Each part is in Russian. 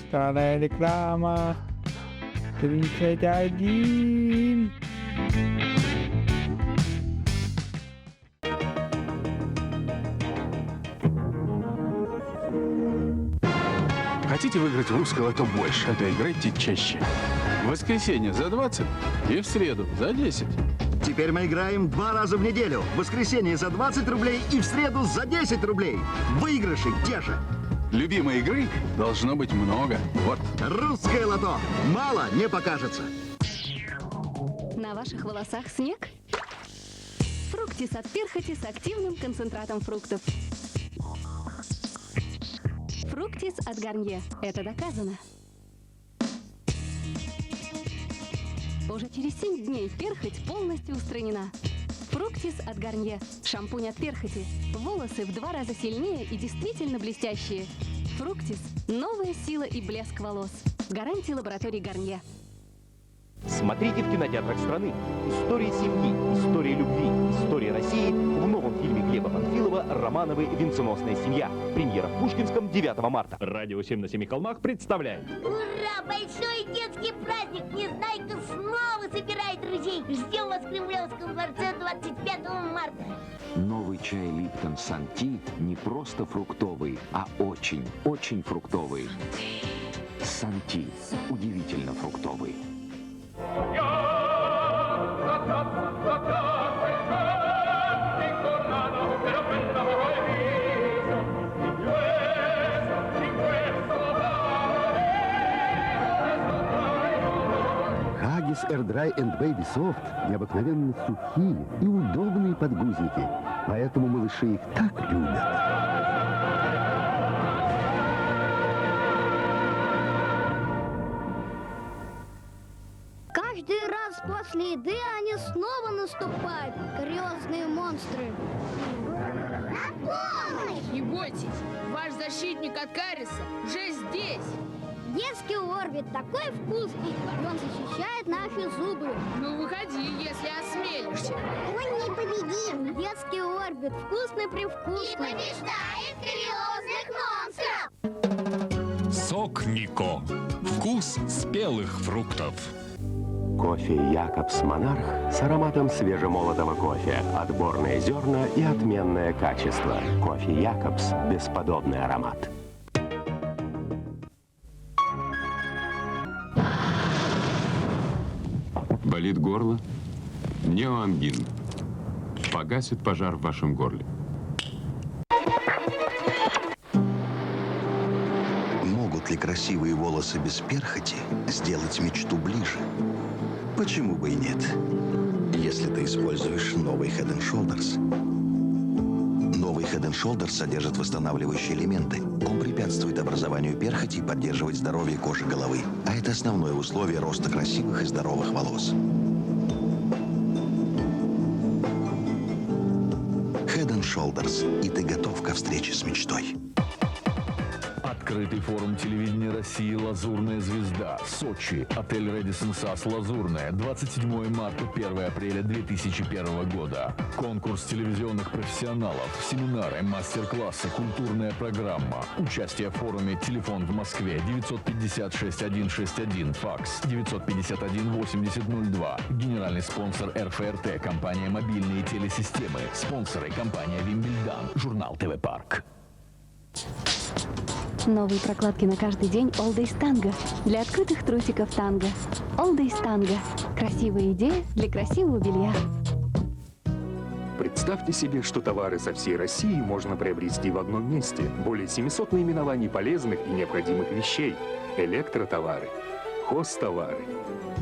Старая реклама. 31. Хотите выиграть в русское лото больше, то играйте чаще. В воскресенье за 20 и в среду за 10. Теперь мы играем 2 раза в неделю. В воскресенье за 20 рублей и в среду за 10 рублей. Выигрыши те же. Любимой игры должно быть много. Вот. Русское лото. Мало не покажется. На ваших волосах снег? Фруктис от перхоти с активным концентратом фруктов. Фруктис от Гарнье. Это доказано. Уже через 7 дней перхоть полностью устранена. Фруктис от Гарнье. Шампунь от перхоти. Волосы в 2 раза сильнее и действительно блестящие. Фруктис. Новая сила и блеск волос. Гарантия лаборатории Гарнье. Смотрите в кинотеатрах страны. Истории семьи, истории любви, истории России в новом фильме Глеба Панфилова «Романовы. Венценосная семья». Премьера в Пушкинском 9 марта. Радио 7 на семи холмах представляет. Ура! Большой детский праздник! Незнайка снова собирает друзей! Ждем вас в Кремлевском дворце 25 марта! Новый чай Липтон Санти не просто фруктовый, а очень фруктовый. Санти. Удивительно фруктовый. Huggies Air Dry and Baby Soft необыкновенно сухие и удобные подгузники, поэтому малыши их так любят. Каждый раз после еды они снова наступают, грязные монстры. На помощь! Не бойтесь, ваш защитник от кариеса уже здесь. Детский Орбит такой вкусный, и он защищает наши зубы. Ну выходи, если осмелишься. Мы не победим. Детский Орбит вкусный-привкусный. И побеждает грязных монстров. Сок Нико. Вкус спелых фруктов. Кофе Якобс Монарх с ароматом свежемолотого кофе. Отборные зерна и отменное качество. Кофе Якобс. Бесподобный аромат. Болит горло? Неоангин. Погасит пожар в вашем горле. Могут ли красивые волосы без перхоти сделать мечту ближе? Почему бы и нет? Если ты используешь новый Head and Shoulders. Новый Head and Shoulders содержит восстанавливающие элементы. Он препятствует образованию перхоти и поддерживает здоровье кожи головы. А это основное условие роста красивых и здоровых волос. Head and Shoulders. И ты готов ко встрече с мечтой. Открытый форум телевидения России «Лазурная звезда». Сочи. Отель «Рэдиссон САС» «Лазурная». 27 марта, 1 апреля 2001 года. Конкурс телевизионных профессионалов, семинары, мастер-классы, культурная программа. Участие в форуме. Телефон в Москве 950-6161. Факс 951-8002. Генеральный спонсор РФРТ. Компания «Мобильные телесистемы». Спонсоры. Компания «Вимбельдан». Журнал ТВ Парк. Новые прокладки на каждый день All Days Tango. Для открытых трусиков танго. All Days Tango. Красивая идея для красивого белья. Представьте себе, что товары со всей России можно приобрести в одном месте. Более 700 наименований полезных и необходимых вещей. Электротовары, хозтовары,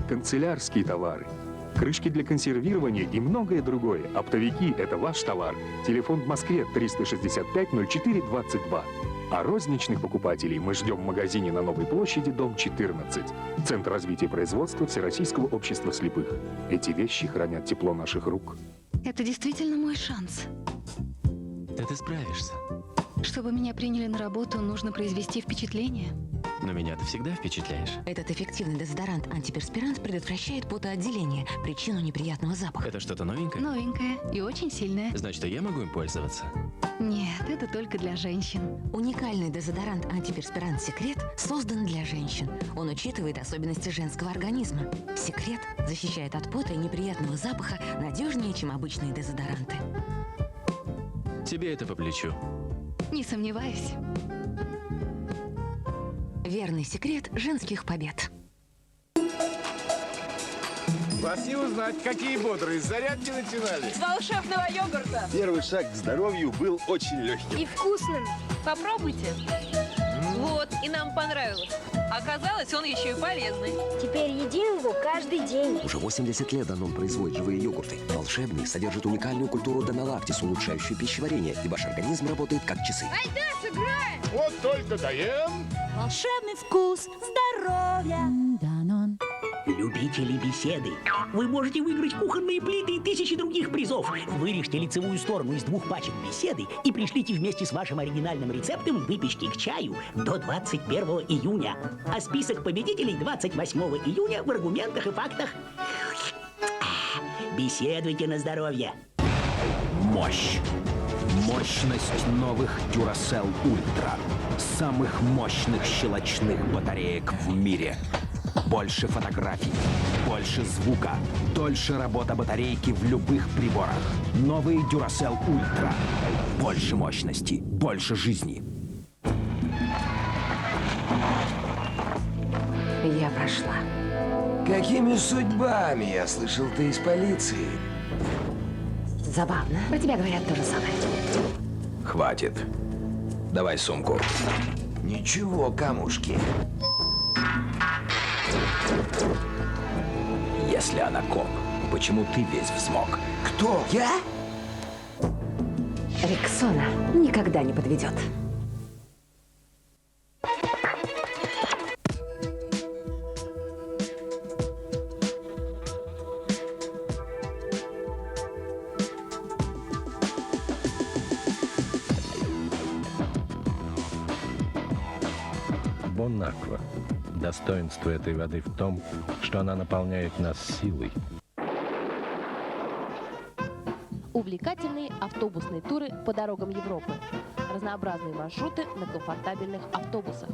канцелярские товары, крышки для консервирования и многое другое. Оптовики – это ваш товар. Телефон в Москве 365-04-22. А розничных покупателей мы ждем в магазине на Новой площади, дом 14. Центр развития производства Всероссийского общества слепых. Эти вещи хранят тепло наших рук. Это действительно мой шанс. Да ты справишься. Чтобы меня приняли на работу, нужно произвести впечатление. Но меня ты всегда впечатляешь. Этот эффективный дезодорант антиперспирант предотвращает потоотделение, причину неприятного запаха. Это что-то новенькое? Новенькое и очень сильное. Значит, и я могу им пользоваться? Нет, это только для женщин. Уникальный дезодорант антиперспирант «Секрет» создан для женщин. Он учитывает особенности женского организма. «Секрет» защищает от пота и неприятного запаха надежнее, чем обычные дезодоранты. Тебе это по плечу. Не сомневаюсь. Верный секрет женских побед. Вас не узнать, какие бодрые зарядки начинали. С волшебного йогурта. Первый шаг к здоровью был очень легким. И вкусным. Попробуйте. Вот, и нам понравилось. Оказалось, он еще и полезный. Теперь едим его каждый день. Уже 80 лет Данон производит живые йогурты. Волшебный содержит уникальную культуру Данолактис, улучшающую пищеварение, и ваш организм работает как часы. Айда, сыграем! Вот только даем. Волшебный вкус здоровья. Данон. Любители беседы. Вы можете выиграть кухонные плиты и тысячи других призов. Вырежьте лицевую сторону из 2 пачек беседы и пришлите вместе с вашим оригинальным рецептом выпечки к чаю до 21 июня. А список победителей 28 июня в аргументах и фактах. Беседуйте на здоровье. Мощь. Мощность новых Duracell Ultra. Самых мощных щелочных батареек в мире. Больше фотографий, больше звука, дольше работа батарейки в любых приборах. Новые Duracell Ultra. Больше мощности, больше жизни. Я прошла. Какими судьбами? Я слышал, ты из полиции. Забавно. Про тебя говорят то же самое. Хватит. Давай сумку. Ничего, камушки. Если она коп, почему ты весь взмок? Кто? Я? Рексона никогда не подведет. Бонаква. Достоинство этой воды в том, что она наполняет нас силой. Увлекательные автобусные туры по дорогам Европы. Разнообразные маршруты на комфортабельных автобусах.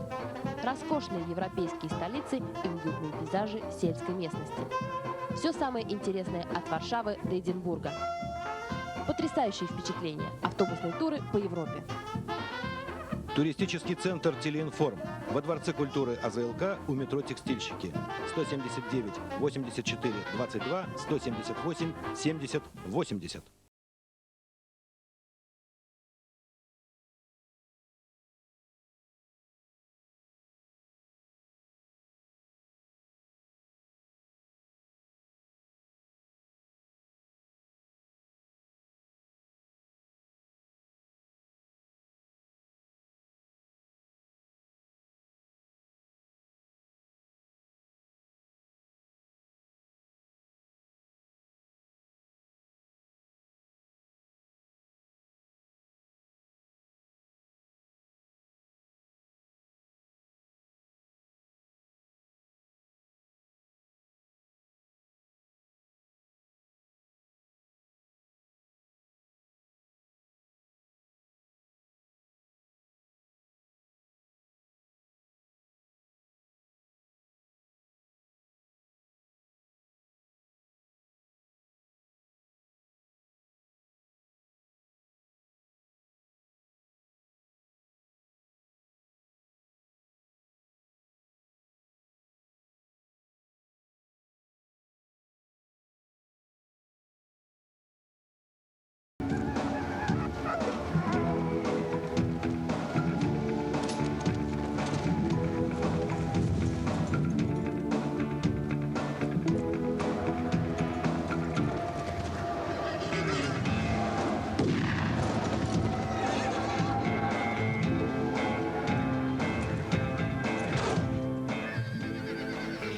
Роскошные европейские столицы и уютные пейзажи сельской местности. Все самое интересное от Варшавы до Эдинбурга. Потрясающие впечатления. Автобусные туры по Европе. Туристический центр «Телеинформ». Во Дворце культуры АЗЛК у метро «Текстильщики». 179 84 22 178 70 80.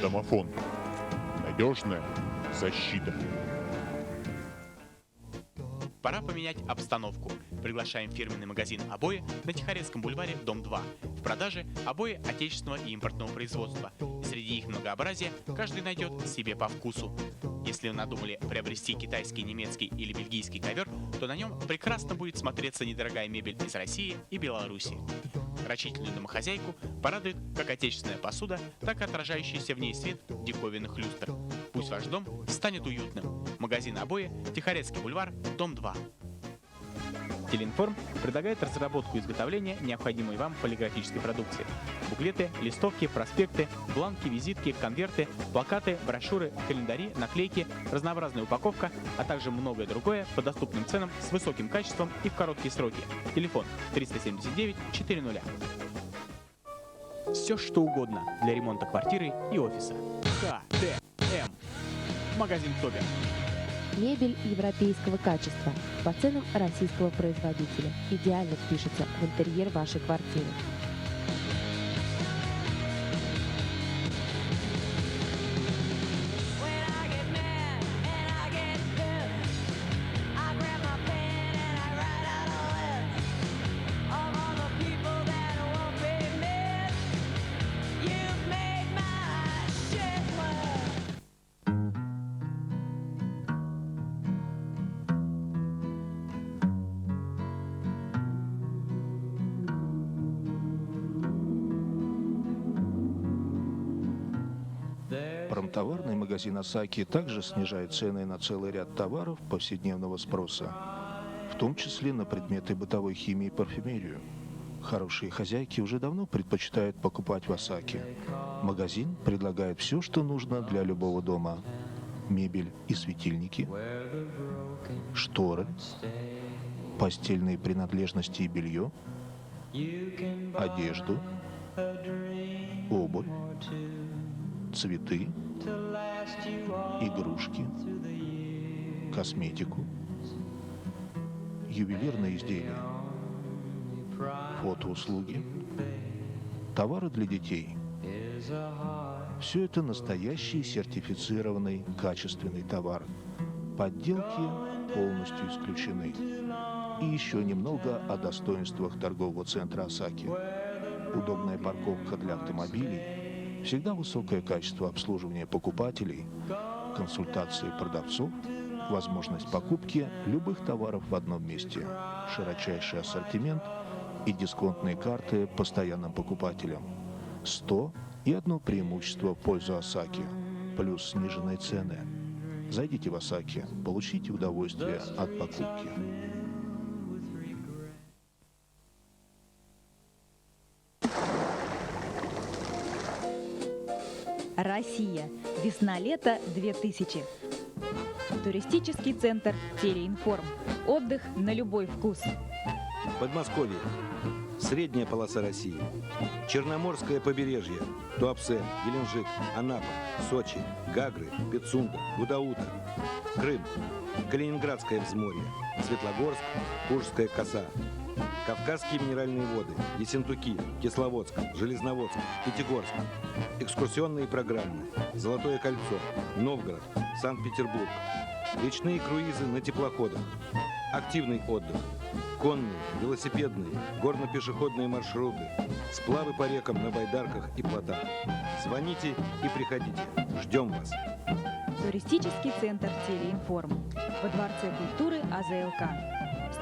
Домофон. Надежная защита. Пора поменять обстановку. Приглашаем в фирменный магазин «Обои» на Тихорецком бульваре, дом 2. В продаже обои отечественного и импортного производства. Среди их многообразия каждый найдет себе по вкусу. Если вы надумали приобрести китайский, немецкий или бельгийский ковер, то на нем прекрасно будет смотреться недорогая мебель из России и Беларуси. Рачительную домохозяйку порадует как отечественная посуда, так и отражающийся в ней свет диковинных люстр. Пусть ваш дом станет уютным. Магазин «Обои», Тихорецкий бульвар, дом 2. Телеинформ предлагает разработку и изготовление необходимой вам полиграфической продукции. Буклеты, листовки, проспекты, бланки, визитки, конверты, плакаты, брошюры, календари, наклейки, разнообразная упаковка, а также многое другое по доступным ценам с высоким качеством и в короткие сроки. Телефон 379 400. Все что угодно для ремонта квартиры и офиса. КТМ. Магазин «Тобер». Мебель европейского качества по ценам российского производителя. Идеально впишется в интерьер вашей квартиры. Промтоварный магазин «Асаки» также снижает цены на целый ряд товаров повседневного спроса, в том числе на предметы бытовой химии и парфюмерию. Хорошие хозяйки уже давно предпочитают покупать в «Асаки». Магазин предлагает все, что нужно для любого дома. Мебель и светильники, шторы, постельные принадлежности и белье, одежду, обувь, цветы, игрушки, косметику, ювелирные изделия, фотоуслуги, товары для детей. Все это настоящий сертифицированный качественный товар. Подделки полностью исключены. И еще немного о достоинствах торгового центра «Асаки». Удобная парковка для автомобилей, всегда высокое качество обслуживания покупателей, консультации продавцов, возможность покупки любых товаров в одном месте, широчайший ассортимент и дисконтные карты постоянным покупателям. 101 преимущество в пользу «Асаки», плюс сниженные цены. Зайдите в «Асаки», получите удовольствие от покупки. Россия. Весна-лето 2000. Туристический центр «Телеинформ». Отдых на любой вкус. Подмосковье. Средняя полоса России. Черноморское побережье. Туапсе, Геленджик, Анапа, Сочи, Гагры, Пицунда, Гудаута. Крым. Калининградское взморье. Светлогорск, Куршская коса. Кавказские минеральные воды. Ессентуки, Кисловодск, Железноводск, Пятигорск. Экскурсионные программы. Золотое кольцо, Новгород, Санкт-Петербург. Речные круизы на теплоходах. Активный отдых. Конные, велосипедные, горно-пешеходные маршруты. Сплавы по рекам на байдарках и плотах. Звоните и приходите. Ждем вас. Туристический центр «Телеинформ». Во Дворце культуры АЗЛК.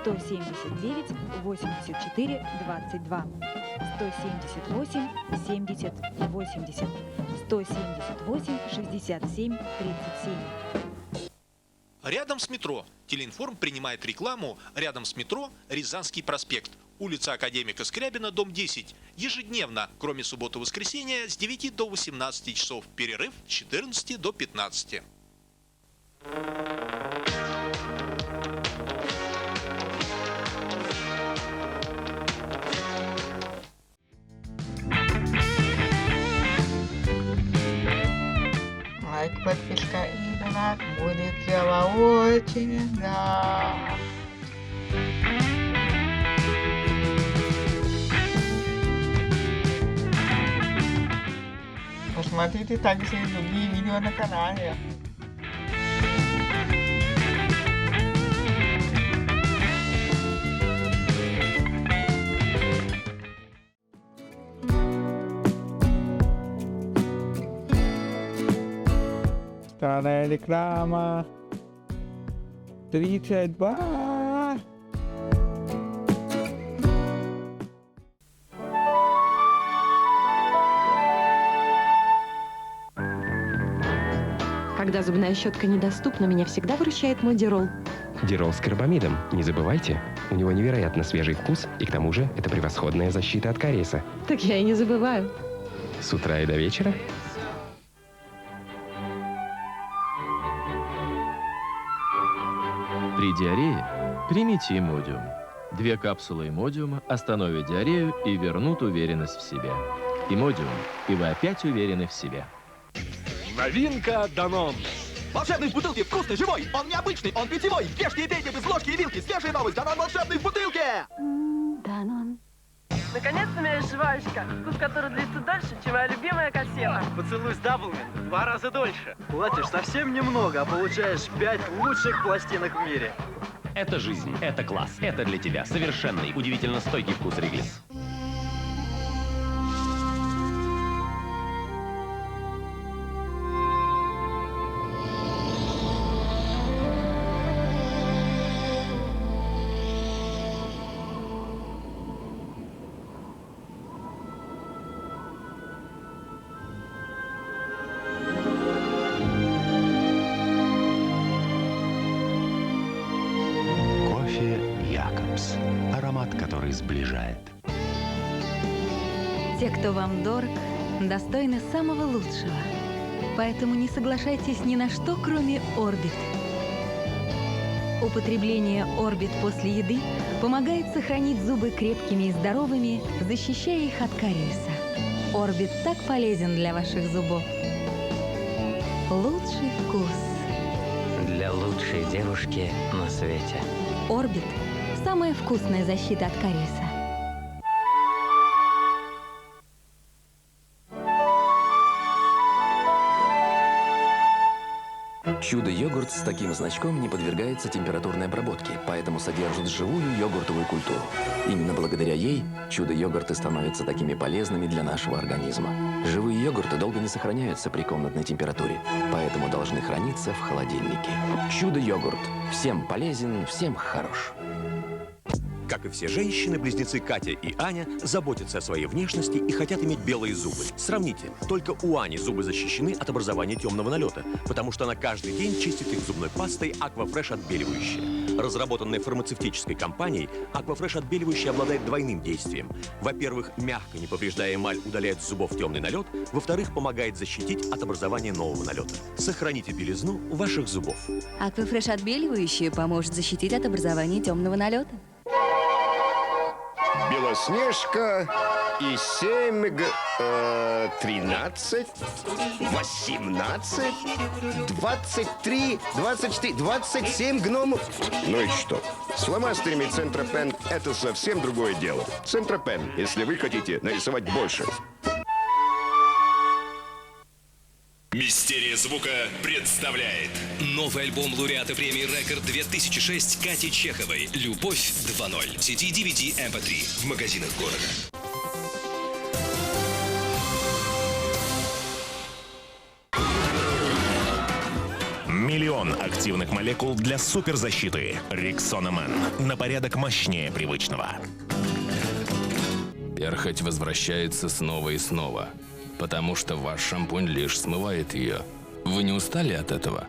179 84 22. 178 70 80. 178 67 37. Рядом с метро. Телеинформ принимает рекламу. Рядом с метро Рязанский проспект. Улица Академика Скрябина, дом 10. Ежедневно, кроме субботы и воскресенья, с 9 до 18 часов. Перерыв с 14 до 15. Лайк, подписка и донат будет дело очень рад. Посмотрите также и другие видео на канале. Экрана реклама. 32. Когда зубная щетка недоступна, меня всегда выручает мой Дирол. Дирол с карбамидом, не забывайте. У него невероятно свежий вкус, и к тому же это превосходная защита от кариеса. Так я и не забываю. С утра и до вечера. При диарее примите Имодиум. 2 капсулы Имодиума остановят диарею и вернут уверенность в себе. Имодиум, и вы опять уверены в себе. Новинка Данон. Волшебный в бутылке, вкусный, живой. Он необычный, он питьевой. Ешьте и пейте без ложки и вилки. Свежая новость. Данон волшебный в бутылке. Данон. Наконец-то у меня есть жвачка, вкус которой длится дольше, чем моя любимая кассета. Поцелуй с Даблмен в 2 раза дольше. Платишь совсем немного, а получаешь 5 лучших пластинок в мире. Это жизнь, это класс, это для тебя совершенный, удивительно стойкий вкус Риглис. Аромат, который сближает. Те, кто вам дорог, достойны самого лучшего. Поэтому не соглашайтесь ни на что, кроме Орбит. Употребление Орбит после еды помогает сохранить зубы крепкими и здоровыми, защищая их от кариеса. Орбит так полезен для ваших зубов. Лучший вкус. Для лучшей девушки на свете. Орбит – самая вкусная защита от кариеса. Чудо-йогурт с таким значком не подвергается температурной обработке, поэтому содержит живую йогуртовую культуру. Именно благодаря ей чудо-йогурты становятся такими полезными для нашего организма. Живые йогурты долго не сохраняются при комнатной температуре, поэтому должны храниться в холодильнике. Чудо-йогурт. Всем полезен, всем хорош. Как и все женщины, близнецы Катя и Аня заботятся о своей внешности и хотят иметь белые зубы. Сравните, только у Ани зубы защищены от образования темного налета, потому что она каждый день чистит их зубной пастой Aquafresh отбеливающая. Разработанная фармацевтической компанией, Aquafresh отбеливающая обладает двойным действием. Во-первых, мягко, не повреждая эмаль, удаляет с зубов темный налет. Во-вторых, помогает защитить от образования нового налета. Сохраните белизну ваших зубов. Aquafresh отбеливающая поможет защитить от образования темного налета. Белоснежка и 7, 13, 18, 23, 24, 27 гномов. Ну и что? С фломастерами Центропен это совсем другое дело. Центропен, если вы хотите нарисовать больше. Мистерия звука представляет новый альбом лауреата премии Рекорд 2006 Кати Чеховой «Любовь 2.0». CD, DVD, MP3 в магазинах города. Миллион активных молекул для суперзащиты. Рексона-Мен. На порядок мощнее привычного. Перхоть возвращается снова и снова, потому что ваш шампунь лишь смывает ее. Вы не устали от этого?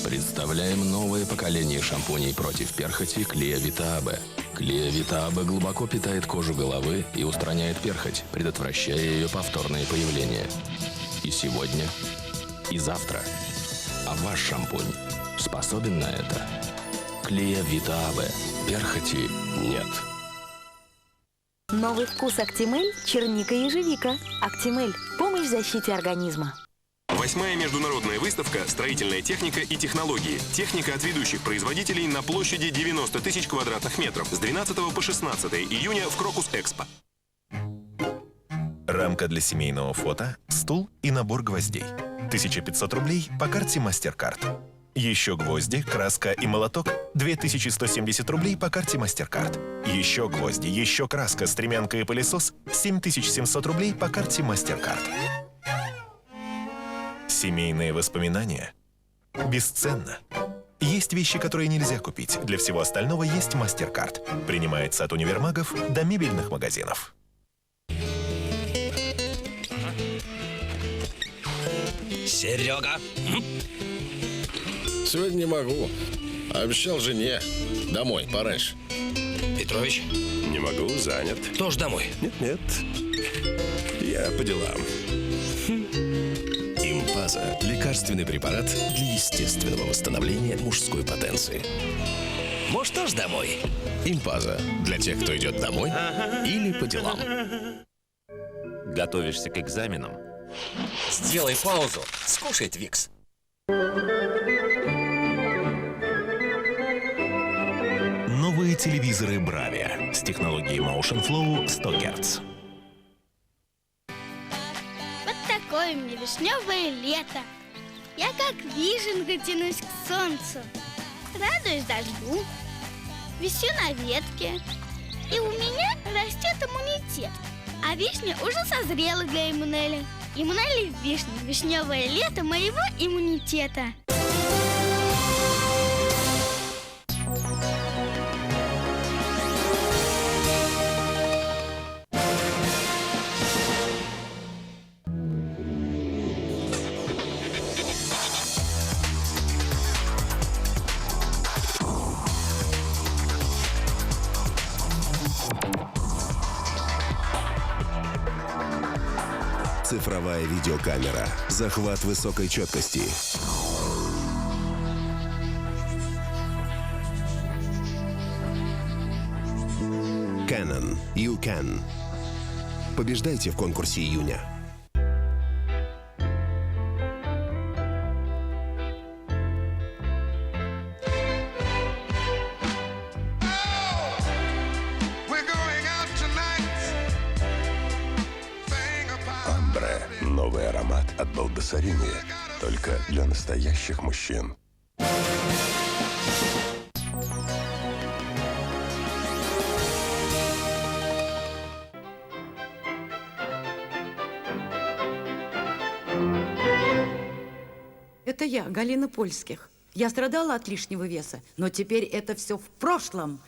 Представляем новое поколение шампуней против перхоти Clea Vita AB. Clea Vita AB глубоко питает кожу головы и устраняет перхоть, предотвращая ее повторное появление. И сегодня, и завтра. А ваш шампунь способен на это? Clea Vita AB. Перхоти нет. Новый вкус Актимель – черника и ежевика. Актимель – помощь в защите организма. 8-я международная выставка «Строительная техника и технологии». Техника от ведущих производителей на площади 90 тысяч квадратных метров с 12 по 16 июня в Крокус-Экспо. Рамка для семейного фото, стул и набор гвоздей. 1500 рублей по карте MasterCard. Еще гвозди, краска и молоток. 2170 рублей по карте MasterCard. Еще гвозди, еще краска, стремянка и пылесос. 7700 рублей по карте MasterCard. Семейные воспоминания? Бесценно. Есть вещи, которые нельзя купить. Для всего остального есть MasterCard. Принимается от универмагов до мебельных магазинов. Серега. Сегодня не могу. Обещал жене. Домой, пораньше. Петрович? Не могу, занят. Тоже домой? Нет. Я по делам. Импаза – лекарственный препарат для естественного восстановления мужской потенции. Может, тоже домой? Импаза – для тех, кто идет домой или по делам. Готовишься к экзаменам? Сделай паузу. Скушай Твикс. Новые телевизоры Bravia с технологией Motion Flow 100 Гц. Вот такое мне вишневое лето. Я как вишенка тянусь к солнцу. Радуюсь дождю. Висю на ветке. И у меня растет иммунитет. А вишня уже созрела для Эммануэля. Эммануэль вишня. Вишневое лето моего иммунитета. Цифровая видеокамера. Захват высокой четкости. Canon. You can. Побеждайте в конкурсе июня. Амбре. Новый аромат от Балдессарини. Только для настоящих мужчин. Это я, Галина Польских. Я страдала от лишнего веса, но теперь это все в прошлом.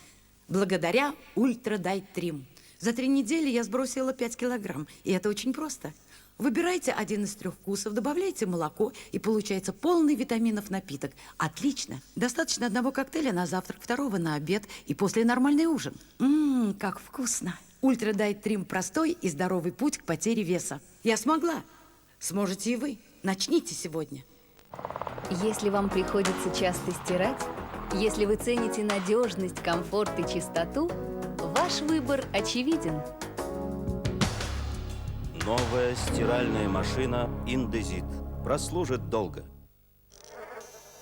Благодаря Ультра Дайт Трим. За 3 недели я сбросила 5 килограмм. И это очень просто. Выбирайте один из 3 вкусов, добавляйте молоко, и получается полный витаминов напиток. Отлично. Достаточно 1 коктейля на завтрак, 2 на обед и после нормальный ужин. Как вкусно. Ультра Дайт Трим – простой и здоровый путь к потере веса. Я смогла. Сможете и вы. Начните сегодня. Если вам приходится часто стирать, если вы цените надежность, комфорт и чистоту, ваш выбор очевиден. Новая стиральная машина «Индезит» прослужит долго.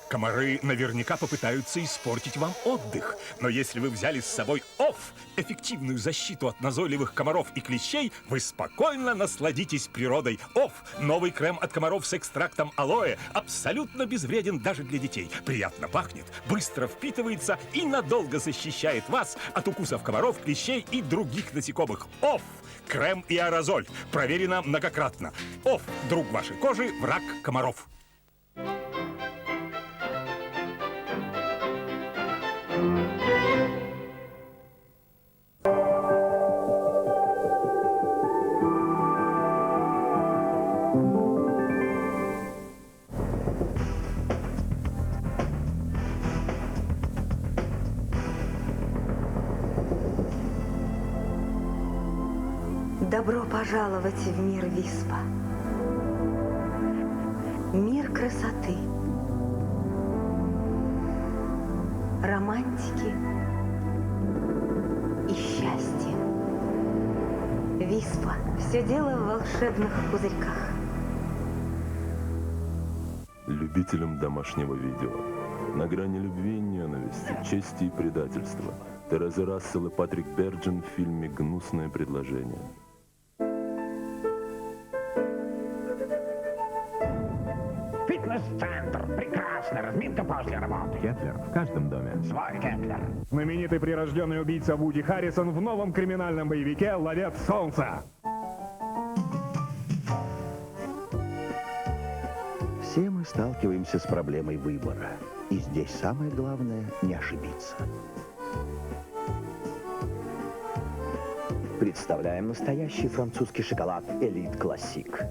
Комары наверняка попытаются испортить вам отдых. Но если вы взяли с собой ОФФ, эффективную защиту от назойливых комаров и клещей, вы спокойно насладитесь природой. ОФФ – новый крем от комаров с экстрактом алоэ, абсолютно безвреден даже для детей. Приятно пахнет, быстро впитывается и надолго защищает вас от укусов комаров, клещей и других насекомых. ОФФ – крем и аэрозоль. Проверено многократно. ОФФ – друг вашей кожи, враг комаров. Добро пожаловать в мир Виспа. Мир красоты, романтики и счастья. Виспа. Все дело в волшебных пузырьках. Любителям домашнего видео. На грани любви и ненависти, чести и предательства. Тереза Рассел и Патрик Берджин в фильме «Гнусное предложение». Фитнес-центр. Прекрасно. Разминка после работы. Кетлер в каждом доме. Свой Кетлер. Знаменитый прирожденный убийца Вуди Харрисон в новом криминальном боевике «Ловец солнца». Все мы сталкиваемся с проблемой выбора. И здесь самое главное – не ошибиться. Представляем настоящий французский шоколад «Элит Классик».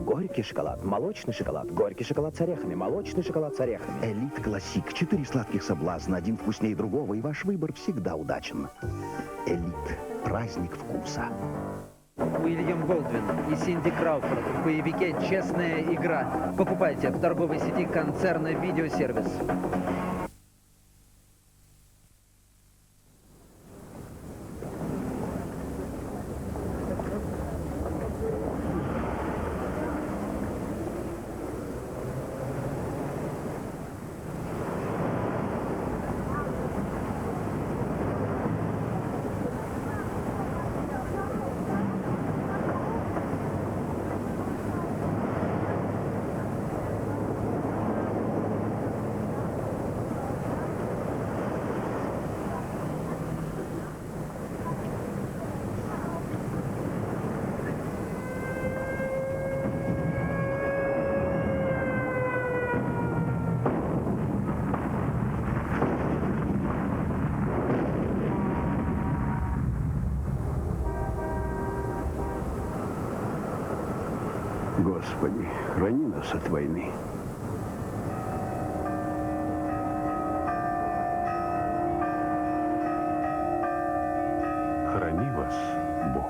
Горький шоколад, молочный шоколад, горький шоколад с орехами, молочный шоколад с орехами. «Элит Классик». 4 сладких соблазна, один вкуснее другого, и ваш выбор всегда удачен. «Элит». Праздник вкуса. Уильям Голдвин и Синди Крауфорд в боевике «Честная игра». Покупайте в торговой сети концерна «Видеосервис». Господи, храни нас от войны. Храни вас, Бог.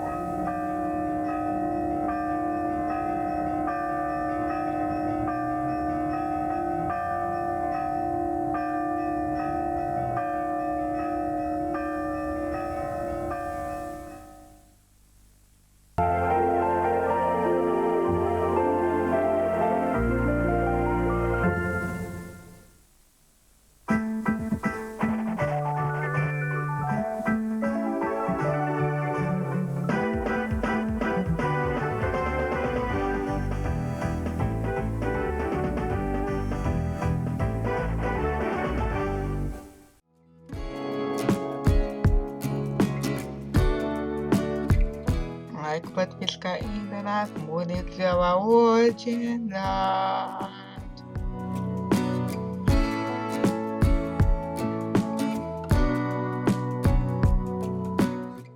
Лайк, подписка и донат будет всего очень рад.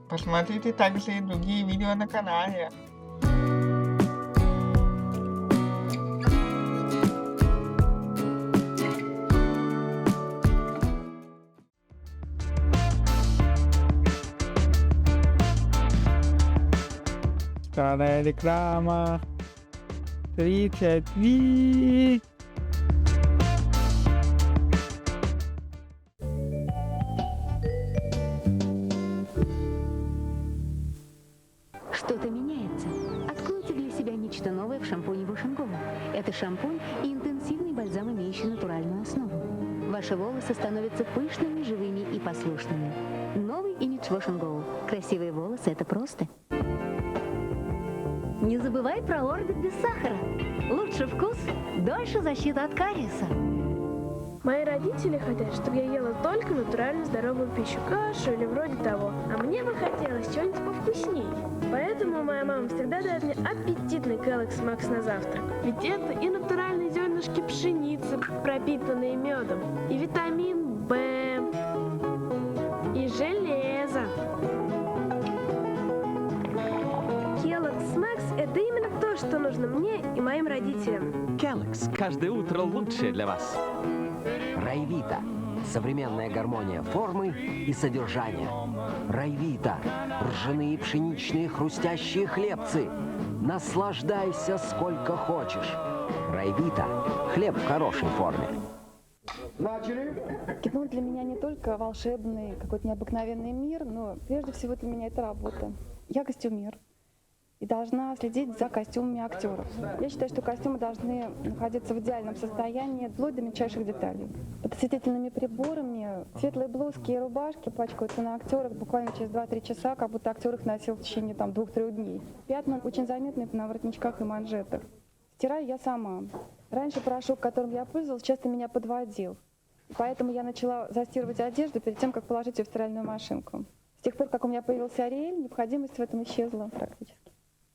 Посмотрите также и другие видео на канале. Старая реклама. 33. Что-то меняется. Откройте для себя нечто новое в шампуне Wash & Go. Это шампунь и интенсивный бальзам, имеющий натуральную основу. Ваши волосы становятся пышными, живыми и послушными. Новый имидж Wash & Go. Красивые волосы – это просто. Не забывай про орбит без сахара. Лучше вкус, дольше защита от кариеса. Мои родители хотят, чтобы я ела только натурально здоровую пищу, кашу или вроде того. А мне бы хотелось чего-нибудь повкуснее. Поэтому моя мама всегда дает мне аппетитный Kellogg's Max на завтрак. Ведь это и натуральные зернышки пшеницы, пропитанные медом, и витамин В, и железо. Kellogg's Max – это именно то, что нужно мне и моим родителям. Kellogg's. Каждое утро лучшее для вас. Райвита. Современная гармония формы и содержания. Райвита. Ржаные пшеничные хрустящие хлебцы. Наслаждайся сколько хочешь. Райвита. Хлеб в хорошей форме. Кино для меня не только волшебный, какой-то необыкновенный мир, но прежде всего для меня это работа. Я костюмер и должна следить за костюмами актеров. Я считаю, что костюмы должны находиться в идеальном состоянии, вплоть до мельчайших деталей. Под осветительными приборами светлые блузки и рубашки пачкаются на актерах буквально через 2-3 часа, как будто актер их носил в течение 2-3 дней. Пятна очень заметны на воротничках и манжетах. Стираю я сама. Раньше порошок, которым я пользовалась, часто меня подводил. Поэтому я начала застирывать одежду перед тем, как положить ее в стиральную машинку. С тех пор, как у меня появился Ариэль, необходимость в этом исчезла практически.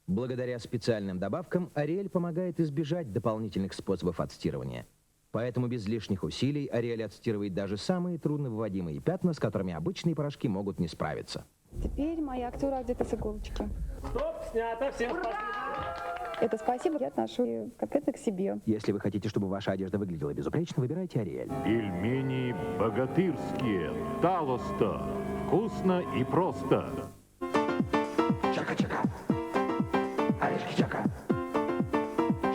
Благодаря специальным добавкам Ариэль помогает избежать дополнительных способов отстирывания. Поэтому без лишних усилий Ариэль отстирывает даже самые трудновыводимые пятна, с которыми обычные порошки могут не справиться. Теперь мои актеры одеты с иголочки. Стоп, снято, всем спасибо. Это спасибо я отношу конкретно к себе. Если вы хотите, чтобы ваша одежда выглядела безупречно, выбирайте Ариэль. Пельмени богатырские. Талосто. Вкусно и просто. Чака-чака. Орешки чака.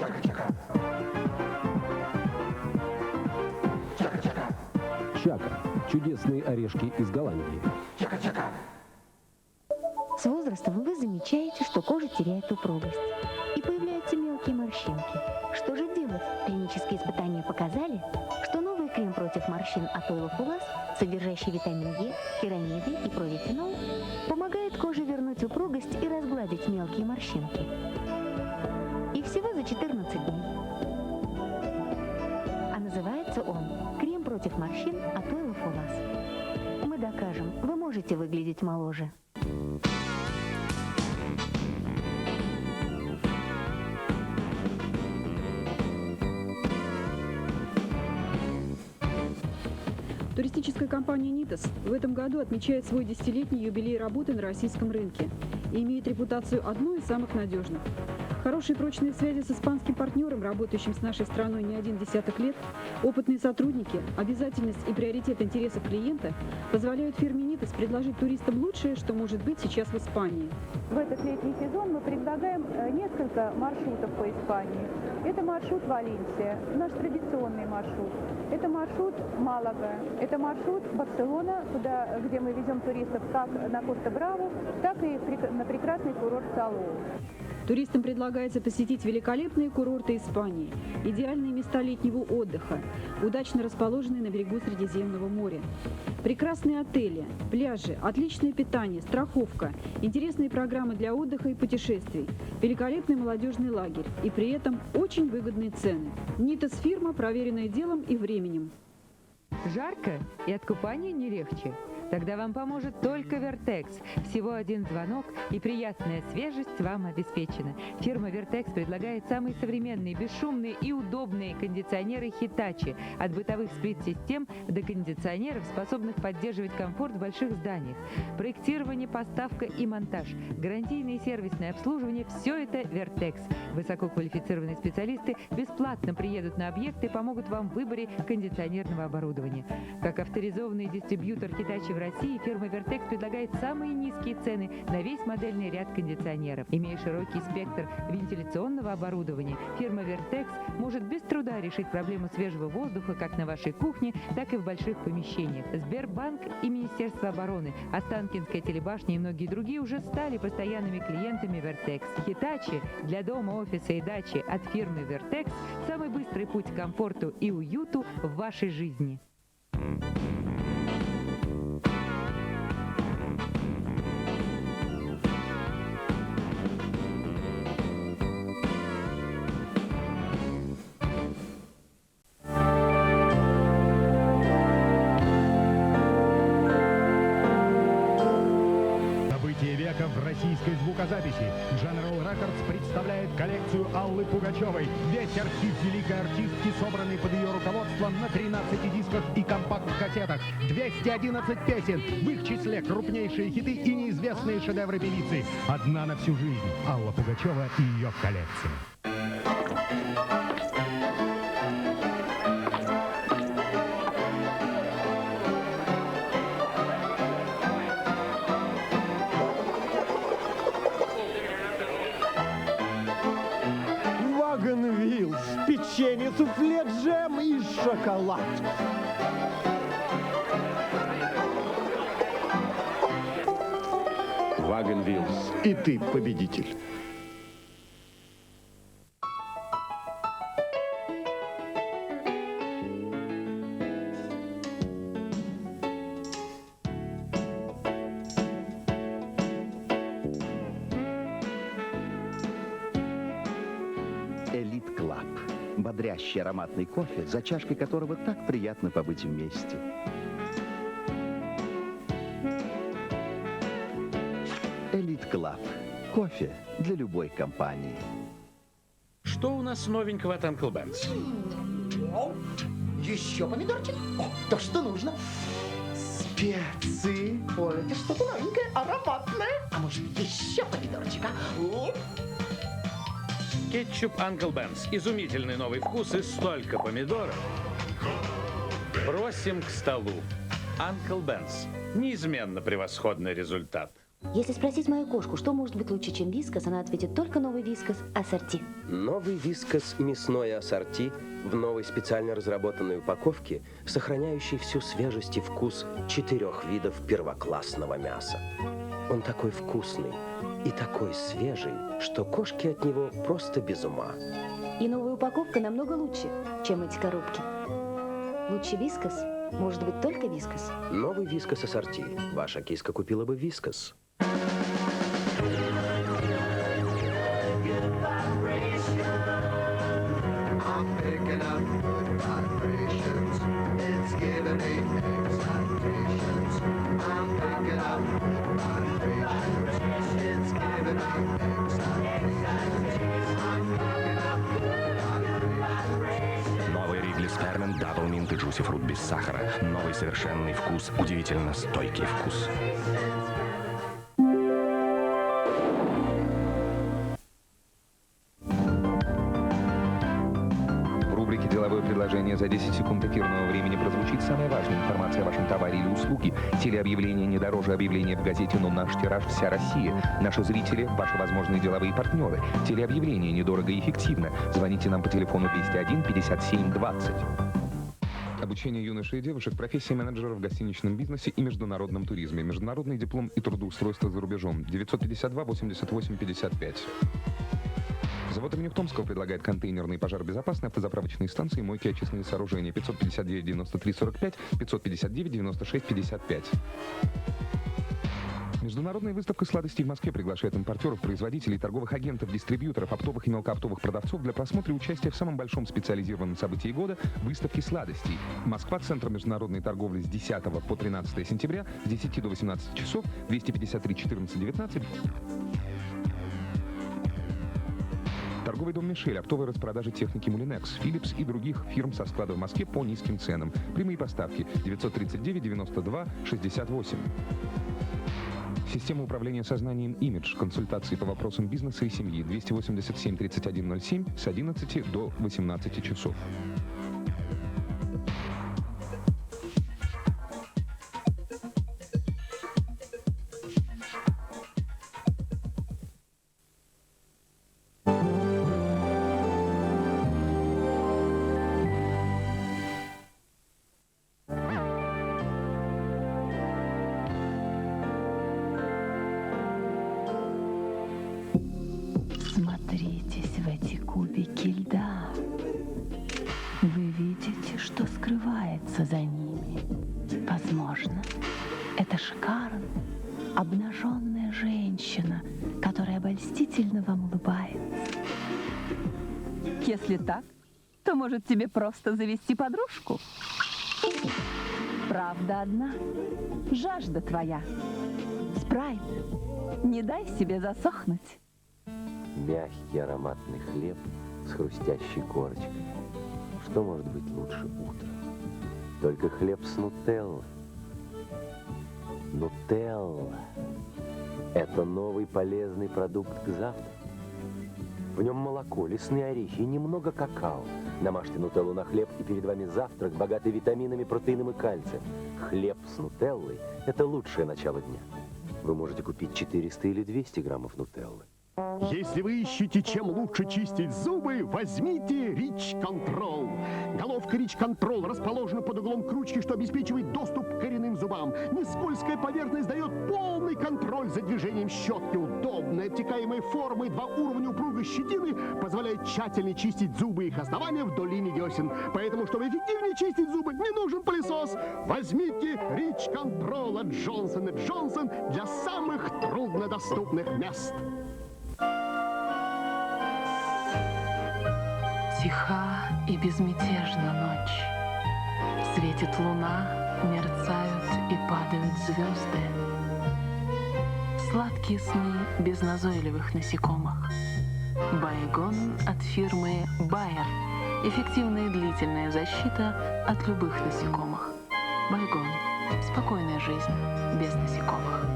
Чака-чака. Чака-чака. Чака. Чудесные орешки из Голландии. Чака-чака. С возрастом вы замечаете, что кожа теряет упругость. И появляются мелкие морщинки. Что же делать? Клинические испытания показали, что новый крем против морщин от Oil of Ulas, содержащий витамин Е, керамиды и проретинол, помогает коже вернуть упругость и разгладить мелкие морщинки. И всего за 14 дней. А называется он «Крем против морщин от Oil of Ulas». Мы докажем, вы можете выглядеть моложе. Туристическая компания «Нитос» в этом году отмечает свой 10-летний юбилей работы на российском рынке и имеет репутацию одной из самых надежных. Хорошие прочные связи с испанским партнером, работающим с нашей страной не один десяток лет, опытные сотрудники, обязательность и приоритет интересов клиента позволяют фирме «Нитос» предложить туристам лучшее, что может быть сейчас в Испании. В этот летний сезон мы предлагаем несколько маршрутов по Испании. Это маршрут Валенсия, наш традиционный маршрут. Это маршрут Малага, это маршрут Барселона, где мы везем туристов как на Коста-Браво, так и на прекрасный курорт Салоу. Туристам предлагается посетить великолепные курорты Испании, идеальные места летнего отдыха, удачно расположенные на берегу Средиземного моря. Прекрасные отели, пляжи, отличное питание, страховка, интересные программы для отдыха и путешествий, великолепный молодежный лагерь и при этом очень выгодные цены. «Нитос» фирма, проверенная делом и временем. Жарко и от купания не легче? Тогда вам поможет только Vertex. Всего один звонок, и приятная свежесть вам обеспечена. Фирма Vertex предлагает самые современные, бесшумные и удобные кондиционеры Hitachi. От бытовых сплит-систем до кондиционеров, способных поддерживать комфорт в больших зданиях. Проектирование, поставка и монтаж, гарантийное и сервисное обслуживание – все это Vertex. Высококвалифицированные специалисты бесплатно приедут на объект и помогут вам в выборе кондиционерного оборудования. Как авторизованный дистрибьютор Hitachi в России, фирма Vertex предлагает самые низкие цены на весь модельный ряд кондиционеров. Имея широкий спектр вентиляционного оборудования, фирма Vertex может без труда решить проблему свежего воздуха как на вашей кухне, так и в больших помещениях. Сбербанк и Министерство обороны, Останкинская телебашня и многие другие уже стали постоянными клиентами Vertex. Hitachi для дома, офиса и дачи от фирмы Vertex – самый быстрый путь к комфорту и уюту в вашей жизни. В российской звукозаписи General Records представляет коллекцию Аллы Пугачевой. Весь архив великой артистки, собранный под ее руководством на 13 дисках и компакт-кассетах. 211 песен, в их числе крупнейшие хиты и неизвестные шедевры певицы. Одна на всю жизнь. Алла Пугачева и ее коллекция. Вилс, печенье, суфле, джем и шоколад. Вагон Вилс. И ты победитель. Элит Клаб. Бодрящий ароматный кофе, за чашкой которого так приятно побыть вместе. Элит Клаб. Кофе для любой компании. Что у нас новенького от Uncle Ben's? Еще помидорчик? О, то, что нужно. Специи. Ой, это что-то новенькое, ароматное. А может, еще помидорчика? Кетчуп Uncle Ben's. Изумительный новый вкус и столько помидоров. Просим к столу. Uncle Ben's. Неизменно превосходный результат. Если спросить мою кошку, что может быть лучше, чем вискас, она ответит только новый вискас ассорти. Новый вискас мясное ассорти в новой специально разработанной упаковке, сохраняющей всю свежесть и вкус 4 видов первоклассного мяса. Он такой вкусный и такой свежий, что кошки от него просто без ума. И новая упаковка намного лучше, чем эти коробки. Лучше вискас может быть только вискас. Новый вискас ассорти. Ваша киска купила бы вискас. Новый Ригли Spearmint Double Mint и Juicy Fruit без сахара. Новый совершенный вкус, удивительно стойкий вкус. В рубрике «Деловое предложение» за 10 секунд эфирного времени прозвучит самая важная информация о вашем товаре или услуге. Телеобъявление не дороже объявления в газете, но наш тираж вся Россия. Наши зрители – ваши возможные деловые партнеры. Телеобъявление недорого и эффективно. Звоните нам по телефону 201 57 20. Обучение юношей и девушек профессии менеджера в гостиничном бизнесе и международном туризме. Международный диплом и трудоустройство за рубежом. 952 88 55. Завод имени Томского предлагает контейнерные пожаробезопасные автозаправочные станции, мойки и очистные сооружения. 559 93 45, 559 96 55. Международная выставка сладостей в Москве приглашает импортеров, производителей, торговых агентов, дистрибьюторов, оптовых и мелкооптовых продавцов для просмотра и участия в самом большом специализированном событии года – выставке сладостей. Москва, Центр международной торговли с 10 по 13 сентября, с 10 до 18 часов, 253 14 19. Торговый дом «Мишель», оптовые распродажи техники «Мулинекс», «Philips» и других фирм со склада в Москве по низким ценам. Прямые поставки 939 92 68. Система управления сознанием «Имидж». Консультации по вопросам бизнеса и семьи. 287 3107 с 11 до 18 часов. Смотритесь в эти кубики льда. Вы видите, что скрывается за ними. Возможно, это шикарная, обнаженная женщина, которая обольстительно вам улыбается. Если так, то, может, тебе просто завести подружку? Правда одна, жажда твоя. Спрайт, не дай себе засохнуть. Мягкий ароматный хлеб с хрустящей корочкой. Что может быть лучше утра? Только хлеб с нутеллой. Нутелла – это новый полезный продукт к завтраку. В нем молоко, лесные орехи и немного какао. Намажьте нутеллу на хлеб, и перед вами завтрак, богатый витаминами, протеином и кальцием. Хлеб с нутеллой – это лучшее начало дня. Вы можете купить 400 или 200 граммов нутеллы. Если вы ищете, чем лучше чистить зубы, возьмите Rich Control. Головка Rich Control расположена под углом к ручке, что обеспечивает доступ к коренным зубам. Нескользкая поверхность дает полный контроль за движением щетки. Удобная обтекаемая форма и 2 уровня упругой щетины позволяет тщательно чистить зубы и их основания вдоль линии десен. Поэтому, чтобы эффективнее чистить зубы, не нужен пылесос. Возьмите Rich Control от Johnson & Johnson для самых труднодоступных мест. Тиха и безмятежна ночь. Светит луна, мерцают и падают звезды. Сладкие сны без назойливых насекомых. Байгон от фирмы Байер. Эффективная и длительная защита от любых насекомых. Байгон. Спокойная жизнь без насекомых.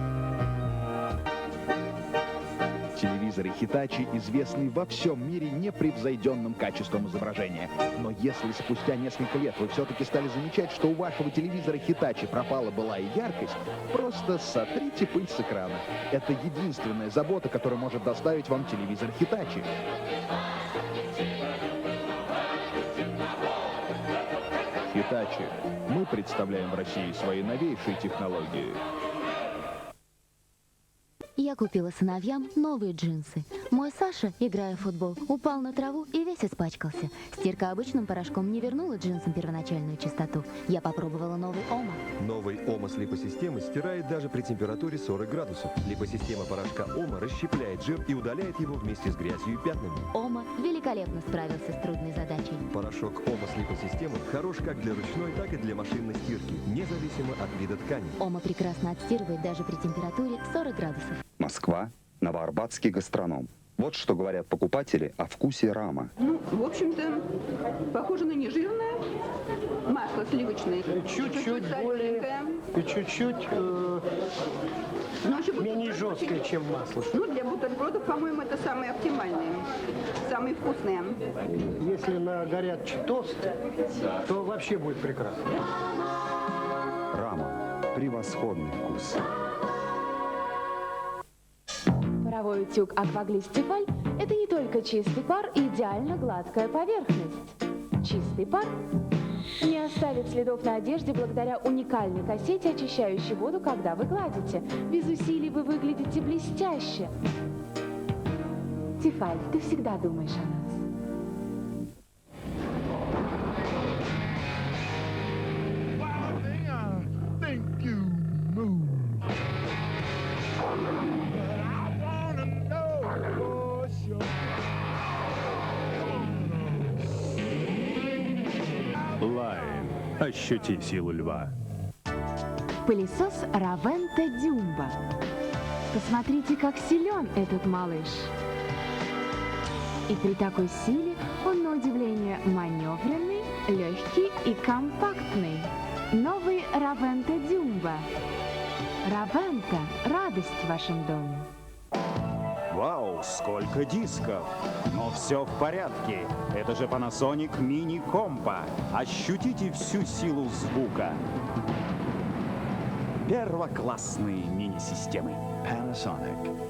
Телевизоры Hitachi известны во всем мире непревзойденным качеством изображения. Но если спустя несколько лет вы все-таки стали замечать, что у вашего телевизора Hitachi пропала былая яркость, просто сотрите пыль с экрана. Это единственная забота, которая может доставить вам телевизор Hitachi. Hitachi. Мы представляем в России свои новейшие технологии. Я купила сыновьям новые джинсы. Мой Саша, играя в футбол, упал на траву и весь испачкался. Стирка обычным порошком не вернула джинсам первоначальную чистоту. Я попробовала новый Омо. Новый Омо с липосистемой стирает даже при температуре 40 градусов. Липосистема порошка Омо расщепляет жир и удаляет его вместе с грязью и пятнами. Омо великолепно справился с трудной задачей. Порошок Омо с липосистемой хорош как для ручной, так и для машинной стирки, независимо от вида ткани. Омо прекрасно отстирывает даже при температуре 40 градусов. Москва, новоарбатский гастроном. Вот что говорят покупатели о вкусе рама. Ну, в общем-то, похоже на нежирное масло сливочное. Чуть-чуть более, и чуть-чуть менее жесткое, чем масло. Ну, для бутербродов, по-моему, это самые оптимальные, самые вкусные. Если на горячий тост, то вообще будет прекрасно. Рама. Превосходный вкус. Паровой утюг «Акваглис Тефаль» – это не только чистый пар и идеально гладкая поверхность. Чистый пар не оставит следов на одежде благодаря уникальной кассете, очищающей воду, когда вы гладите. Без усилий вы выглядите блестяще. Тефаль, ты всегда думаешь о нас. Лайн. Ощути силу льва. Пылесос Равента Дюмба. Посмотрите, как силен этот малыш. И при такой силе он, на удивление, маневренный, легкий и компактный. Новый Равента Дюмба. Равента – радость в вашем доме. Вау, сколько дисков! Но все в порядке. Это же Panasonic Mini Compa. Ощутите всю силу звука. Первоклассные мини-системы. Panasonic.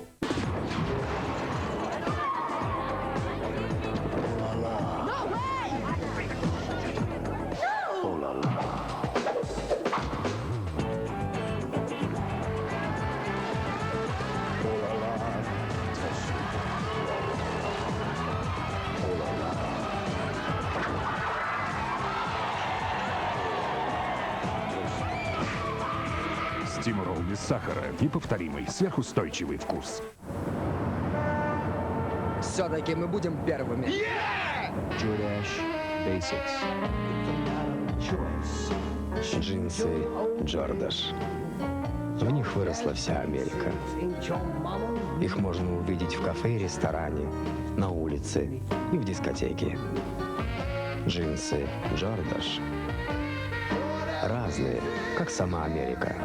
Стимурол без сахара. Неповторимый, сверхустойчивый вкус. Все-таки мы будем первыми. Джуряш Basics. Джинсы Джордаш. В них выросла вся Америка. Их можно увидеть в кафе и ресторане, на улице и в дискотеке. Джинсы Джордаш. Разные, как сама Америка.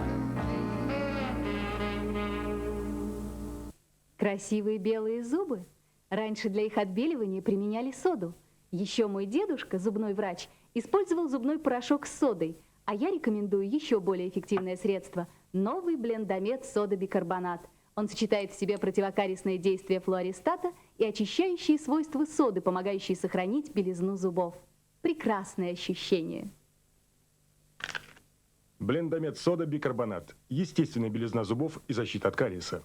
Красивые белые зубы. Раньше для их отбеливания применяли соду. Еще мой дедушка, зубной врач, использовал зубной порошок с содой, а я рекомендую еще более эффективное средство – новый блендомет сода-бикарбонат. Он сочетает в себе противокариесное действие флуористата и очищающие свойства соды, помогающие сохранить белизну зубов. Прекрасное ощущение. Блендомет сода бикарбонат. Естественная белизна зубов и защита от кариеса.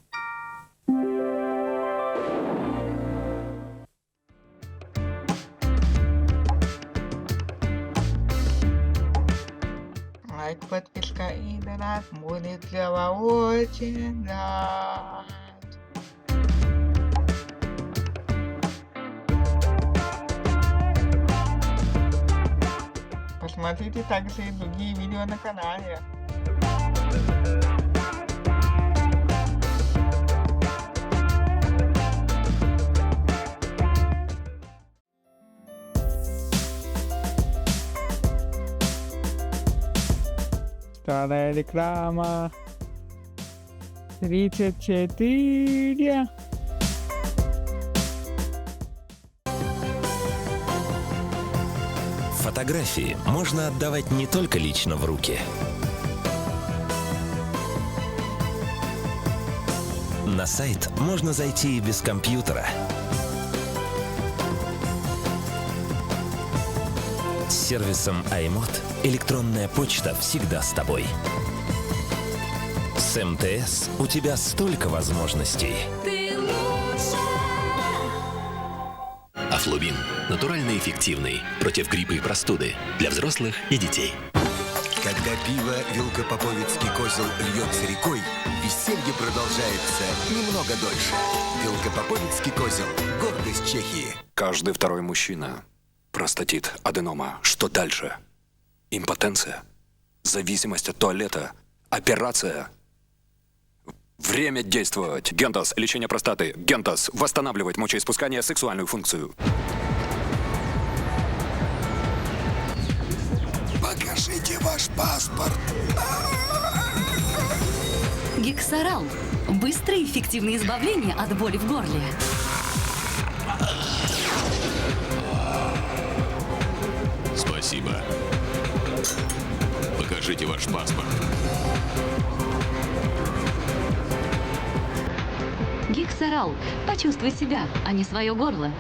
Лайк, подписка и донат будет для вас очень рад. Посмотрите также и другие видео на канале. Вторая реклама. 34. Фотографии можно отдавать не только лично в руки. На сайт можно зайти и без компьютера. С сервисом iMod электронная почта всегда с тобой. С МТС у тебя столько возможностей. Афлубин. Натурально эффективный. Против гриппа и простуды. Для взрослых и детей. Когда пиво Вилкопоповицкий козел льется рекой, веселье продолжается немного дольше. Вилкопоповицкий козел. Гордость Чехии. Каждый второй мужчина. Простатит, аденома. Что дальше? Импотенция. Зависимость от туалета. Операция. Время действовать. Гентас. Лечение простаты. Гентас. Восстанавливать мочеиспускание, сексуальную функцию. Покажите ваш паспорт. Гексарал. Быстрое и эффективное избавление от боли в горле. Спасибо. Покажите ваш паспорт. Гексарал. Почувствуй себя, а не свое горло.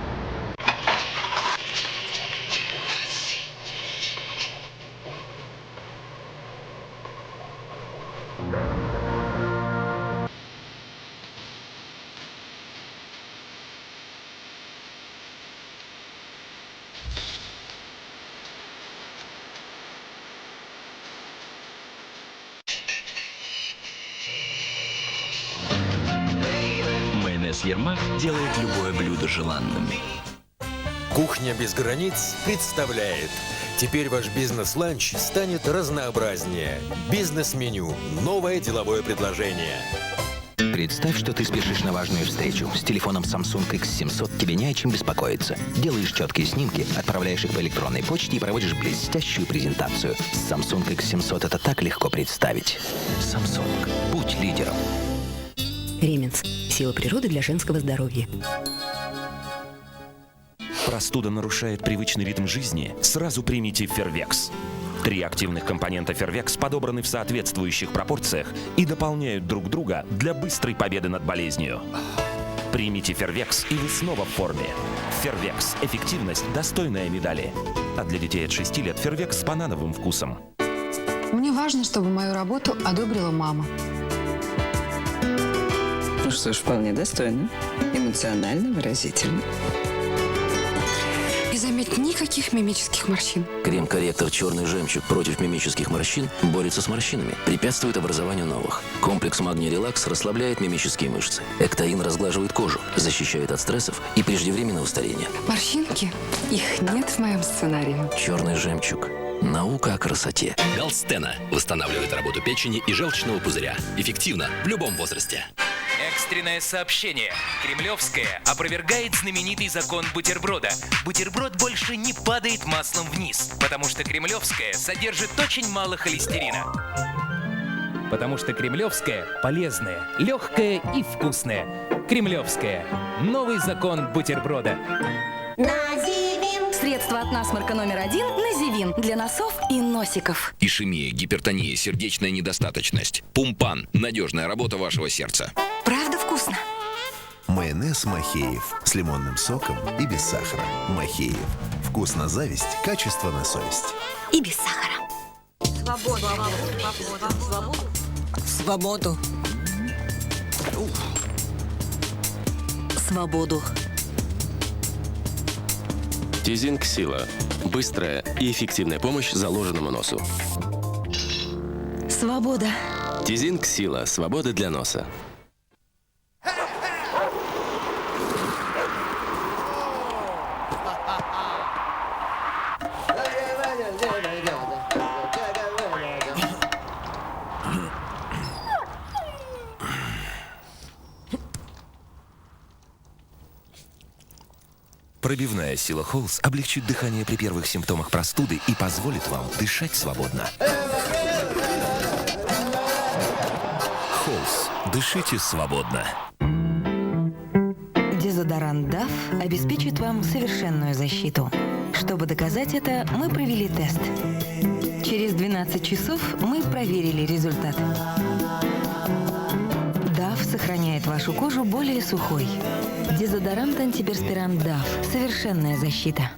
Майонез Ермак делает любое блюдо желанным. Кухня без границ представляет. Теперь ваш бизнес-ланч станет разнообразнее. Бизнес-меню. Новое деловое предложение. Представь, что ты спешишь на важную встречу. С телефоном Samsung X700 тебе не о чем беспокоиться. Делаешь четкие снимки, отправляешь их по электронной почте и проводишь блестящую презентацию. С Samsung X700 это так легко представить. Samsung. Будь лидером. Ременс. Сила природы для женского здоровья. Простуда нарушает привычный ритм жизни? Сразу примите Фервекс. 3 активных компонента Фервекс подобраны в соответствующих пропорциях и дополняют друг друга для быстрой победы над болезнью. Примите Фервекс, и вы снова в форме. Фервекс. Эффективность, достойная медали. А для детей от 6 лет Фервекс с банановым вкусом. Мне важно, чтобы мою работу одобрила мама. Ну что ж, вполне достойно. Эмоционально, выразительно. И заметь, никаких мимических морщин. Крем-корректор «Черный жемчуг» против мимических морщин борется с морщинами, препятствует образованию новых. Комплекс «Магний Релакс» расслабляет мимические мышцы. Эктаин разглаживает кожу, защищает от стрессов и преждевременного старения. Морщинки? Их нет в моем сценарии. «Черный жемчуг». Наука о красоте. Галстена восстанавливает работу печени и желчного пузыря. Эффективно в любом возрасте. Экстренное сообщение. Кремлевская опровергает знаменитый закон бутерброда. Бутерброд больше не падает маслом вниз, потому что Кремлевская содержит очень мало холестерина. Потому что Кремлевская полезная, легкая и вкусная. Кремлевская. Новый закон бутерброда. Називин. Средство от насморка номер 1 Називин для носов и носиков. Ишемия, гипертония, сердечная недостаточность. Пумпан. Надежная работа вашего сердца. Правда вкусно? Майонез Махеев с лимонным соком и без сахара. Махеев. Вкус на зависть, качество на совесть. И без сахара. Свободу. Свободу. Тизинг Сила. Быстрая и эффективная помощь заложенному носу. Свобода. Тизинг Сила. Свобода для носа. Пробивная сила Холс облегчит дыхание при первых симптомах простуды и позволит вам дышать свободно. Дышите свободно. Дезодорант DAF обеспечит вам совершенную защиту. Чтобы доказать это, мы провели тест. Через 12 часов мы проверили результат. DAF сохраняет вашу кожу более сухой. Дезодорант антиперспирант DAF. Совершенная защита.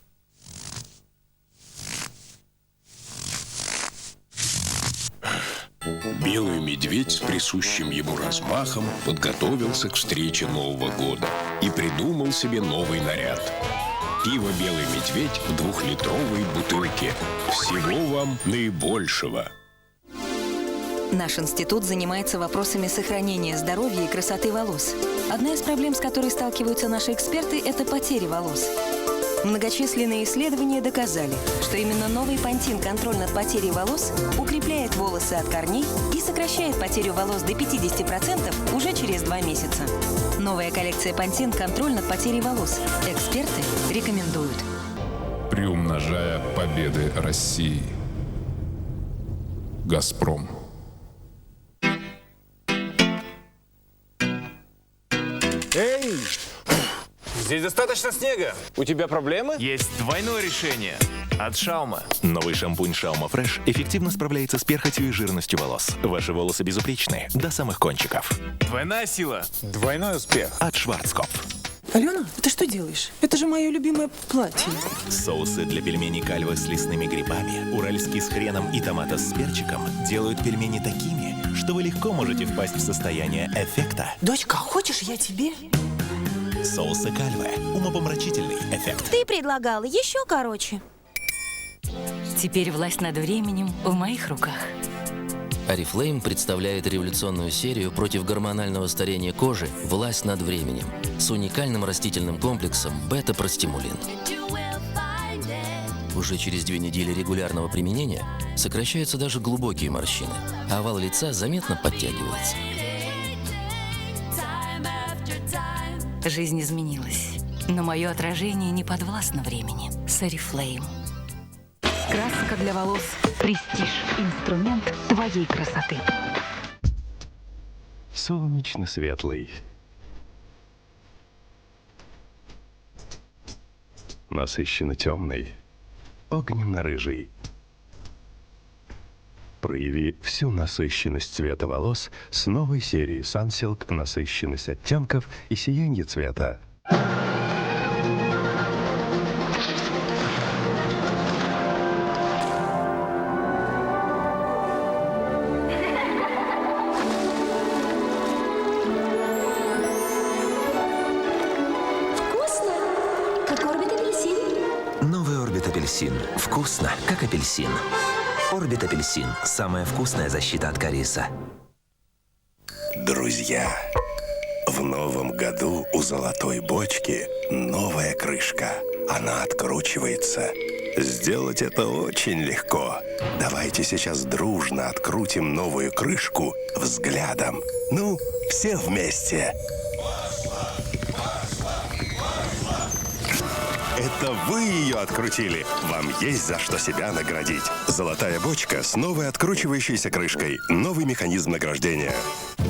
Белый медведь с присущим ему размахом подготовился к встрече Нового года и придумал себе новый наряд. Пиво «Белый медведь» в 2-литровой бутылке. Всего вам наибольшего. Наш институт занимается вопросами сохранения здоровья и красоты волос. Одна из проблем, с которой сталкиваются наши эксперты, это потеря волос. Многочисленные исследования доказали, что именно новый Пантин «Контроль над потерей волос» укрепляет волосы от корней и сокращает потерю волос до 50% уже через 2 месяца. Новая коллекция Пантин «Контроль над потерей волос». Эксперты рекомендуют. Приумножая победы России. «Газпром». Эй! Здесь достаточно снега. У тебя проблемы? Есть двойное решение от Шаума. Новый шампунь Шаума Фреш эффективно справляется с перхотью и жирностью волос. Ваши волосы безупречны до самых кончиков. Двойная сила. Двойной успех. От Шварцкопф. Алена, ты что делаешь? Это же мое любимое платье. Соусы для пельменей кальвы с лесными грибами, уральский с хреном и томата с перчиком делают пельмени такими, что вы легко можете впасть в состояние эффекта. Дочка, хочешь я тебе? Соусы кальвы. Умопомрачительный эффект. Ты предлагал еще короче. Теперь власть над временем в моих руках. Oriflame представляет революционную серию против гормонального старения кожи «Власть над временем» с уникальным растительным комплексом бета-простимулин. Уже через 2 недели регулярного применения сокращаются даже глубокие морщины, а овал лица заметно подтягивается. Жизнь изменилась, но мое отражение не подвластно времени. С Oriflame. Краска для волос. Престиж. Инструмент твоей красоты. Солнечно-светлый. Насыщенно-темный. Огненно-рыжий. Прояви всю насыщенность цвета волос с новой серии Sunsilk, насыщенность оттенков и сияние цвета. Вкусно, как Орбит апельсин. Новый Орбит апельсин. Вкусно, как апельсин. Орбит апельсин. Самая вкусная защита от кариеса. Друзья, в новом году у золотой бочки новая крышка. Она откручивается. Сделать это очень легко. Давайте сейчас дружно открутим новую крышку взглядом. Ну, все вместе. Это вы ее открутили. Вам есть за что себя наградить. Золотая бочка с новой откручивающейся крышкой. Новый механизм награждения.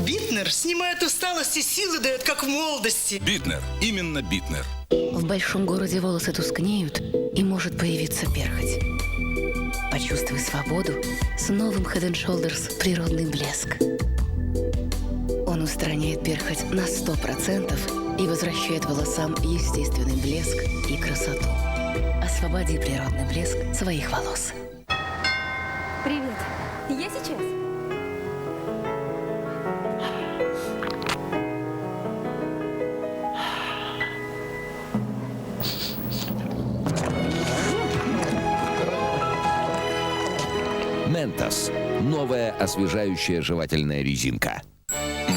Битнер снимает усталость и силы дает, как в молодости. Битнер. Именно Битнер. В большом городе волосы тускнеют, и может появиться перхоть. Почувствуй свободу с новым Head & Shoulders природный блеск. Он устраняет перхоть на 100% и возвращает волосам естественный блеск и красоту. Освободи природный блеск своих волос. Привет. Я сейчас. Ментос. Новая освежающая жевательная резинка.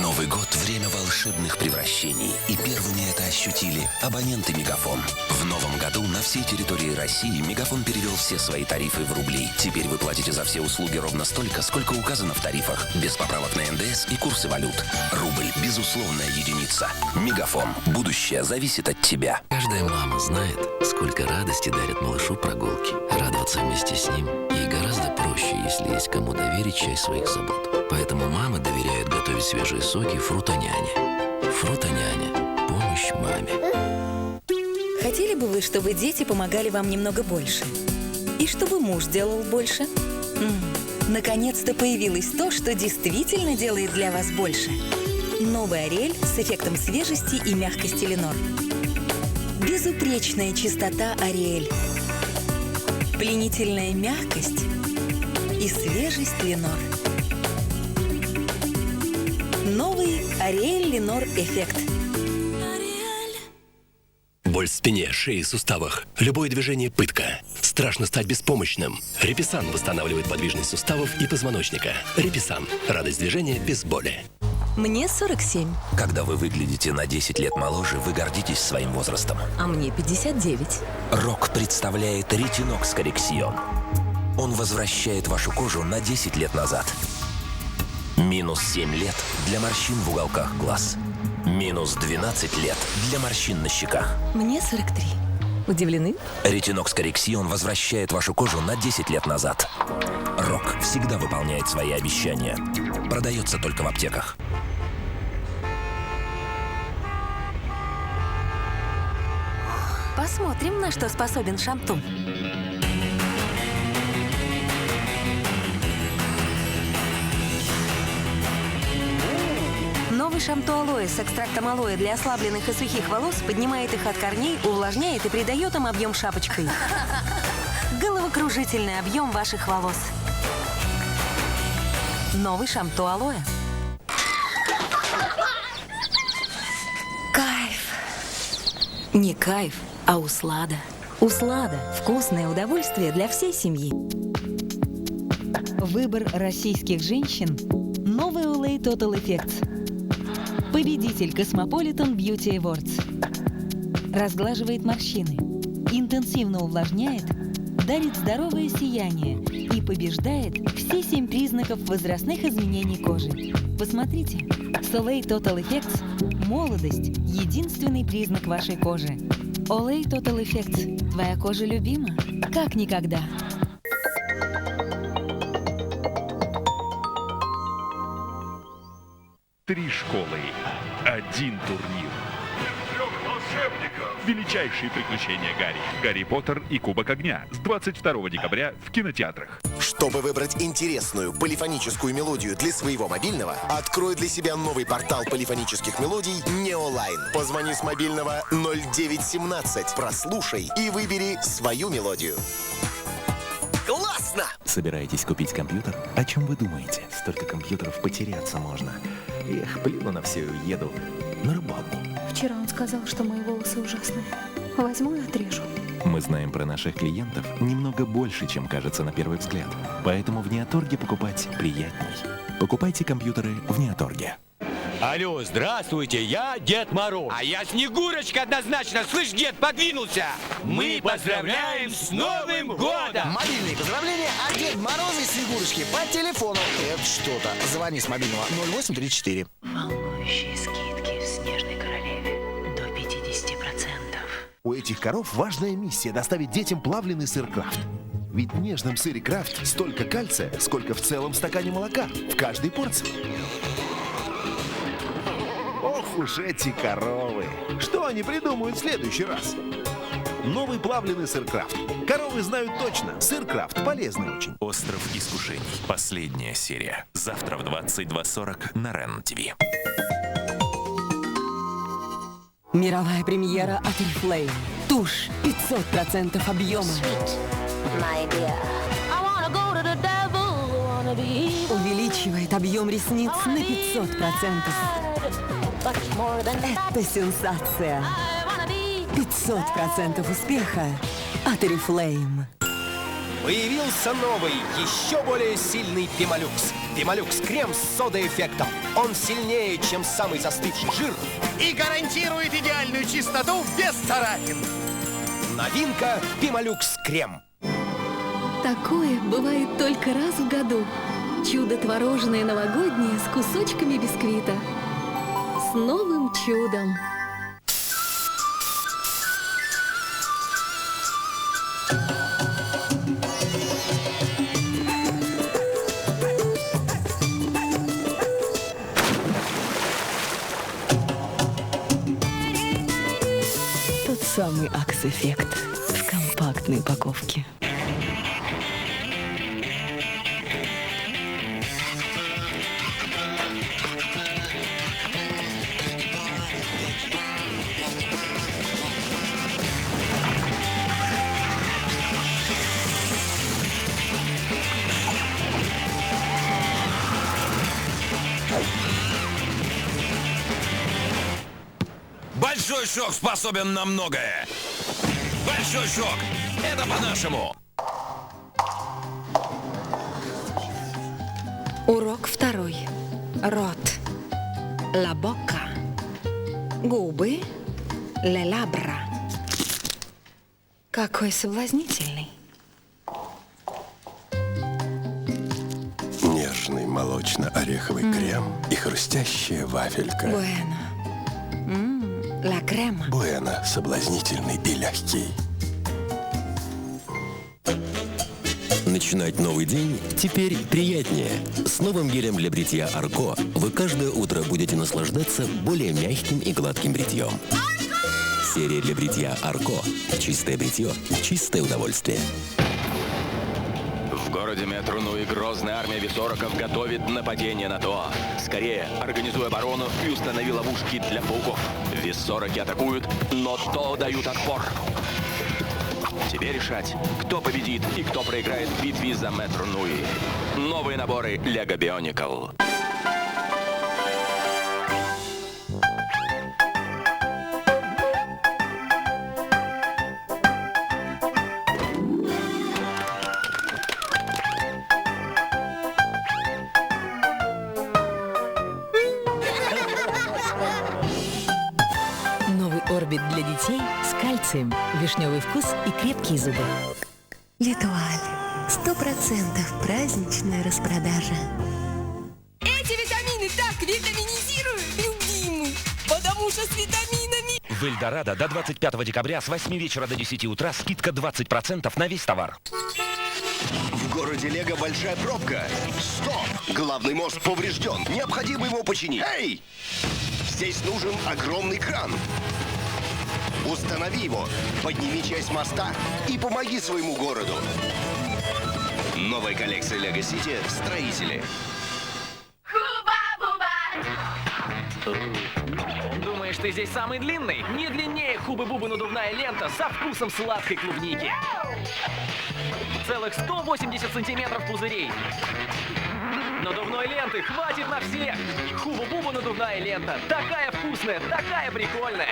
Новый год – время волшебных превращений. И первыми это ощутили абоненты Мегафон. В новом году на всей территории России Мегафон перевел все свои тарифы в рубли. Теперь вы платите за все услуги ровно столько, сколько указано в тарифах. Без поправок на НДС и курсы валют. Рубль – безусловная единица. Мегафон. Будущее зависит от тебя. Каждая мама знает, сколько радости дарят малышу прогулки. Радоваться вместе с ним ей гораздо проще, если есть кому доверить часть своих забот. Поэтому мамы доверяют готовить свежие соки Фрутоняне. Фрутоняня. Помощь маме. Хотели бы вы, чтобы дети помогали вам немного больше? И чтобы муж делал больше? Наконец-то появилось то, что действительно делает для вас больше. Новый Ариэль с эффектом свежести и мягкости Ленор. Безупречная чистота Ариэль. Пленительная мягкость и свежесть Ленор. Новый Ариэль Ленор Эффект. Боль в спине, шее и суставах. Любое движение – пытка. Страшно стать беспомощным. Реписан восстанавливает подвижность суставов и позвоночника. Реписан. Радость движения без боли. Мне 47. Когда вы выглядите на 10 лет моложе, вы гордитесь своим возрастом. А мне 59. Рок представляет Ретинокс Коррекцион. Он возвращает вашу кожу на 10 лет назад. Минус 7 лет для морщин в уголках глаз. Минус 12 лет для морщин на щеках. Мне 43. Удивлены? Ретинокс Коррекцион возвращает вашу кожу на 10 лет назад. Рок всегда выполняет свои обещания. Продается только в аптеках. Посмотрим, на что способен Шамту. Новый Шамту Алоэ с экстрактом алоэ для ослабленных и сухих волос поднимает их от корней, увлажняет и придает им объем шапочкой. Головокружительный объем ваших волос. Новый Шамту Алоэ. Кайф. Не кайф, а услада. Услада – вкусное удовольствие для всей семьи. Выбор российских женщин – новый Olay Total Effects. Победитель Cosmopolitan Beauty Awards. Разглаживает морщины, интенсивно увлажняет, дарит здоровое сияние и побеждает все 7 признаков возрастных изменений кожи. Посмотрите, с Olay Total Effects молодость – единственный признак вашей кожи. Olay Total Effects. Твоя кожа любима, как никогда. Три школы, один турнир. Трех волшебников. Величайшие приключения Гарри. Гарри Поттер и Кубок огня. С 22 декабря в кинотеатрах. Чтобы выбрать интересную полифоническую мелодию для своего мобильного, открой для себя новый портал полифонических мелодий Neoline. Позвони с мобильного 0917, прослушай и выбери свою мелодию. Классно! Собираетесь купить компьютер? О чем вы думаете? Столько компьютеров потеряться можно. Эх, плюну на все и уеду на рыбалку. Вчера он сказал, что мои волосы ужасные. Возьму и отрежу. Мы знаем про наших клиентов немного больше, чем кажется на первый взгляд. Поэтому в Неоторге покупать приятней. Покупайте компьютеры в Неоторге. Алло, здравствуйте, я Дед Мороз. А я Снегурочка однозначно. Слышь, дед, подвинулся. Мы поздравляем с Новым годом! Мобильные поздравления от Деда Мороза и Снегурочки по телефону. Это что-то. Звони с мобильного 0834. Волнующие скидки в Снежной Королеве. До 50%. У этих коров важная миссия – доставить детям плавленый сыр Крафт. Ведь в нежном сыре Крафт столько кальция, сколько в целом стакане молока в каждой порции. Ох уж эти коровы! Что они придумают в следующий раз? Новый плавленый сыр Крафт. Коровы знают точно, сыр Крафт полезный очень. «Остров искушений». Последняя серия. Завтра в 22:40 на РЕН-ТВ. Мировая премьера от Oriflame. Тушь 500% объема. Увеличивает объем ресниц на 500%. Это сенсация. 500% успеха от Oriflame. Появился новый, еще более сильный Пемолюкс. Пемолюкс крем с содоэффектом. Он сильнее, чем самый застывший жир. И гарантирует идеальную чистоту без царапин. Новинка Пемолюкс крем. Такое бывает только раз в году. Чудо творожное новогоднее с кусочками бисквита. С новым чудом! Самый Акс-эффект в компактной упаковке. Большой шок способен на многое. Большой шок. Это по-нашему. Урок второй. Рот. La boca. Губы. Le labra. Какой соблазнительный. Нежный молочно-ореховый крем и хрустящая вафелька. Bueno. La crema. Буэна, соблазнительный и легкий. Начинать новый день теперь приятнее. С новым гелем для бритья Арко вы каждое утро будете наслаждаться более мягким и гладким бритьем. Серия для бритья Арко. Чистое бритье, чистое удовольствие. В городе Метруну и грозная армия висороков готовит нападение на то. Скорее, организуй оборону и установи ловушки для пауков. Висороки атакуют, но то дают отпор. Тебе решать, кто победит и кто проиграет в битве за Метрунуи. Новые наборы Lego Bionicle. Орбит для детей с кальцием, вишневый вкус и крепкие зубы. Летуаль. 100% праздничная распродажа. Эти витамины так витаминизируют, любимый, потому что с витаминами. В Эльдорадо до 25 декабря с 8 вечера до 10 утра скидка 20% на весь товар. В городе Лего большая пробка. Стоп! Главный мост поврежден. Необходимо его починить. Эй! Здесь нужен огромный кран. Установи его, подними часть моста и помоги своему городу. Новая коллекция Lego City «Строители». Думаешь, ты здесь самый длинный? Не длиннее Хубы-Бубы надувная лента со вкусом сладкой клубники. Целых 180 сантиметров пузырей. Надувной ленты хватит на всех. Хубу-Бубу надувная лента. Такая вкусная, такая прикольная.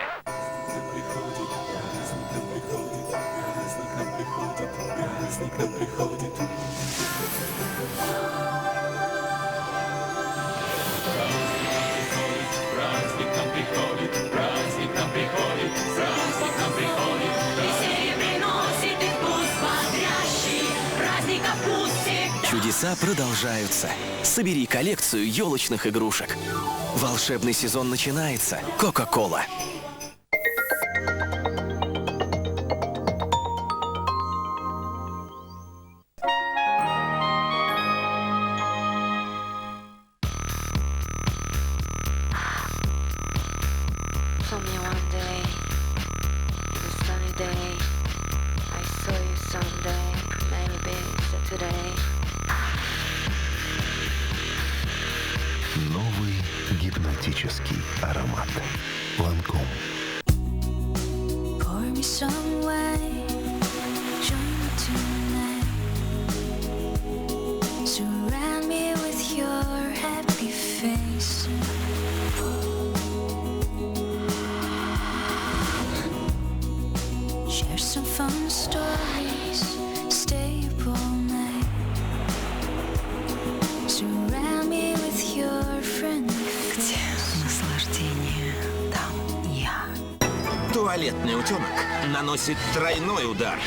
Чудеса продолжаются. Собери коллекцию елочных игрушек. Волшебный сезон начинается. Кока-кола. Новый гипнотический аромат. Ланком. Туалетный утенок наносит тройной удар.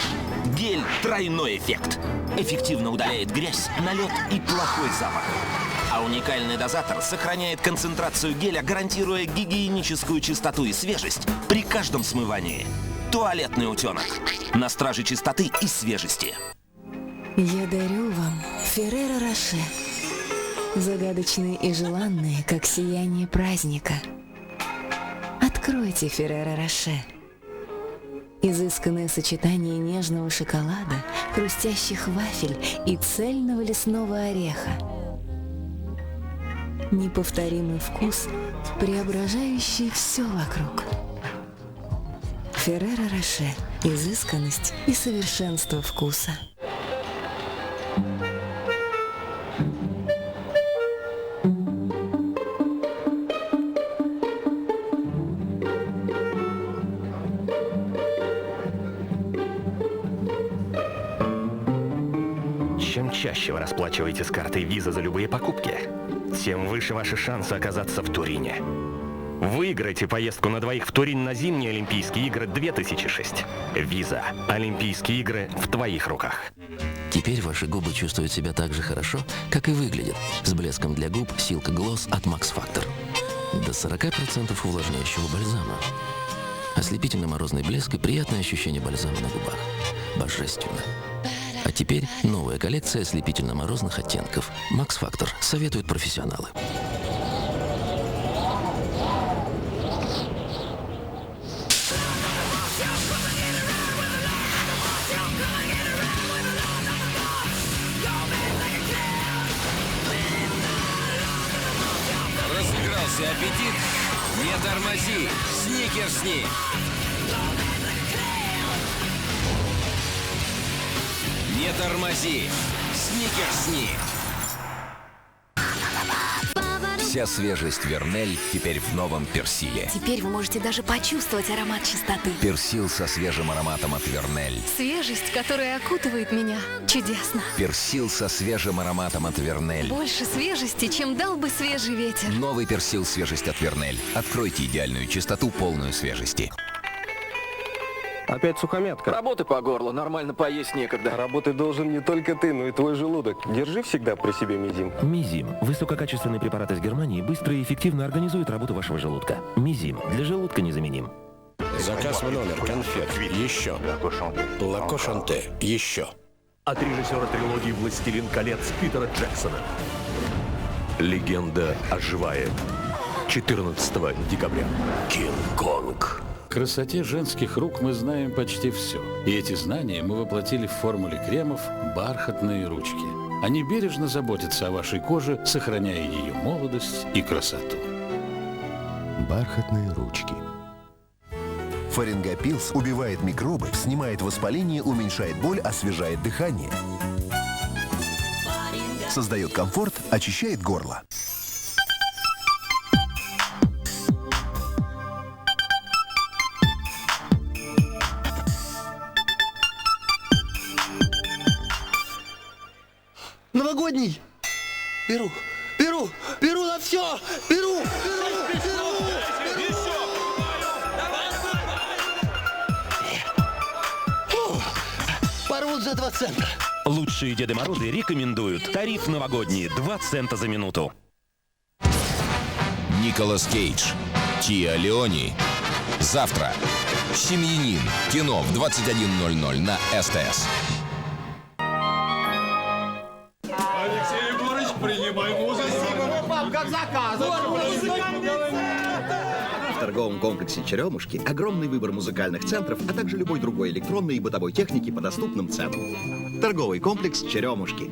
Гель «Тройной эффект». Эффективно удаляет грязь, налет и плохой запах. А уникальный дозатор сохраняет концентрацию геля, гарантируя гигиеническую чистоту и свежесть при каждом смывании. Туалетный утенок. На страже чистоты и свежести. Я дарю вам Ферреро Роше. Загадочные и желанные, как сияние праздника. Откройте Ферреро Роше. Изысканное сочетание нежного шоколада, хрустящих вафель и цельного лесного ореха. Неповторимый вкус, преображающий все вокруг. Ферреро Роше. Изысканность и совершенство вкуса. Чем чаще вы расплачиваете с картой Visa за любые покупки, тем выше ваши шансы оказаться в Турине. Выиграйте поездку на двоих в Турин на зимние Олимпийские игры 2006. Visa. Олимпийские игры в твоих руках. Теперь ваши губы чувствуют себя так же хорошо, как и выглядят, с блеском для губ Silk Gloss от Max Factor. До 40% увлажняющего бальзама. Ослепительно-морозный блеск и приятное ощущение бальзама на губах. Божественно. А теперь новая коллекция ослепительно-морозных оттенков. Max Factor. Советуют профессионалы. Разыгрался аппетит? Не тормози! Сникерсни! Не тормози! Сникерсни! Вся свежесть Вернель теперь в новом персиле. Теперь вы можете даже почувствовать аромат чистоты. Персил со свежим ароматом от Вернель. Свежесть, которая окутывает меня. Чудесно. Персил со свежим ароматом от Вернель. Больше свежести, чем дал бы свежий ветер. Новый персил свежесть от Вернель. Откройте идеальную чистоту, полную свежести. Опять сухомятка. Работы по горлу, нормально поесть некогда. Работать должен не только ты, но и твой желудок. Держи всегда при себе Мизим. Мизим. Высококачественный препарат из Германии быстро и эффективно организует работу вашего желудка. Мизим. Для желудка незаменим. Заказ в номер, конфет. Еще. Лако Шанте. Еще. От режиссера трилогии «Властелин колец» Питера Джексона. Легенда оживает. 14 декабря. Кинг-Конг. К красоте женских рук мы знаем почти все. И эти знания мы воплотили в формуле кремов «Бархатные ручки». Они бережно заботятся о вашей коже, сохраняя ее молодость и красоту. Бархатные ручки. Фарингопилс убивает микробы, снимает воспаление, уменьшает боль, освежает дыхание. Создает комфорт, очищает горло. Новогодний! Беру на все! Беру! Порвут за 2 цента. Лучшие Деды Морозы рекомендуют тариф новогодний 2 цента за минуту. Николас Кейдж. Тиа Леони. Завтра. «Семьянин». Кино в 21:00 на СТС. Алексей Егорович, принимай музыку. Пап, как заказывал. В торговом комплексе «Черемушки» огромный выбор музыкальных центров, а также любой другой электронной и бытовой техники по доступным ценам. Торговый комплекс «Черемушки».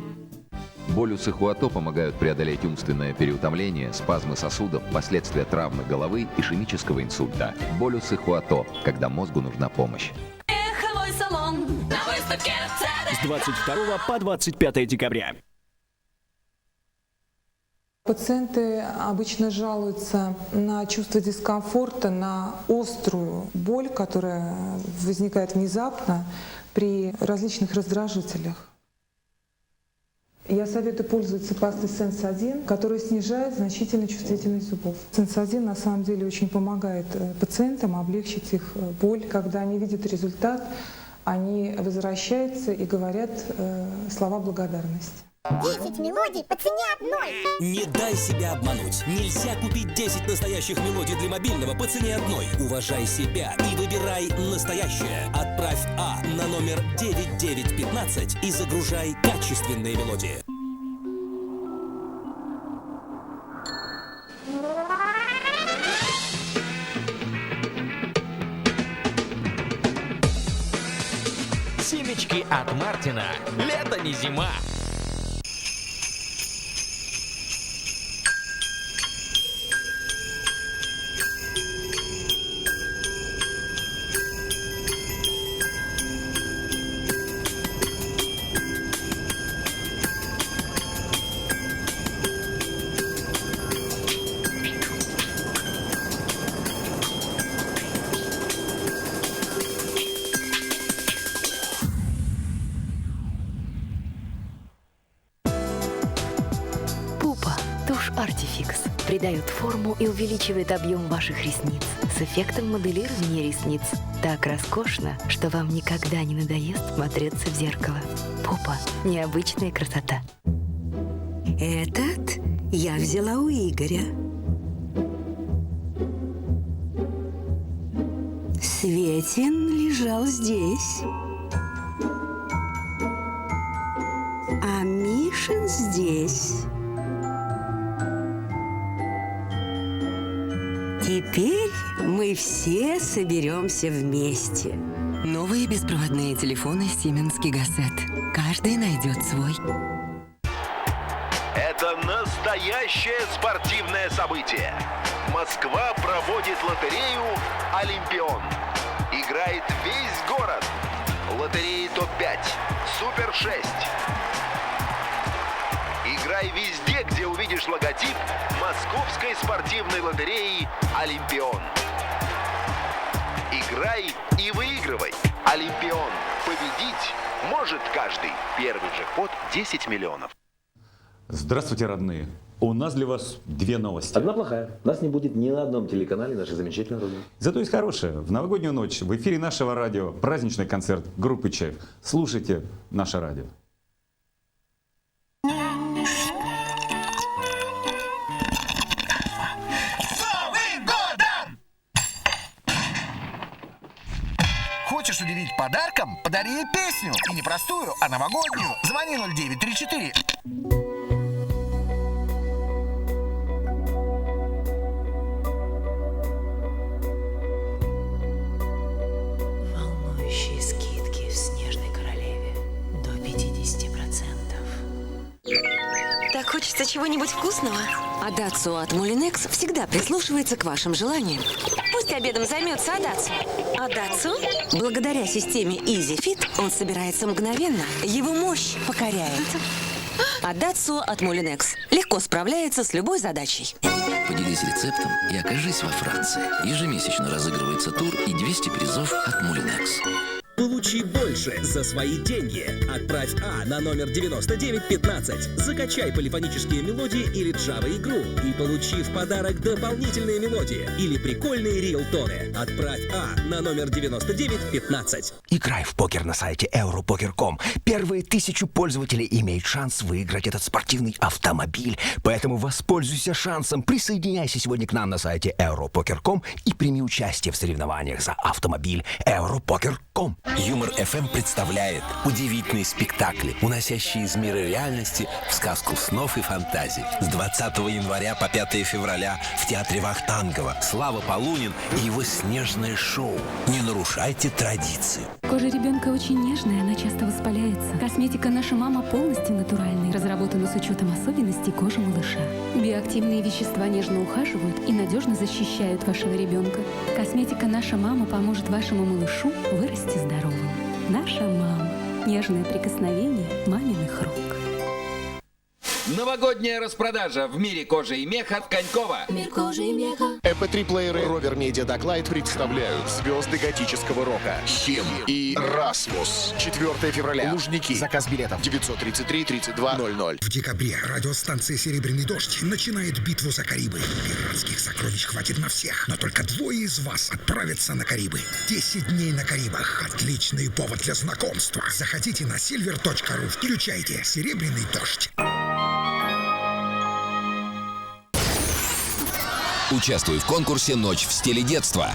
Болюсы Хуато помогают преодолеть умственное переутомление, спазмы сосудов, последствия травмы головы, ишемического инсульта. Болюсы Хуато, когда мозгу нужна помощь. Эховой салон на выставке с 22 по 25 декабря. Пациенты обычно жалуются на чувство дискомфорта, на острую боль, которая возникает внезапно при различных раздражителях. Я советую пользоваться пастой Sense-1, которая снижает значительно чувствительность зубов. Sense-1 на самом деле очень помогает пациентам облегчить их боль. Когда они видят результат, они возвращаются и говорят слова благодарности. 10 мелодий по цене одной. Не дай себя обмануть. Нельзя купить 10 настоящих мелодий для мобильного по цене одной. Уважай себя и выбирай настоящее. Отправь А на номер 9915 и загружай качественные мелодии. Тапочки от Мартина. Лето не зима. Артификс придает форму и увеличивает объем ваших ресниц с эффектом моделирования ресниц. Так роскошно, что вам никогда не надоест смотреться в зеркало. Пупа – необычная красота. Этот я взяла у Игоря. Светин лежал здесь. А Мишин здесь. Теперь мы все соберемся вместе. Новые беспроводные телефоны Siemens Gigaset. Каждый найдет свой. Это настоящее спортивное событие. Москва проводит лотерею «Олимпион». Играет весь город. Лотереи ТОП-5, Супер-6. Играй везде, где увидишь логотип Московской спортивной лотереи «Олимпион». Играй и выигрывай. «Олимпион». Победить может каждый. Первый джекпот 10 миллионов. Здравствуйте, родные. У нас для вас две новости. Одна плохая. Нас не будет ни на одном телеканале нашей замечательной родины. Зато есть хорошая. В новогоднюю ночь в эфире нашего радио праздничный концерт группы Чайф. Слушайте наше радио. Хочешь удивить подарком? Подари ей песню. И не простую, а новогоднюю. Звони 0934. Волнующие скидки в Снежной Королеве до 50%. Так хочется чего-нибудь вкусного. А Датсу от Мулинекс всегда прислушивается к вашим желаниям. Пусть обедом займется Адатсу. А Датсу? Благодаря системе EasyFit он собирается мгновенно. Его мощь покоряет. А Датсу от Мулинекс легко справляется с любой задачей. Поделись рецептом и окажись во Франции. Ежемесячно разыгрывается тур и 200 призов от Мулинекс. Получи больше за свои деньги. Отправь А на номер 9915. Закачай полифонические мелодии или Java-игру и получи в подарок дополнительные мелодии или прикольные риэлтоны. Отправь А на номер 9915. Играй в покер на сайте europoker.com. Первые 1000 пользователей имеют шанс выиграть этот спортивный автомобиль. Поэтому воспользуйся шансом. Присоединяйся сегодня к нам на сайте europoker.com и прими участие в соревнованиях за автомобиль europoker.com. Юмор ФМ представляет удивительные спектакли, уносящие из мира реальности в сказку снов и фантазий. С 20 января по 5 февраля в театре Вахтангова Слава Полунин и его снежное шоу. Не нарушайте традиции. Кожа ребенка очень нежная, она часто воспаляется. Косметика «Наша мама» полностью натуральная, разработана с учетом особенностей кожи малыша. Биоактивные вещества нежно ухаживают и надежно защищают вашего ребенка. Косметика «Наша мама» поможет вашему малышу вырасти здоровым. Наша мама. Нежное прикосновение маминых рук. Новогодняя распродажа в мире кожи и меха от Конькова. Мир кожи и меха. MP3-плееры Rover Media Darklight представляют звезды готического рока Хим и Расмус. 4 февраля. Лужники. Заказ билетов 933-32-00. В декабре радиостанция «Серебряный дождь» начинает битву за Карибы. Пиратских сокровищ хватит на всех, но только 2 из вас отправятся на Карибы. 10 дней на Карибах. Отличный повод для знакомства. Заходите на silver.ru, включайте «Серебряный дождь». Участвуй в конкурсе «Ночь в стиле детства».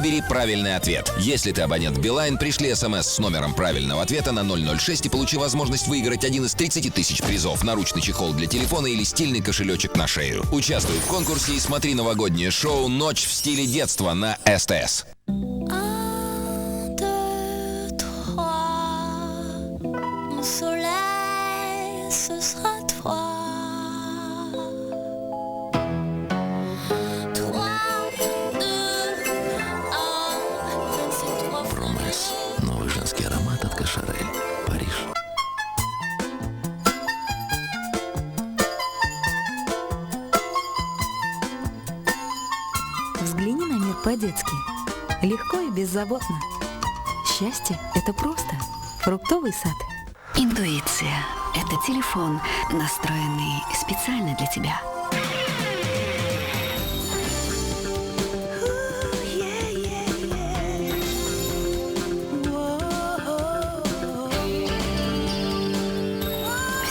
выбери правильный ответ. Если ты абонент Билайн, пришли смс с номером правильного ответа на 006 и получи возможность выиграть один из 30 тысяч призов. Наручный чехол для телефона или стильный кошелечек на шею. Участвуй в конкурсе и смотри новогоднее шоу «Ночь в стиле детства» на СТС. Промес. Новый женский аромат от Кошарель. Париж. Взгляни на мир по-детски. Легко и беззаботно. Счастье – это просто. Фруктовый сад. Интуиция – это телефон, настроенный специально для тебя.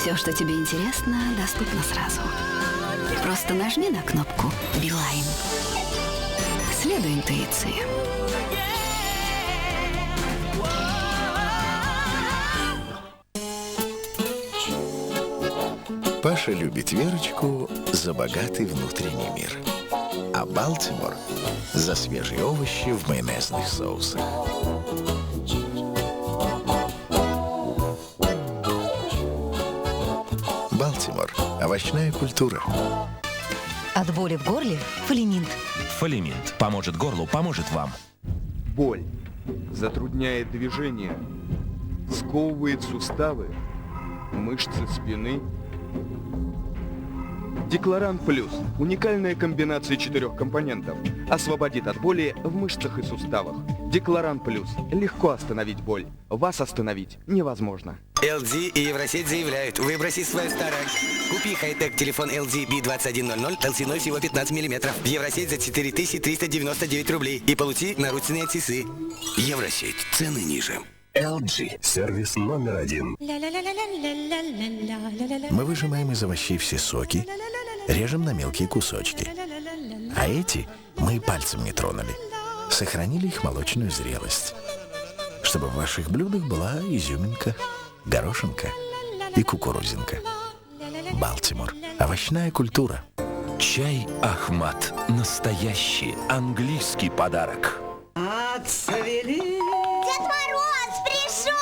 Все, что тебе интересно, доступно сразу. Просто нажми на кнопку «Билайн». Следуй интуиции. Паша любит Верочку за богатый внутренний мир. А Балтимор – за свежие овощи в майонезных соусах. Балтимор – овощная культура. От боли в горле Фолиминт. Фолиминт поможет горлу, поможет вам. Боль затрудняет движение, сковывает суставы, мышцы спины. Декларант Плюс. Уникальная комбинация 4 компонентов. Освободит от боли в мышцах и суставах. Декларант Плюс. Легко остановить боль. Вас остановить невозможно. LG и Евросеть заявляют, выброси свою старую. Купи хай-тек телефон LG B2100 толщиной всего 15 мм. В Евросеть за 4399 рублей. И получи наручные часы. Евросеть. Цены ниже. LG. Сервис номер 1. Мы выжимаем из овощей все соки, режем на мелкие кусочки. А эти мы и пальцем не тронули. Сохранили их молочную зрелость. Чтобы в ваших блюдах была изюминка, горошинка и кукурузинка. Балтимор. Овощная культура. Чай Ахмат. Настоящий английский подарок. Отцвели. Дед Мороз пришел!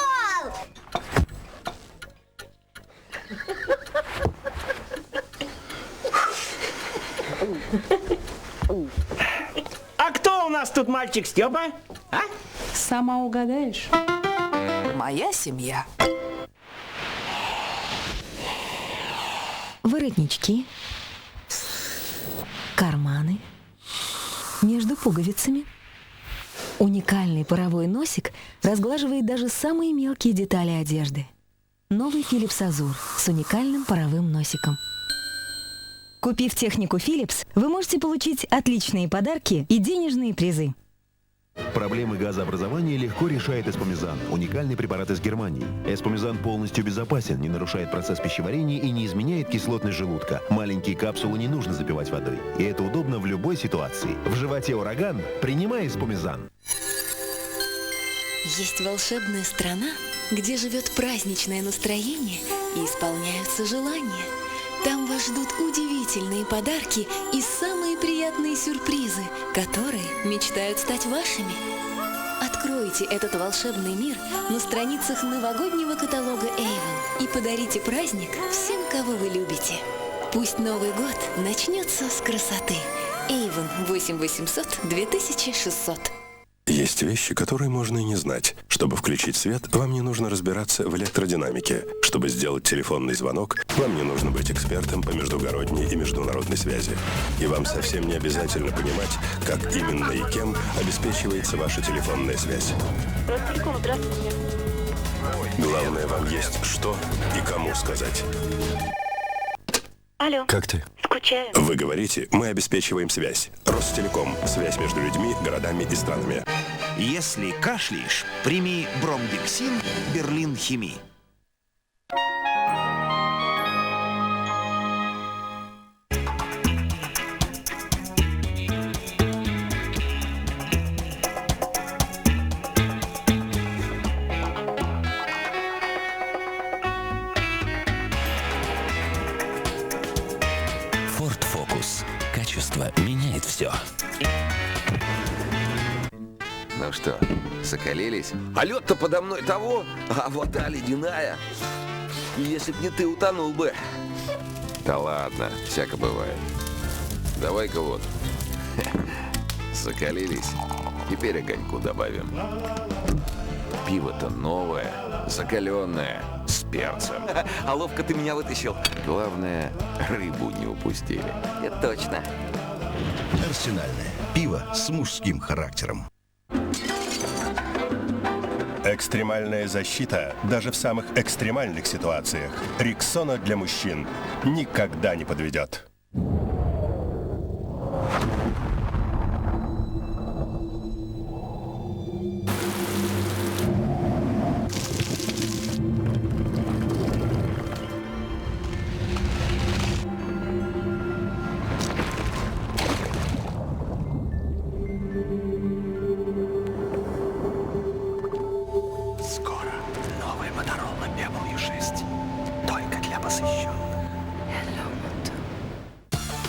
А кто у нас тут мальчик Степа? А? Сама угадаешь. Моя семья. Воротнички, карманы, между пуговицами. Уникальный паровой носик разглаживает даже самые мелкие детали одежды. Новый Philips Azur с уникальным паровым носиком. Купив технику Philips, вы можете получить отличные подарки и денежные призы. Проблемы газообразования легко решает эспумизан. Уникальный препарат из Германии. Эспумизан полностью безопасен, не нарушает процесс пищеварения и не изменяет кислотность желудка. Маленькие капсулы не нужно запивать водой. И это удобно в любой ситуации. В животе ураган? Принимай эспумизан. Есть волшебная страна, где живет праздничное настроение и исполняются желания. Там вас ждут удивительные подарки и самые приятные сюрпризы, которые мечтают стать вашими. Откройте этот волшебный мир на страницах новогоднего каталога Avon и подарите праздник всем, кого вы любите. Пусть Новый год начнется с красоты. Avon 8800-2600. Есть вещи, которые можно и не знать. Чтобы включить свет, вам не нужно разбираться в электродинамике. Чтобы сделать телефонный звонок, вам не нужно быть экспертом по междугородней и международной связи. И вам совсем не обязательно понимать, как именно и кем обеспечивается ваша телефонная связь. Ростелеком, здравствуйте. Главное, вам есть что и кому сказать. Алло. Как ты? Скучаю. Вы говорите, мы обеспечиваем связь. Ростелеком. Связь между людьми, городами и странами. Если кашляешь, прими Бромгексин Берлин Хими. качество меняет все. Ну что, закалились? А лед-то подо мной того, а вода ледяная. Если б не ты, утонул бы. Да ладно, всяко бывает. Давай-ка вот. Закалились. Теперь огоньку добавим. Пиво-то новое, закаленное, с перцем. А ловко ты меня вытащил. Главное, рыбу не упустили. Это точно. Арсенальное пиво с мужским характером. Экстремальная защита даже в самых экстремальных ситуациях. Рексона для мужчин никогда не подведет.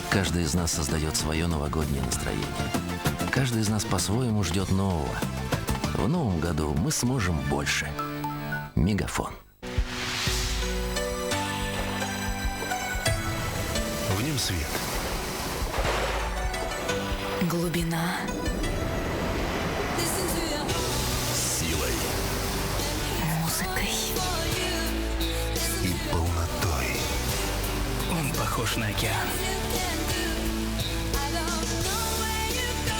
Каждый из нас создает свое новогоднее настроение. Каждый из нас по-своему ждет нового. В новом году мы сможем больше. Мегафон. В нем свет. Глубина. Силой. Музыкой. И полнотой. Он похож на океан.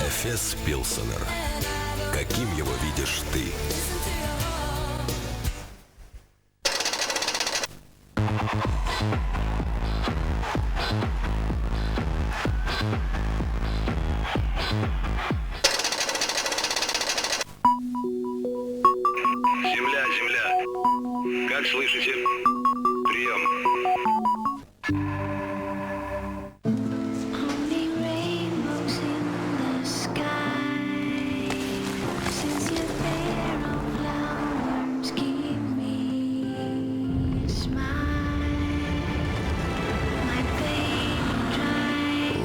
Эфес Пилсенер. Каким его видишь ты? Земля. Как слышите? Прием.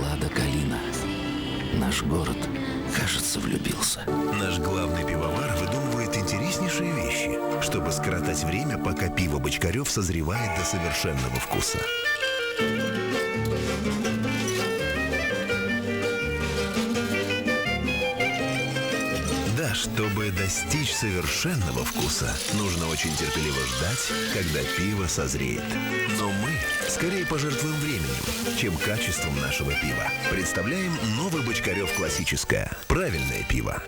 Лада Калина. Наш город, кажется, влюбился. Наш главный пивовар выдумывает интереснейшие вещи, чтобы скоротать время, пока пиво Бочкарев созревает до совершенного вкуса. Да, чтобы достичь совершенного вкуса, нужно очень терпеливо ждать, когда пиво созреет. Но мы скорее пожертвуем временем, чем качеством нашего пива. Представляем новый Бочкарев классическое. Правильное пиво.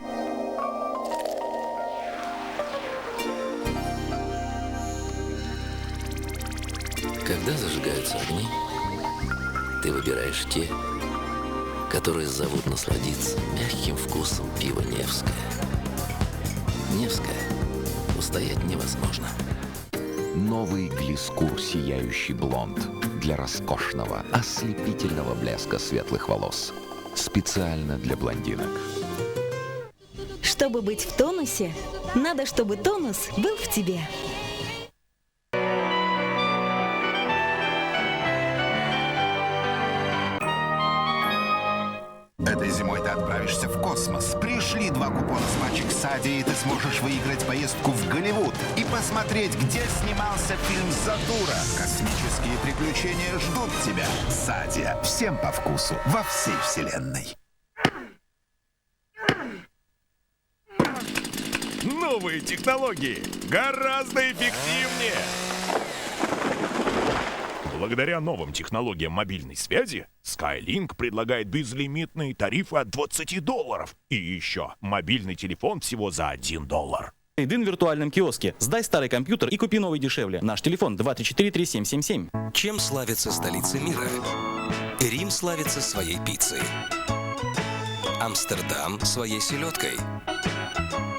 Когда зажигаются огни, ты выбираешь те, которые зовут насладиться мягким вкусом пива Невское. Невское. Устоять невозможно. Новый Глискур «Сияющий блонд» для роскошного, ослепительного блеска светлых волос. Специально для блондинок. Чтобы быть в тонусе, надо, чтобы тонус был в тебе. Этой зимой ты отправишься в космос. Пришли 2 купона с пачек Сади, и ты сможешь выиграть поездку в Голливуд и посмотреть, где снимался фильм «Затура». Космические приключения ждут тебя. Садия. Всем по вкусу. Во всей вселенной. Новые технологии гораздо эффективнее. Благодаря новым технологиям мобильной связи, Skylink предлагает безлимитные тарифы от $20. И еще мобильный телефон всего за $1. Трейд-ин в виртуальном киоске. Сдай старый компьютер и купи новый дешевле. Наш телефон 234-3777. Чем славится столица мира? Рим славится своей пиццей. Амстердам своей селедкой.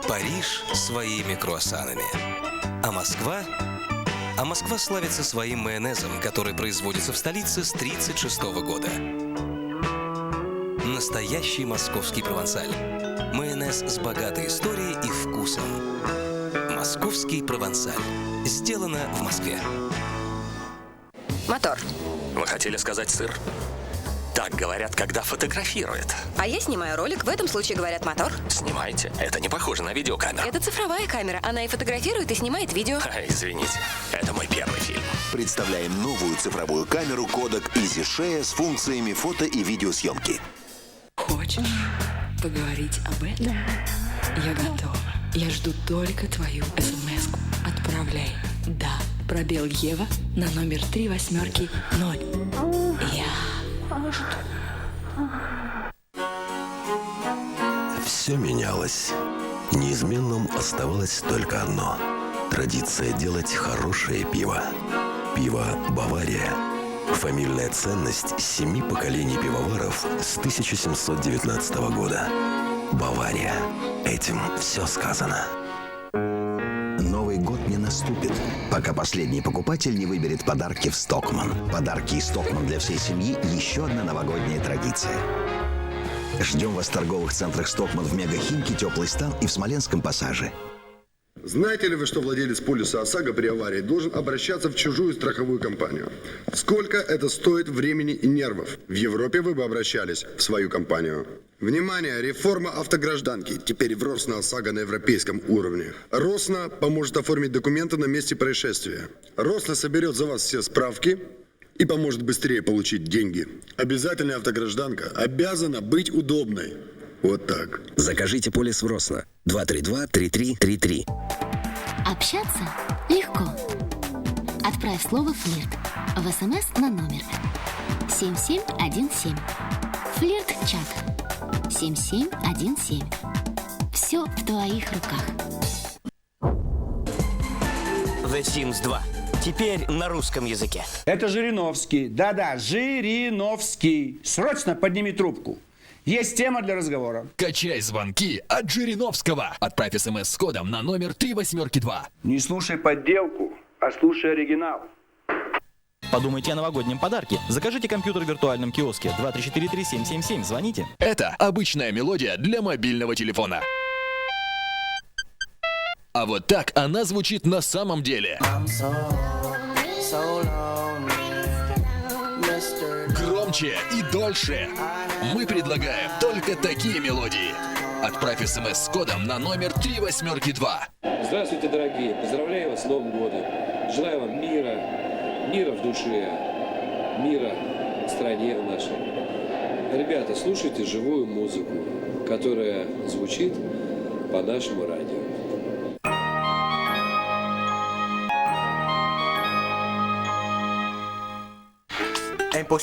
Париж своими круассанами. А Москва славится своим майонезом, который производится в столице с 1936 года. Настоящий московский провансаль. Майонез с богатой историей и вкусом. Московский провансаль. Сделано в Москве. Мотор. Вы хотели сказать сыр? Так говорят, когда фотографируют. А я снимаю ролик, в этом случае говорят мотор. Снимайте. Это не похоже на видеокамеру. Это цифровая камера, она и фотографирует, и снимает видео. Извините, это мой первый фильм. Представляем новую цифровую камеру Kodak EasyShare с функциями фото и видеосъемки. Хочешь поговорить об этом? Да. Я готова. Я жду только твою смс-ку. Отправляй «Да», пробел Ева на номер 380. Я жду. Все менялось. Неизменным оставалось только одно – традиция делать хорошее пиво. Пиво «Бавария». Фамильная ценность 7 поколений пивоваров с 1719 года. «Бавария». Этим все сказано. Новый год не наступит, пока последний покупатель не выберет подарки в Стокман. Подарки из Стокман для всей семьи – еще одна новогодняя традиция. Ждем вас в торговых центрах Стокман в Мегахимки, Теплый Стан и в Смоленском Пассаже. Знаете ли вы, что владелец полиса ОСАГО при аварии должен обращаться в чужую страховую компанию? Сколько это стоит времени и нервов? В Европе вы бы обращались в свою компанию. Внимание! Реформа автогражданки. Теперь в Росна ОСАГО на европейском уровне. Росна поможет оформить документы на месте происшествия. Росна соберет за вас все справки и поможет быстрее получить деньги. Обязательная автогражданка обязана быть удобной. Вот так. Закажите полис в Росно. 232-3333. Общаться легко. Отправь слово «флирт» в СМС на номер 7717. Флирт-чат 7717. Все в твоих руках. The Sims 2. Теперь на русском языке. Это Жириновский. Да-да, Жириновский. Срочно подними трубку. Есть тема для разговора. Качай звонки от Жириновского. Отправь СМС с кодом на номер 382. Не слушай подделку, а слушай оригинал. Подумайте о новогоднем подарке. Закажите компьютер в виртуальном киоске 2343777. Звоните. Это обычная мелодия для мобильного телефона. А вот так она звучит на самом деле. Громче и дольше. Мы предлагаем только такие мелодии. Отправь СМС с кодом на номер 382. Здравствуйте, дорогие. Поздравляю вас с Новым годом. Желаю вам мира, мира в душе, мира в стране нашей. Ребята, слушайте живую музыку, которая звучит по нашему радио.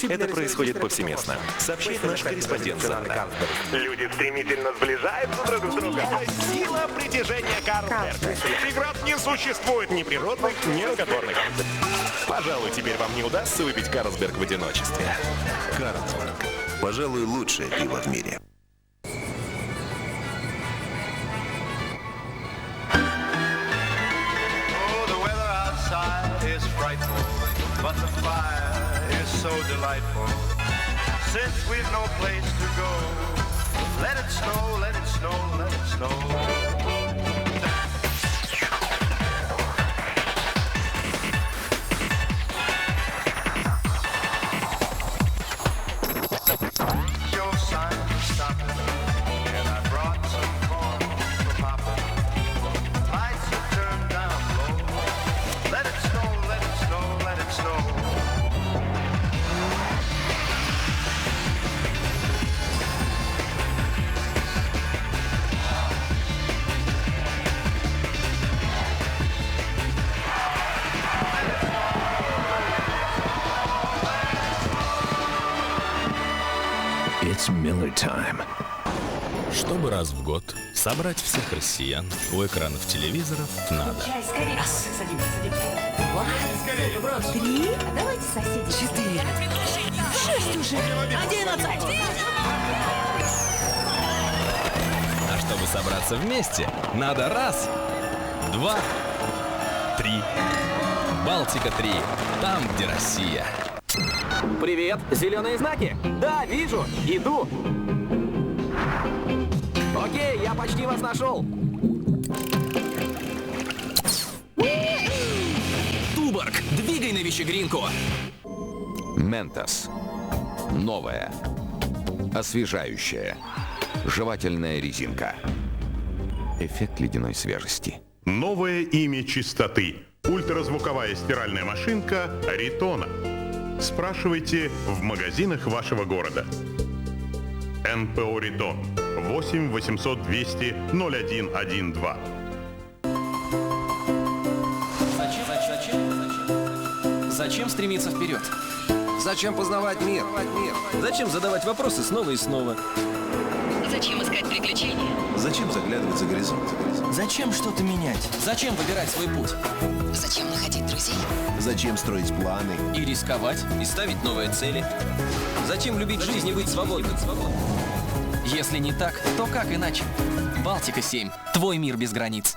Это происходит повсеместно, сообщает наш корреспондент Занна. Люди стремительно сближаются друг с другом. Сила притяжения Карлсберг. Преград не существует ни природных, ни рукотворных. Пожалуй, теперь вам не удастся выпить Карлсберг в одиночестве. Карлсберг. Пожалуй, лучшее пиво в мире. So delightful. Since we've no place to go, let it snow, let it snow, let it snow. Your sign is stopping, and I brought some corn for Papa. Lights are turned down low. Let it snow, let it snow, let it snow. It's Miller time. Чтобы раз в год собрать всех россиян у экранов телевизоров, надо. Раз. Два. Три. Давайте соседи. 4. 6 уже. 11. А чтобы собраться вместе, надо раз, два, три. Балтика 3. Там, где Россия. Привет, зеленые знаки? Да, вижу, иду. Окей, я почти вас нашел. Туборг, двигай на Вещегринку. Ментос. Новая. Освежающая. Жевательная резинка. Эффект ледяной свежести. Новое имя чистоты. Ультразвуковая стиральная машинка Ритона. Спрашивайте в магазинах вашего города. НПО Ритон. 8 800 200 0112. Зачем стремиться вперед? Зачем познавать мир? Зачем задавать вопросы снова и снова? Зачем искать приключения? Зачем заглядывать за горизонт? Зачем что-то менять? Зачем выбирать свой путь? Зачем находить друзей? Зачем строить планы? И рисковать, и ставить новые цели. Зачем любить жизнь и быть свободным? Если не так, то как иначе? Балтика-7. Твой мир без границ.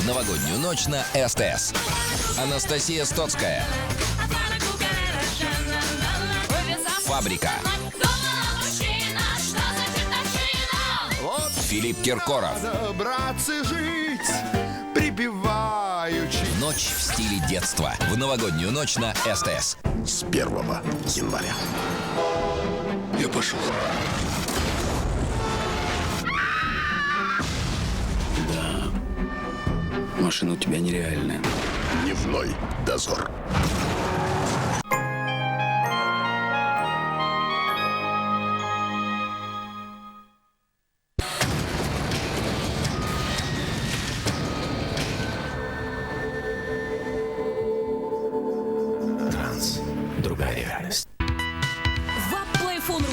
Новогоднюю ночь на СТС. Анастасия Стоцкая. Фабрика. Филипп Киркоров. Братцы, жить припеваючи. Ночь в стиле детства. В новогоднюю ночь на СТС. С 1 января. Я пошел. Машина у тебя нереальная. Дневной дозор. Транс. Другая реальность. Вап-плейфон.ру.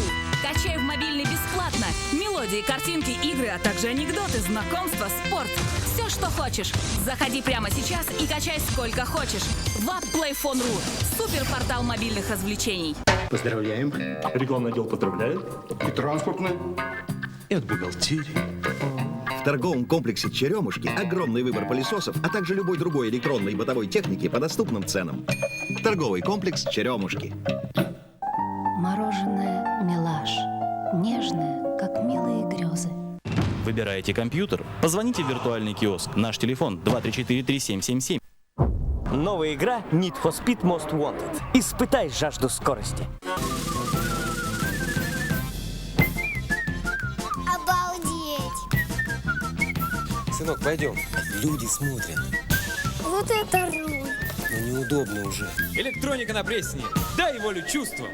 Качай в мобильный бесплатно. Мелодии, картинки, игры, а также анекдоты, знакомства, спорт. Все, что хочешь. Заходи прямо сейчас и качай сколько хочешь. Вап-плейфон.ру. Суперпортал мобильных развлечений. Поздравляем. Рекламный отдел поздравляет. И транспортный. И от бухгалтерии. В торговом комплексе «Черемушки» огромный выбор пылесосов, а также любой другой электронной и бытовой техники по доступным ценам. Торговый комплекс «Черемушки». Мороженое «Милаш». Нежное, как милые грезы. Выбираете компьютер? Позвоните в виртуальный киоск. Наш телефон 2343777. Новая игра Need for Speed Most Wanted. Испытай жажду скорости. Обалдеть! Сынок, пойдем. Люди смотрят. Вот это руль! Но неудобно уже. Электроника на прессе. Дай волю чувствам.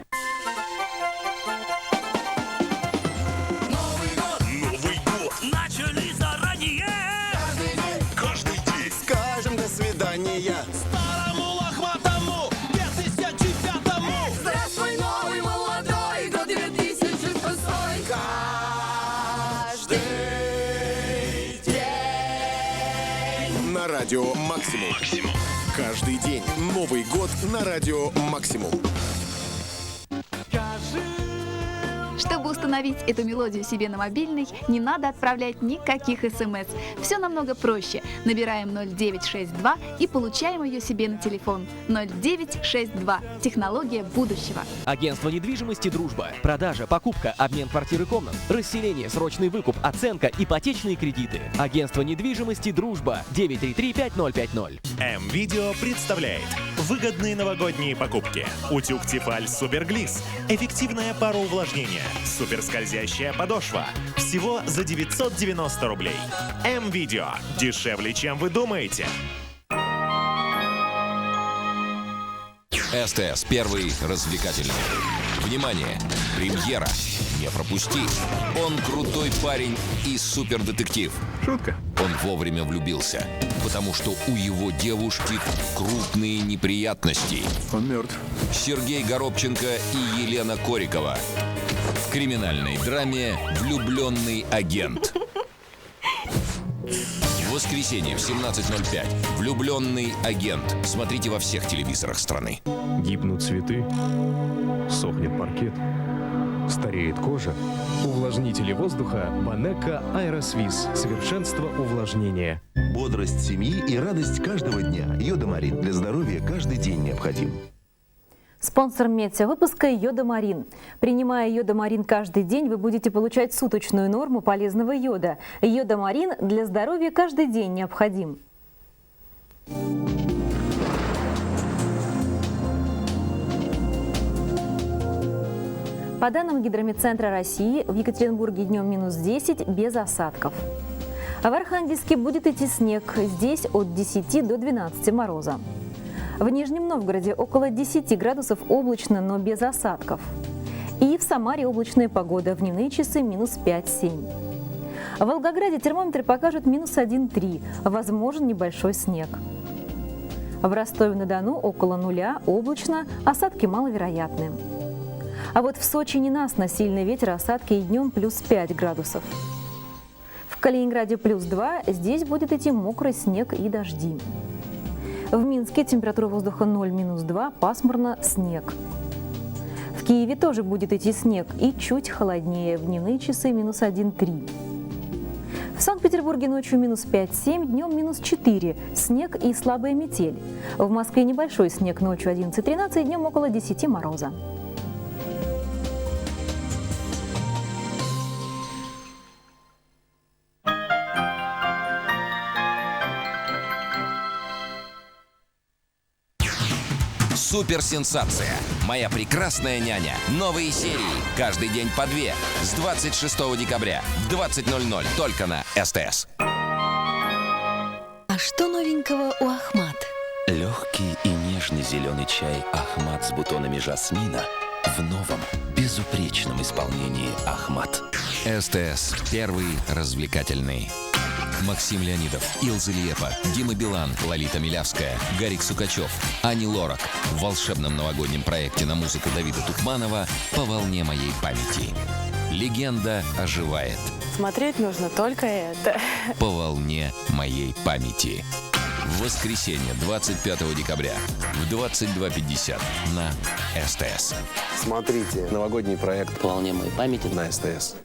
Новый год! Начали заранее! Каждый день! Скажем до свидания. Старому лохматому 2005-му! Здравствуй, новый молодой год 2006. Каждый день. На радио «Максимум». Каждый день. Новый год на радио «Максимум». Чтобы установить эту мелодию себе на мобильный, не надо отправлять никаких смс. Все намного проще. Набираем 0962 и получаем ее себе на телефон. 0962. Технология будущего. Агентство недвижимости «Дружба». Продажа, покупка, обмен квартир и комнат, расселение, срочный выкуп, оценка, ипотечные кредиты. Агентство недвижимости «Дружба». 933-5050. М-Видео представляет выгодные новогодние покупки. Утюг Тефаль Суперглиз. Эффективное пароувлажнение. Суперскользящая подошва. Всего за 990 рублей. М-Видео. Дешевле, чем вы думаете. СТС. Первый развлекательный. Внимание! Премьера. Не пропусти. Он крутой парень и супердетектив. Шутка. Он вовремя влюбился, потому что у его девушки крупные неприятности. Он мертв. Сергей Горобченко и Елена Корикова. В криминальной драме «Влюбленный агент». воскресенье в 17:05. Влюбленный агент. Смотрите во всех телевизорах страны. Гибнут цветы, сохнет паркет, стареет кожа. Увлажнители воздуха Банека Аэросвиз. Совершенство увлажнения. Бодрость семьи и радость каждого дня. Йодомарин для здоровья каждый день необходим. Спонсор медиавыпуска Йодомарин. Принимая Йодомарин каждый день, вы будете получать суточную норму полезного йода. Йодомарин для здоровья каждый день необходим. По данным Гидрометцентра России, в Екатеринбурге днем -10 без осадков. А в Архангельске будет идти снег, здесь от 10 до 12 мороза. В Нижнем Новгороде около 10 градусов облачно, но без осадков. И в Самаре облачная погода, в дневные часы -5-7. В Волгограде термометры покажут -1-3, возможен небольшой снег. В Ростове-на-Дону около 0, облачно, осадки маловероятны. А вот в Сочи ненастно, сильный ветер, осадки и днем +5 градусов. В Калининграде +2, здесь будет идти мокрый снег и дожди. В Минске температура воздуха 0-2, пасмурно, снег. В Киеве тоже будет идти снег и чуть холоднее, в дневные часы -1-3. В Санкт-Петербурге ночью -5-7, днем -4, снег и слабая метель. В Москве небольшой снег, ночью 11-13, днем около 10 мороза. Суперсенсация. Моя прекрасная няня. Новые серии. Каждый день по 2. С 26 декабря в 20:00 только на СТС. А что новенького у Ахмат? Легкий и нежный зеленый чай Ахмат с бутонами жасмина в новом, безупречном исполнении Ахмат. СТС. Первый развлекательный. Максим Леонидов, Илза Лиепа, Дима Билан, Лолита Милявская, Гарик Сукачев, Ани Лорак в волшебном новогоднем проекте на музыку Давида Тухманова «По волне моей памяти». Легенда оживает. Смотреть нужно только это. «По волне моей памяти». В воскресенье, 25 декабря в 22:50 на СТС. Смотрите новогодний проект «По волне моей памяти» на СТС.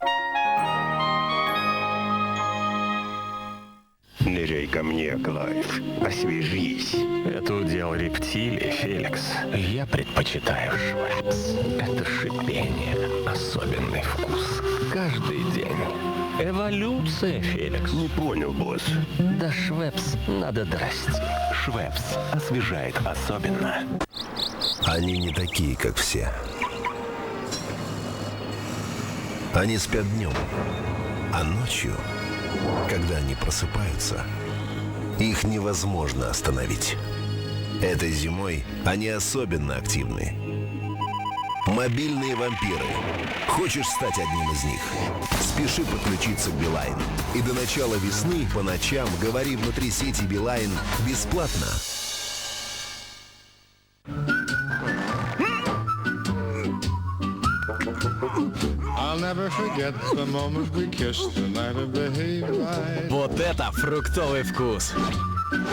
Ныряй ко мне, Клайв. Освежись. Это удел рептилий, Феликс. Я предпочитаю Швепс. Это шипение. Особенный вкус. Каждый день. Эволюция, Феликс. Не понял, босс. Да Швепс надо дорасти. Швепс освежает особенно. Они не такие, как все. Они спят днем, а ночью, когда они просыпаются, их невозможно остановить. Этой зимой они особенно активны. Мобильные вампиры. Хочешь стать одним из них? Спеши подключиться к Билайн. И до начала весны по ночам говори внутри сети Билайн бесплатно. Вот это фруктовый вкус.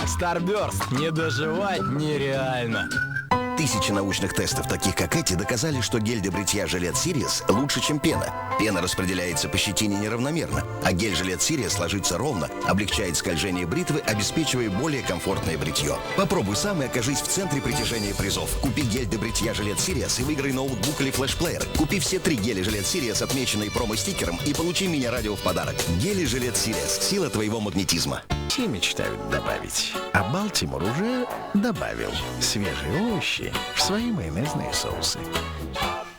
Старберст не доживать нереально. Тысячи научных тестов, таких как эти, доказали, что гель для бритья Жилет Сириес лучше, чем пена. Пена распределяется по щетине неравномерно, а гель Жилет Сириес ложится ровно, облегчает скольжение бритвы, обеспечивая более комфортное бритье. Попробуй сам и окажись в центре притяжения призов. Купи гель для бритья Жилет Сириес и выиграй ноутбук или флешплеер. Купи все 3 геля Жилет Сириес, отмеченные промо-стикером, и получи мини-радио в подарок. Гели Жилет Сириес. Сила твоего магнетизма. Все мечтают добавить, а Балтимор уже добавил свежие овощи в свои майонезные соусы.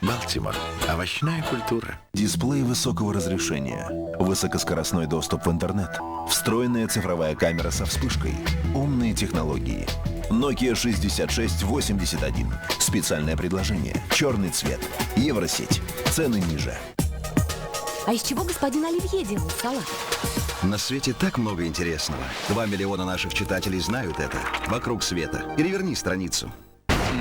Балтимор. Овощная культура. Дисплей высокого разрешения, высокоскоростной доступ в интернет, встроенная цифровая камера со вспышкой, умные технологии. Nokia 6681. Специальное предложение. Черный цвет. Евросеть. Цены ниже. А из чего господин Оливье делает салат? На свете так много интересного. 2 миллиона наших читателей знают это. Вокруг света. Переверни страницу.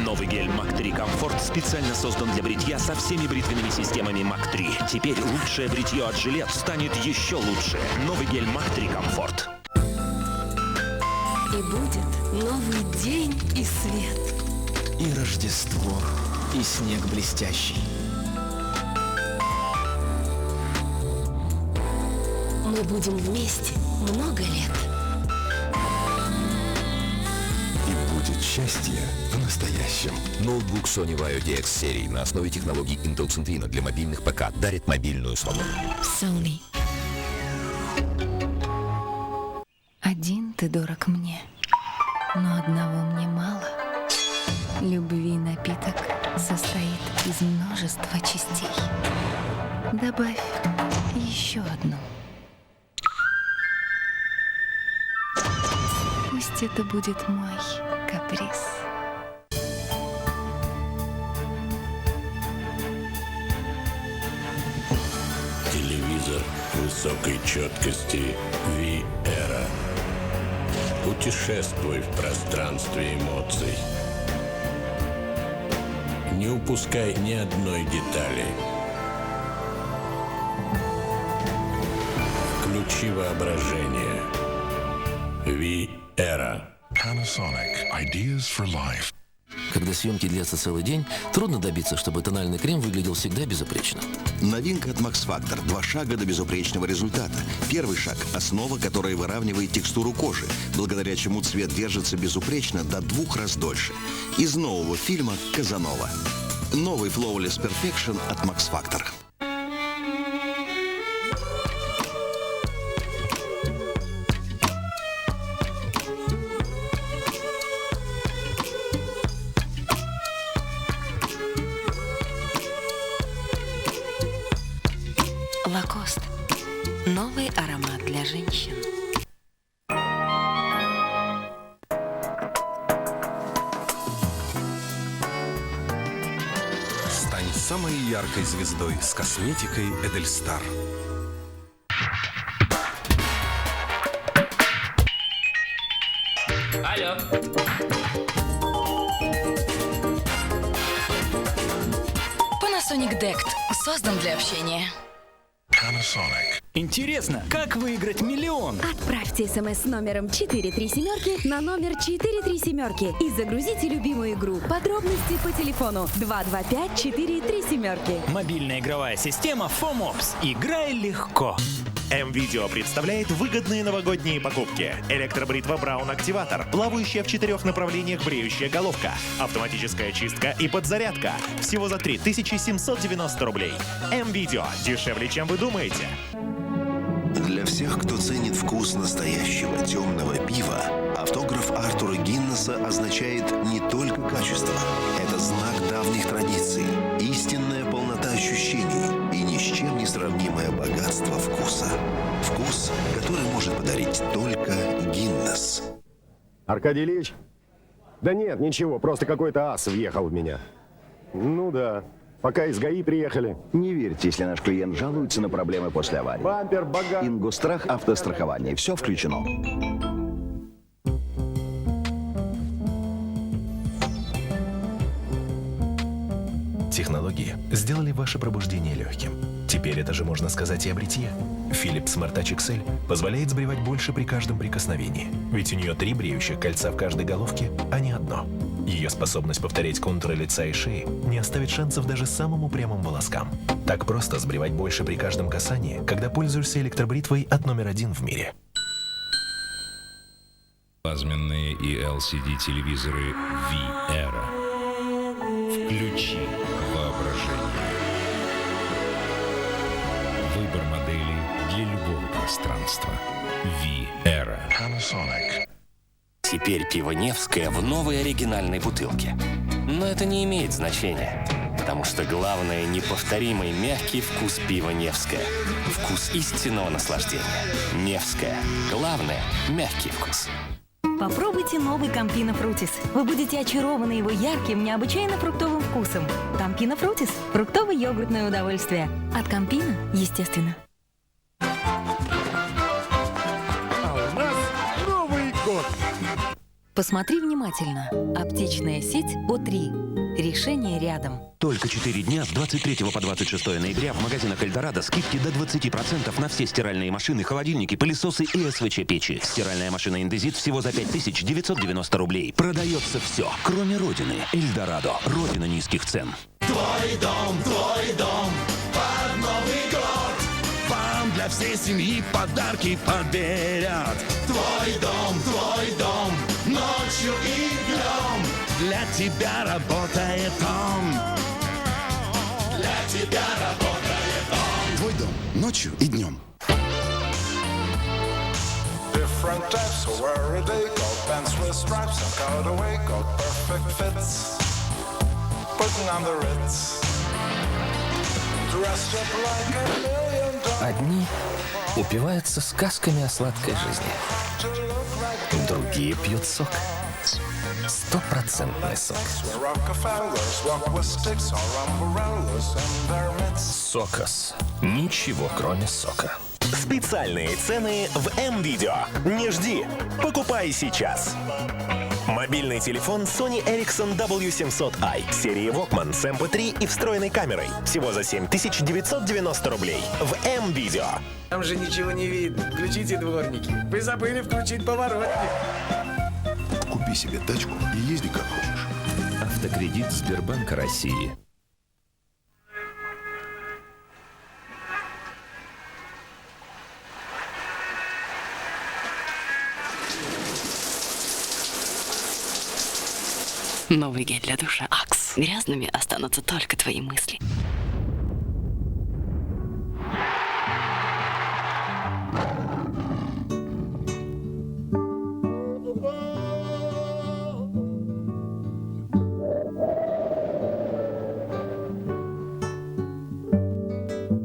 Новый гель Мак 3 Комфорт специально создан для бритья со всеми бритвенными системами Мак 3. Теперь лучшее бритье от Жилет станет еще лучше. Новый гель Мак 3 Комфорт. будет новый день и свет. И Рождество, и снег блестящий. Мы будем вместе много лет. И будет счастье в настоящем. Ноутбук Sony Vaio DX серии на основе технологий Intel Centrino для мобильных ПК дарит мобильную свободу. Sony. Один ты дорог мне, но одного мне мало. Любви напиток состоит из множества частей. Добавь еще одну. Пусть это будет мой каприз. Телевизор высокой четкости V-Era. Путешествуй в пространстве эмоций. Не упускай ни одной детали. Включи воображение. V-Era. Panasonic. Ideas for life. Когда съемки длятся целый день, трудно добиться, чтобы тональный крем выглядел всегда безупречно. Новинка от Max Factor. 2 шага до безупречного результата. Первый шаг – основа, которая выравнивает текстуру кожи, благодаря чему цвет держится безупречно до 2 раз дольше. Из нового фильма «Казанова». Новый Flawless Perfection от Max Factor. Лакост. Новый аромат для женщин. Стань самой яркой звездой с косметикой Эдельстар. Алло. Panasonic DECT создан для общения. Panasonic. Интересно, как выиграть миллион? Отправьте смс с номером 437 на номер 437 и загрузите любимую игру. Подробности по телефону 225-437. Мобильная игровая система FOMOPS. Играй легко. М-Видео представляет выгодные новогодние покупки. Электробритва Браун Активатор, плавающая в 4 направлениях бреющая головка, автоматическая чистка и подзарядка. Всего за 3790 рублей. М-Видео. Дешевле, чем вы думаете. Для всех, кто ценит вкус настоящего темного пива, автограф Артура Гиннесса означает не только качество. Это знак давних традиций, истинная полнота ощущений и ни с чем не сравнимое богатство вкуса. Вкус, который может подарить только Гиннесс. Аркадий Ильич? Да нет, ничего, просто какой-то ас въехал в меня. Ну да. Пока из ГАИ приехали. Не верьте, если наш клиент жалуется на проблемы после аварии. Бампер, багаж. Ингосстрах автострахование. Все включено. Технологии сделали ваше пробуждение легким. Теперь это же можно сказать и о бритье. Philips Smart Touch XL позволяет сбривать больше при каждом прикосновении. Ведь у нее 3 бреющих кольца в каждой головке, а не одно. Ее способность повторять контуры лица и шеи не оставит шансов даже самым упрямым волоскам. Так просто сбривать больше при каждом касании, когда пользуешься электробритвой от номер 1 в мире. Плазменные и LCD-телевизоры V-Era. Включи воображение. Выбор моделей для любого пространства. V-Era. Panasonic. Теперь пиво Невское в новой оригинальной бутылке. Но это не имеет значения, потому что главное — неповторимый мягкий вкус пива Невское. Вкус истинного наслаждения. Невское. Главное — мягкий вкус. Попробуйте новый Campino Frutis. Вы будете очарованы его ярким, необычайно фруктовым вкусом. Campino Frutis – фруктово-йогуртное удовольствие. От Campino, естественно. А у нас Новый год. Посмотри внимательно. Аптечная сеть О3. Решение рядом. Только 4 дня с 23 по 26 ноября в магазинах Эльдорадо скидки до 20% на все стиральные машины, холодильники, пылесосы и СВЧ-печи. Стиральная машина Индезит всего за 5990 рублей. Продается все, кроме Родины. Эльдорадо. Родина низких цен. Твой дом под Новый год. Вам для всей семьи подарки подберет. Твой дом, ночью и днем. Для тебя работает он. Для тебя работает он. Твой дом, ночью и днем. Different types of wear a day, gold pants with stripes and cutaway, got perfect fits. Putting on the Ritz. Dressed up like a million dollars. Одни упиваются сказками о сладкой жизни. Другие пьют сок. 100% сок. Сокос. Ничего, кроме сока. Специальные цены в М-Видео. Не жди. Покупай сейчас. Мобильный телефон Sony Ericsson W700i серии Walkman с MP3 и встроенной камерой. Всего за 7990 рублей. В М-Видео. Там же ничего не видно. Включите дворники. Вы забыли включить поворотник. Купи себе тачку и езди как хочешь. Автокредит Сбербанка России. Новый гель для душа Акс. Грязными останутся только твои мысли.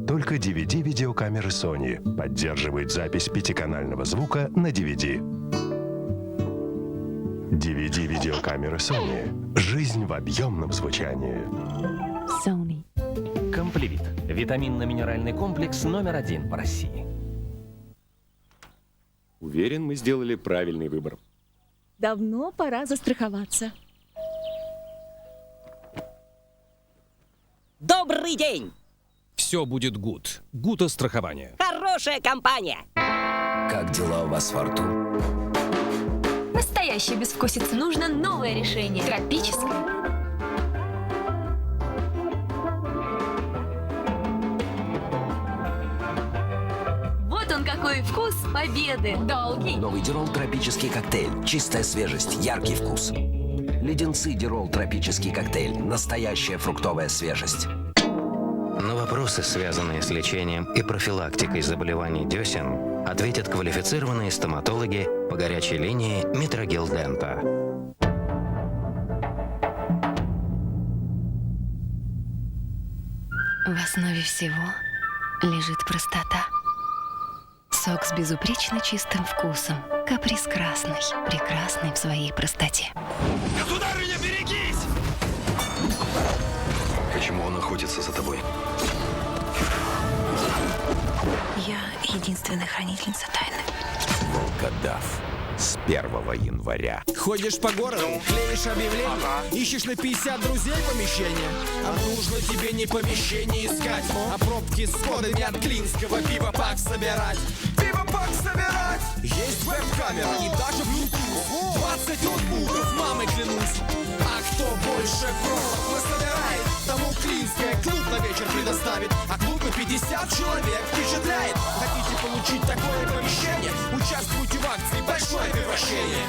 Только DVD-видеокамеры Sony поддерживают запись пятиканального звука на DVD. DVD-видеокамеры Sony. Жизнь в объемном звучании. Sony. Комплевит. Витаминно-минеральный комплекс №1 по России. Уверен, мы сделали правильный выбор. Давно пора застраховаться. Добрый день! Все будет гуд. Гута-страхование. Хорошая компания! Как дела у вас, Фортун? Настоящая безвкусица. Нужно новое решение. Тропическое. Вот он какой вкус победы. Долгий. Новый Дирол тропический коктейль. Чистая свежесть, яркий вкус. Леденцы Дирол тропический коктейль. Настоящая фруктовая свежесть. На вопросы, связанные с лечением и профилактикой заболеваний десен, ответят квалифицированные стоматологи по горячей линии Метрогел Дента. В основе всего лежит простота. Сок с безупречно чистым вкусом. Каприз красный, прекрасный в своей простоте. Государыня, берегись! Почему он охотится за тобой? Я единственная хранительница тайны. Волкодав. С 1 января. Ходишь по городу, клеишь объявления, ищешь на 50 друзей помещения. А нужно тебе не помещение искать, а пробки с кодами от Клинского пиво-пак собирать. Пиво-пак собирать! Есть веб-камера и даже Bluetooth. 20 ноутбуков, мамой клянусь. А кто больше пробок собирает, тому Клинское клуб на вечер предоставит. А клуб на 50 человек впечатляет. Хотите получить такое помещение? Участвуйте в акции «Большое превращение».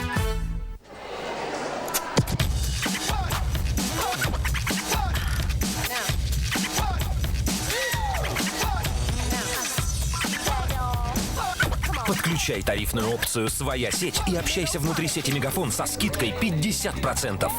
Подключай тарифную опцию «Своя сеть» и общайся внутри сети Мегафон со скидкой 50%.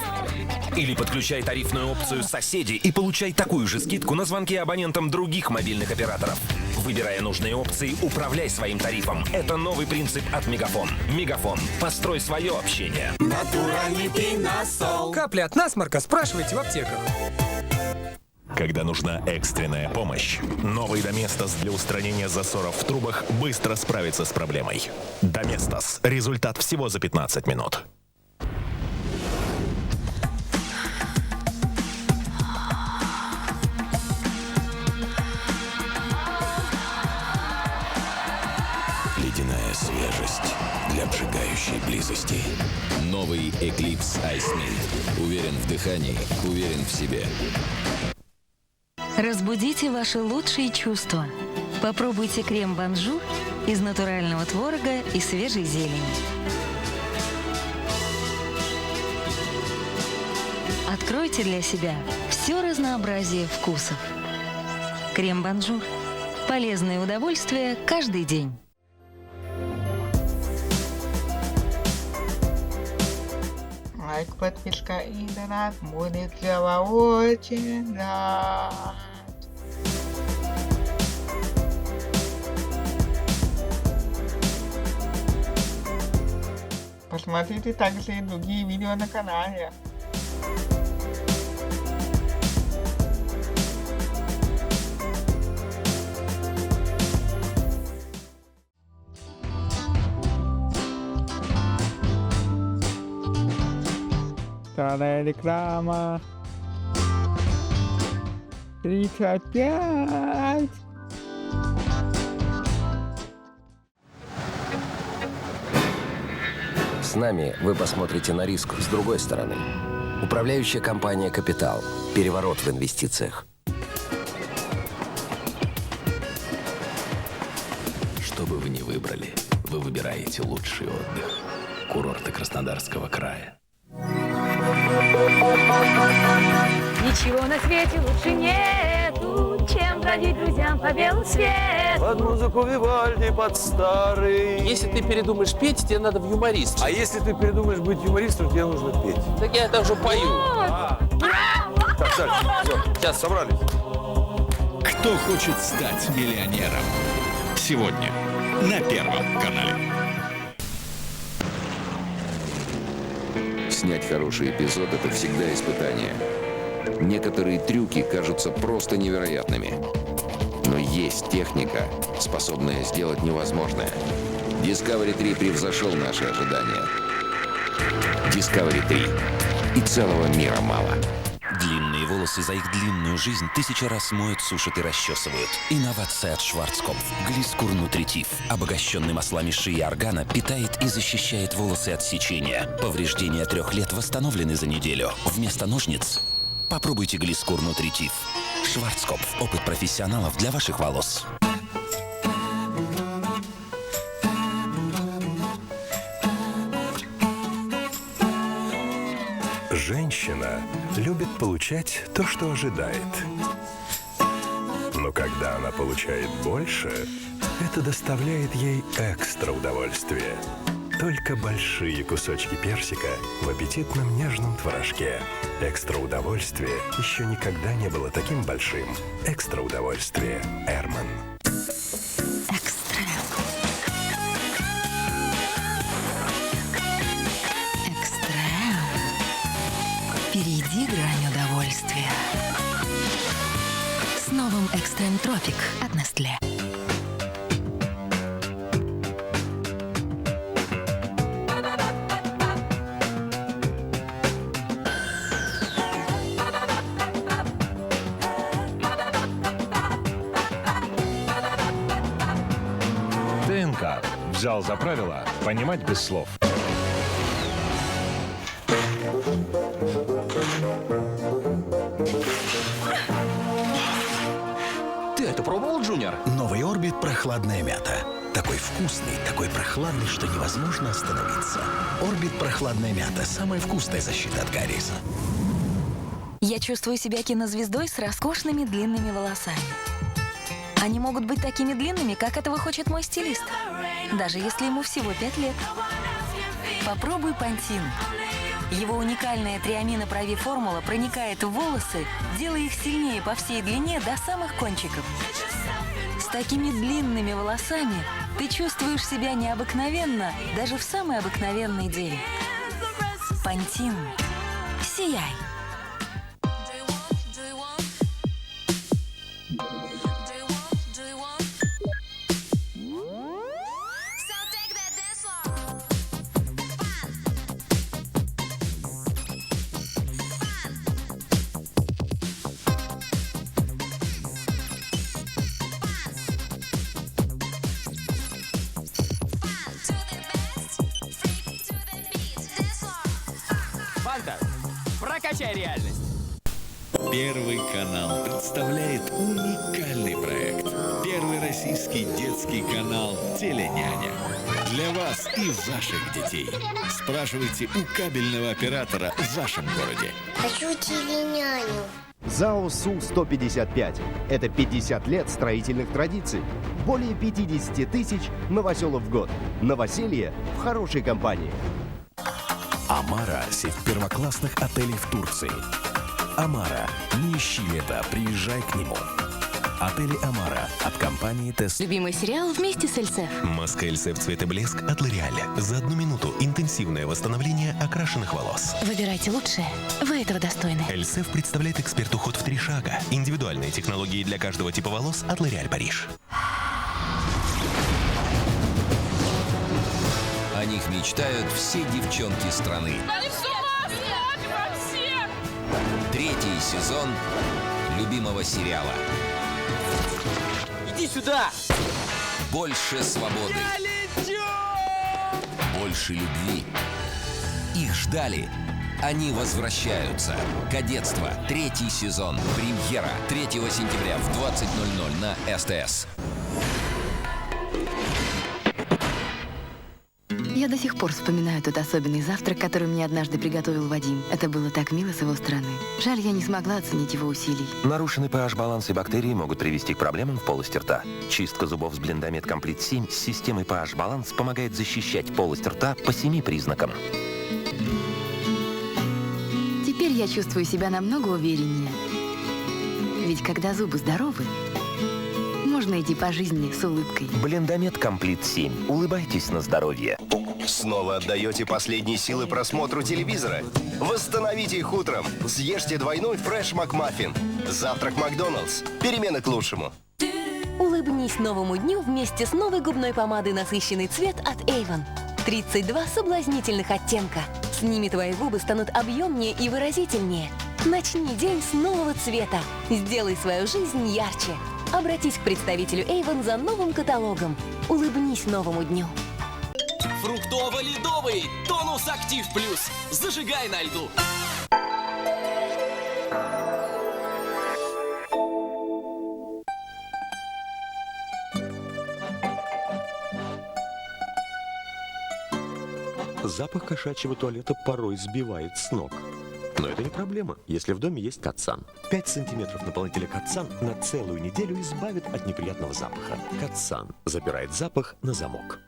Или подключай тарифную опцию «Соседи» и получай такую же скидку на звонки абонентам других мобильных операторов. Выбирая нужные опции, управляй своим тарифом. Это новый принцип от Мегафон. Мегафон. Построй свое общение. Натуральный пиносол. Капли от насморка спрашивайте в аптеках. Когда нужна экстренная помощь, новый Доместос для устранения засоров в трубах быстро справится с проблемой. Доместос. Результат всего за 15 минут. Скорость для обжигающей близости. Новый Eclipse Ice. Уверен в дыхании, уверен в себе. Разбудите ваши лучшие чувства. Попробуйте крем «Бонжур» из натурального творога и свежей зелени. Откройте для себя все разнообразие вкусов. Крем «Бонжур». Полезное удовольствие каждый день. Лайк, подписка и донат будет для вас очень рад. Посмотрите также и другие видео на канале. Вторая реклама. 35. С нами вы посмотрите на риск с другой стороны. Управляющая компания «Капитал». Переворот в инвестициях. Что бы вы ни выбрали, вы выбираете лучший отдых. Курорты Краснодарского края. Ничего на свете лучше нету, чем бродить друзьям по белу свету. Под музыку Вивальди, под старый. Если ты передумаешь петь, тебе надо в юморист. А если ты передумаешь быть юмористом, тебе нужно петь. Так я это уже пою. Так, все, сейчас собрались. Кто хочет стать миллионером? Сегодня на Первом канале. Снять хороший эпизод – это всегда испытание. Некоторые трюки кажутся просто невероятными. Но есть техника, способная сделать невозможное. Discovery 3 превзошел наши ожидания. Discovery 3. И целого мира мало. Длинные волосы за их длинную жизнь 1000 раз моют, сушат и расчесывают. Инновация от Шварцкопф. Глискур Нутритив, обогащенный маслами шеи и органа, питает и защищает волосы от сечения. Повреждения 3 лет восстановлены за неделю. Вместо ножниц попробуйте Глискур Нутритив. Шварцкопф. Опыт профессионалов для ваших волос. Женщина любит получать то, что ожидает. Но когда она получает больше, это доставляет ей экстра удовольствие. Только большие кусочки персика в аппетитном нежном творожке. Экстра удовольствие еще никогда не было таким большим. Экстра удовольствие. Эрман. Перейди грань удовольствия. С новым Экстрем Тропик от Nestlé. ДНК. Взял за правило понимать без слов. Ты это пробовал, Джуниор? Новый Орбит «Прохладная мята». Такой вкусный, такой прохладный, что невозможно остановиться. Орбит «Прохладная мята» – самая вкусная защита от кариеса. Я чувствую себя кинозвездой с роскошными длинными волосами. Они могут быть такими длинными, как этого хочет мой стилист. Даже если ему всего 5 лет. Попробуй Пантин. Его уникальная триамино-прави-формула проникает в волосы, делая их сильнее по всей длине до самых кончиков. С такими длинными волосами ты чувствуешь себя необыкновенно даже в самый обыкновенный день. Пантин. Сияй. To the Прокачай реальность. Первый канал представляет уникальный проект. Первый российский детский канал «Теленяня». Для вас и ваших детей. Спрашивайте у кабельного оператора в вашем городе. Хочу теленяню. ЗАО СУ-155. Это 50 лет строительных традиций. Более 50 тысяч новоселов в год. Новоселье в хорошей компании. Амара – сеть первоклассных отелей в Турции. Амара. Не ищи лето, приезжай к нему. Отели Амара от компании Тест. Любимый сериал вместе с Эльсеф. Маска Эльсеф цвет и блеск от L'Oréal. За 1 минуту интенсивное восстановление окрашенных волос. Выбирайте лучшее. Вы этого достойны. Эльсеф представляет эксперт-уход в 3 шага. Индивидуальные технологии для каждого типа волос от L'Oréal Париж. О них мечтают все девчонки страны. 3-й сезон любимого сериала. Иди сюда! Больше свободы. Больше любви. Их ждали. Они возвращаются. Кадетство. 3-й сезон. Премьера. 3 сентября в 20:00 на СТС. Я до сих пор вспоминаю тот особенный завтрак, который мне однажды приготовил Вадим. Это было так мило с его стороны. Жаль, я не смогла оценить его усилий. Нарушенный pH-баланс и бактерии могут привести к проблемам в полости рта. Чистка зубов с Блендамед Комплит 7 с системой pH-баланс помогает защищать полость рта по 7 признакам. Теперь я чувствую себя намного увереннее. Ведь когда зубы здоровы, можно идти по жизни с улыбкой. Блендамед Комплит 7. Улыбайтесь на здоровье. Снова отдаете последние силы просмотру телевизора? Восстановите их утром. Съешьте двойной фреш Макмаффин. Завтрак Макдоналдс. Перемена к лучшему. Улыбнись новому дню вместе с новой губной помадой «Насыщенный цвет» от Avon. 32 соблазнительных оттенка. С ними твои губы станут объемнее и выразительнее. Начни день с нового цвета. Сделай свою жизнь ярче. Обратись к представителю Avon за новым каталогом. Улыбнись новому дню. Фруктово-ледовый Тонус Актив Плюс. Зажигай на льду. Запах кошачьего туалета порой сбивает с ног. Но это не проблема, если в доме есть Катсан. 5 сантиметров наполнителя Катсан на целую неделю избавит от неприятного запаха. Катсан запирает запах на замок.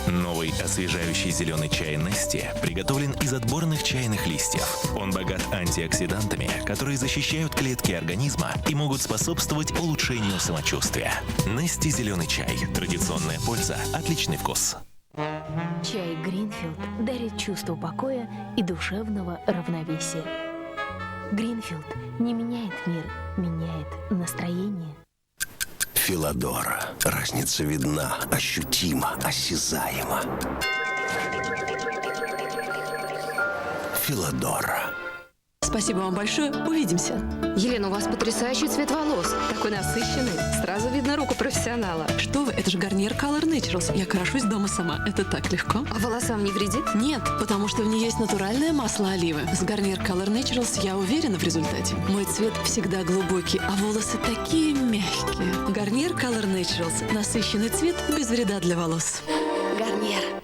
Новый освежающий зеленый чай Нести приготовлен из отборных чайных листьев. Он богат антиоксидантами, которые защищают клетки организма и могут способствовать улучшению самочувствия. Нести зеленый чай. Традиционная польза, отличный вкус. Чай Гринфилд дарит чувство покоя и душевного равновесия. Гринфилд не меняет мир, меняет настроение. Филадора. Разница видна, ощутима, осязаема. Филадора. Спасибо вам большое. Увидимся. Елена, у вас потрясающий цвет волос. Такой насыщенный. Сразу видно руку профессионала. Что вы, это же Гарниер Color Naturals. Я крашусь дома сама. Это так легко. А волосам не вредит? Нет, потому что в ней есть натуральное масло оливы. С Гарниер Color Naturals я уверена в результате. Мой цвет всегда глубокий, а волосы такие мягкие. Гарниер Color Naturals. Насыщенный цвет без вреда для волос. Гарниер.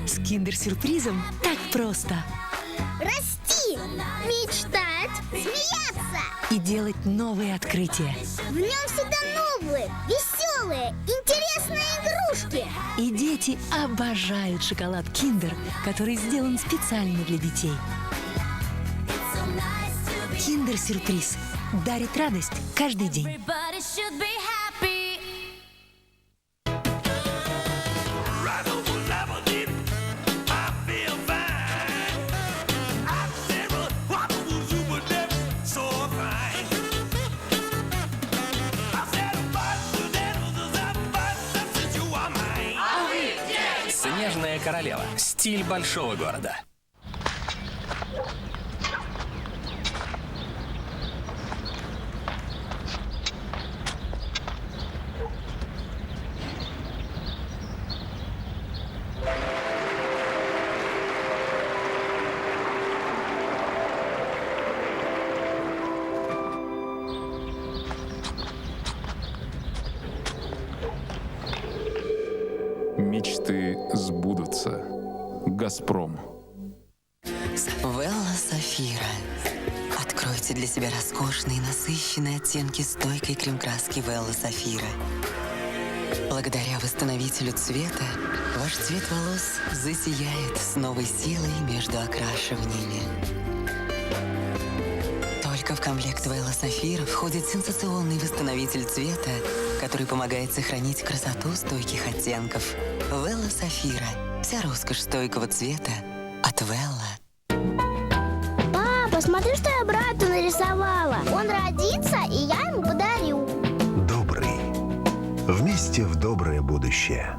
С киндер-сюрпризом так просто. Расти, мечтать, смеяться. И делать новые открытия. В нем всегда новые, веселые, интересные игрушки. И дети обожают шоколад Киндер, который сделан специально для детей. Киндер-сюрприз дарит радость каждый день. Снежная королева. Стиль большого города. Мечты сбудутся. «Газпром». Велла Сафира. Откройте для себя роскошные и насыщенные оттенки стойкой крем-краски Велла Сафира. Благодаря восстановителю цвета ваш цвет волос засияет с новой силой между окрашиваниями. Только в комплект Велла Сафира входит сенсационный восстановитель цвета, который помогает сохранить красоту стойких оттенков. Велла Сафира. Вся роскошь стойкого цвета от Велла. Папа, смотри, что я брату нарисовала. Он родится, и я ему подарю. Добрый. Вместе в доброе будущее.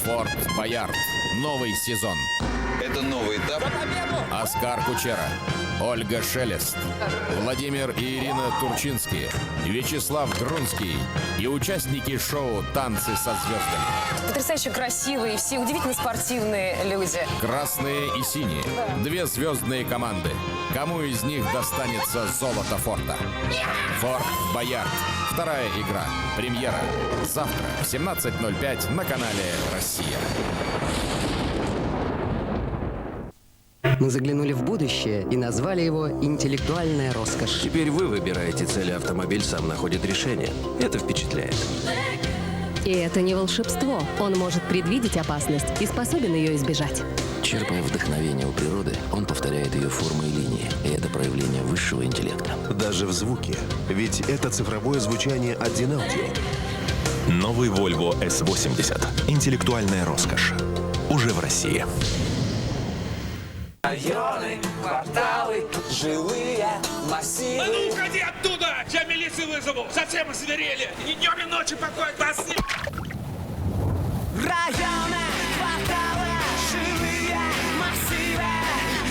Форт Боярд. Новый сезон. Это новый этап. Оскар Кучера, Ольга Шелест, Владимир и Ирина Турчинские, Вячеслав Грунский и участники шоу «Танцы со звездами». Потрясающе красивые, все удивительно спортивные люди. Красные и синие. Две звездные команды. Кому из них достанется золото форта? Форт Боярд. Вторая игра. Премьера. Завтра в 17:05 на канале «Россия». Мы заглянули в будущее и назвали его «Интеллектуальная роскошь». Теперь вы выбираете цель, а автомобиль сам находит решение. Это впечатляет. И это не волшебство. Он может предвидеть опасность и способен ее избежать. Черпая вдохновение у природы, он повторяет ее формы и линии. И это проявление высшего интеллекта. Даже в звуке. Ведь это цифровое звучание от Dynaudio. Новый Volvo S80. Интеллектуальная роскошь. Уже в России. Районы, кварталы, жилые массивы. А ну уходи оттуда! Я милицию вызову! Совсем озверели! Ни днем, ни ночью покоят вас не... Районы, кварталы, жилые массивы.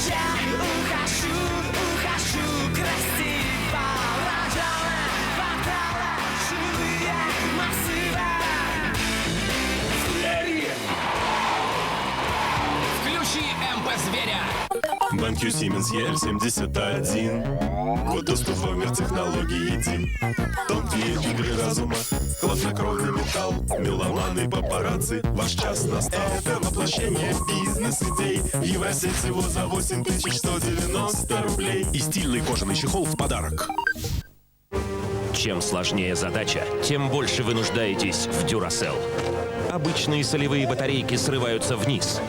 Я ухожу красиво. Районы, кварталы, жилые массивы. Звери! Включи МП-зверя! BenQ Siemens EL71. Код доступа в мир технологий един. Тонкие игры разума, хладнокровный металл, меломаны, папарацци. Ваш час настал. Это воплощение бизнес-идей. Евросеть всего за 8190 рублей. И стильный кожаный чехол в подарок. Чем сложнее задача, тем больше вы нуждаетесь в Duracell. Обычные солевые батарейки срываются вниз,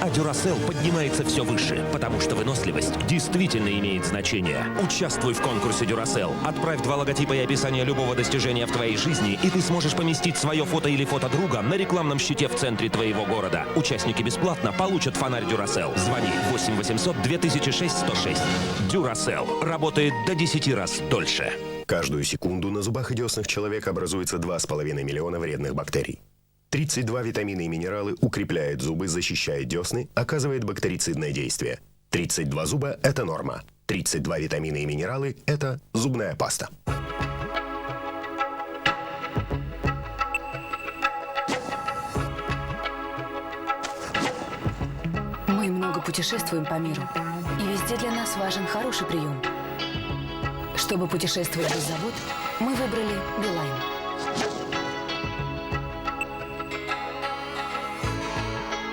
а Duracell поднимается все выше, потому что выносливость действительно имеет значение. Участвуй в конкурсе Duracell. Отправь 2 логотипа и описание любого достижения в твоей жизни, и ты сможешь поместить свое фото или фото друга на рекламном щите в центре твоего города. Участники бесплатно получат фонарь Duracell. Звони 8 800 2006 106. Duracell работает до 10 раз дольше. Каждую секунду на зубах и деснах человека образуется 2,5 миллиона вредных бактерий. 32 витамина и минералы укрепляют зубы, защищает десны, оказывает бактерицидное действие. 32 зуба – это норма. 32 витамина и минералы – это зубная паста. Мы много путешествуем по миру, и везде для нас важен хороший прием. Чтобы путешествовать без забот, мы выбрали Билайн.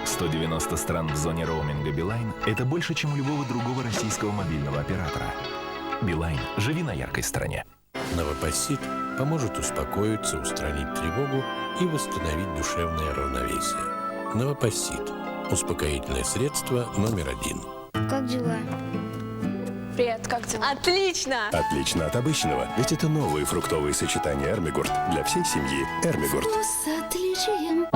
«190 стран в зоне роуминга Билайн» — это больше, чем у любого другого российского мобильного оператора. Билайн. Живи на яркой стороне. Новопассит поможет успокоиться, устранить тревогу и восстановить душевное равновесие. Новопассит. Успокоительное средство номер 1. Как дела? Привет, как дела? Отлично! Отлично от обычного, ведь это новые фруктовые сочетания Эрмигурт для всей семьи. Эрмигурт. Вкус отличием.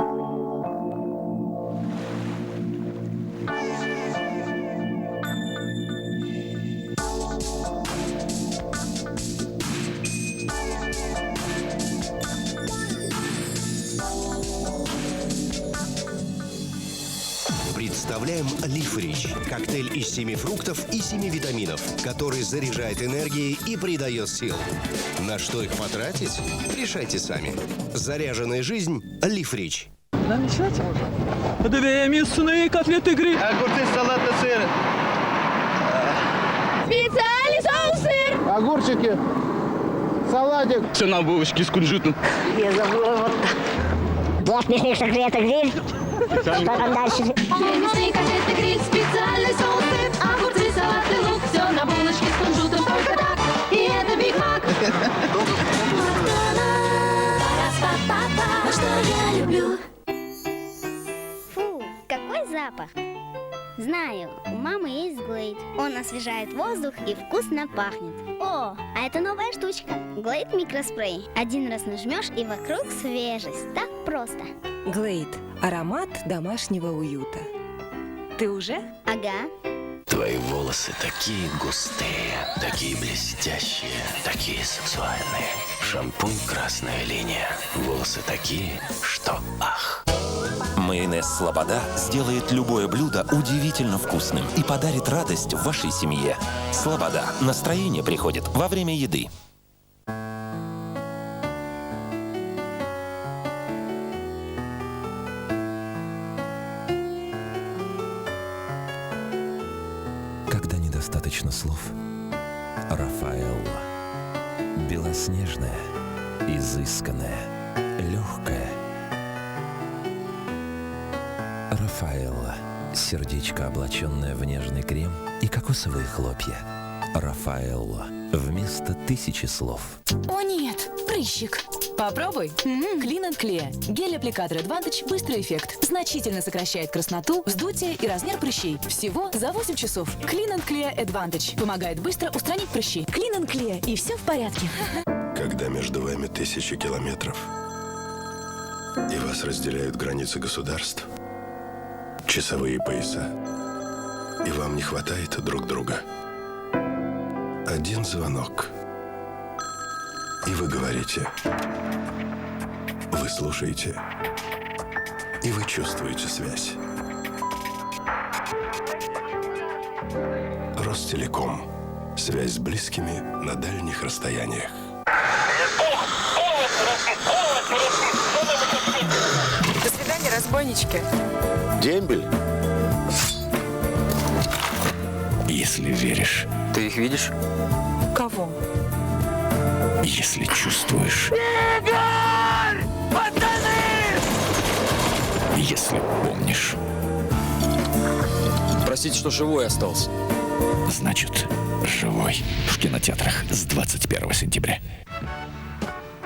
Представляем Лифрич. Коктейль из 7 фруктов и 7 витаминов, который заряжает энергией и придает сил. На что их потратить? Решайте сами. Заряженная жизнь – Лифрич. Начинать можно? Две мясные котлеты гриль. Огурцы, салат, сыр. Специальный соус-сыр. Огурчики. Салатик. Цена булочки с кунжутом. Я забыла вот так. Вот мясник котлета гриль. Что там дальше? Мясник котлета гриль, специальный соус, огурцы, салаты, лук. Все на булочке с кунжутом, только так. И это Биг Мак. Что я люблю? Фу, какой запах. Знаю, у мамы есть Глейд. Он освежает воздух и вкусно пахнет. О, а это новая штучка. Глейд микроспрей. Один раз нажмешь и вокруг свежесть. Так просто. Глейд. Аромат домашнего уюта. Ты уже? Ага. Твои волосы такие густые, такие блестящие, такие сексуальные. Шампунь «Красная линия». Волосы такие, что ах. Майонез «Слобода» сделает любое блюдо удивительно вкусным и подарит радость в вашей семье. «Слобода». Настроение приходит во время еды. Когда недостаточно слов, Рафаэлло. Белоснежная, изысканная, легкая. Рафаэлло. Сердечко, облаченное в нежный крем и кокосовые хлопья. Рафаэлло. Вместо 1000 слов. О нет, прыщик. Попробуй. Clean and Clear. Гель-аппликатор Advantage. Быстрый эффект. Значительно сокращает красноту, вздутие и размер прыщей. Всего за 8 часов. Clean and Clear Advantage. Помогает быстро устранить прыщи. Clean and Clear. И все в порядке. Когда между вами 1000 километров, и вас разделяют границы государств, часовые пояса, и вам не хватает друг друга. Один звонок, и вы говорите, вы слушаете, и вы чувствуете связь. Ростелеком. Связь с близкими на дальних расстояниях. До свидания, разбойнички. Дембель. Если веришь. Ты их видишь? Кого? Если чувствуешь. Игорь! Пацаны! Если помнишь. Простите, что живой остался. Значит, живой. В кинотеатрах с 21 сентября.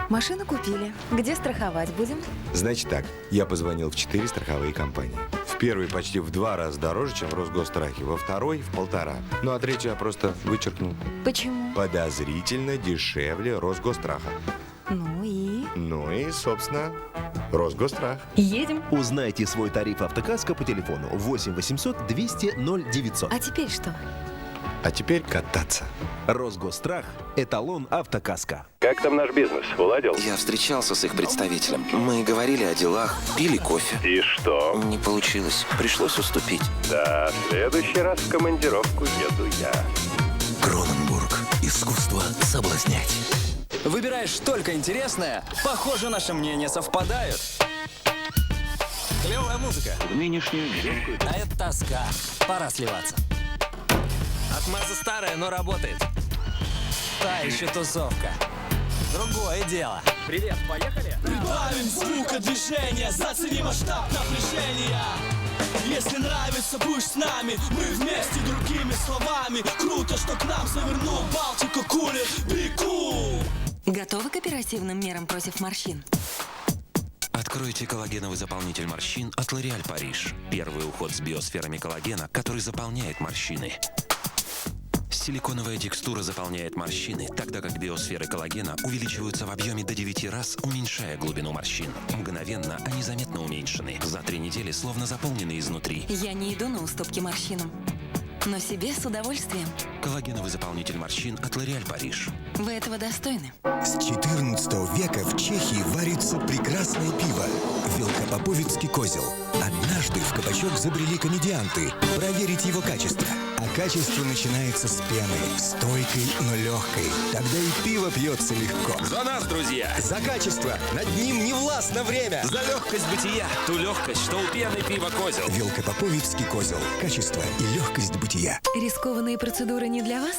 Машину купили. Где страховать будем? Значит так, я позвонил в 4 страховые компании. В первой почти в 2 раза дороже, чем в Росгосстрахе, во второй в 1,5. Ну а третью я просто вычеркнул. Почему? Подозрительно дешевле Росгосстраха. Ну и, собственно, Росгосстрах. Едем. Узнайте свой тариф «Автокаска» по телефону 8 800 200 0900. А теперь что? А теперь кататься. Росгосстрах – эталон «Автокаска». Как там наш бизнес? Уладил? Я встречался с их представителем. Мы говорили о делах, пили кофе. И что? Не получилось. Пришлось уступить. Да, в следующий раз в командировку еду я. Кроненбург. Искусство соблазнять. Выбираешь только интересное, похоже, наши мнения совпадают. Клевая музыка. Нынешнюю А это тоска. Пора сливаться. Отмаза старая, но работает. Та еще тусовка. Другое дело. Привет, поехали? Прибавим звука движения, зацени масштаб напряжения. Если нравится, будешь с нами, мы вместе, другими словами. Круто, что к нам завернул Балтику кулер. Бику! Готовы к оперативным мерам против морщин? Откройте коллагеновый заполнитель морщин от L'Oréal Париж. Первый уход с биосферами коллагена, который заполняет морщины. Силиконовая текстура заполняет морщины, тогда как биосферы коллагена увеличиваются в объеме до 9 раз, уменьшая глубину морщин. Мгновенно они заметно уменьшены. За 3 недели словно заполнены изнутри. Я не иду на уступки морщинам, но себе с удовольствием. Коллагеновый заполнитель морщин от L'Oréal Париж. Вы этого достойны. С 14 века в Чехии варится прекрасное пиво – Велкопоповицкий козел. Однажды в кабачок забрели комедианты проверить его качество. А качество начинается с пены, стойкой, но легкой. Тогда и пиво пьется легко. За нас, друзья! За качество! Над ним не властно время! За легкость бытия! Ту легкость, что у пьяной пива козел. Велкопоповицкий козел. Качество и легкость бытия. Рискованные процедуры не для вас?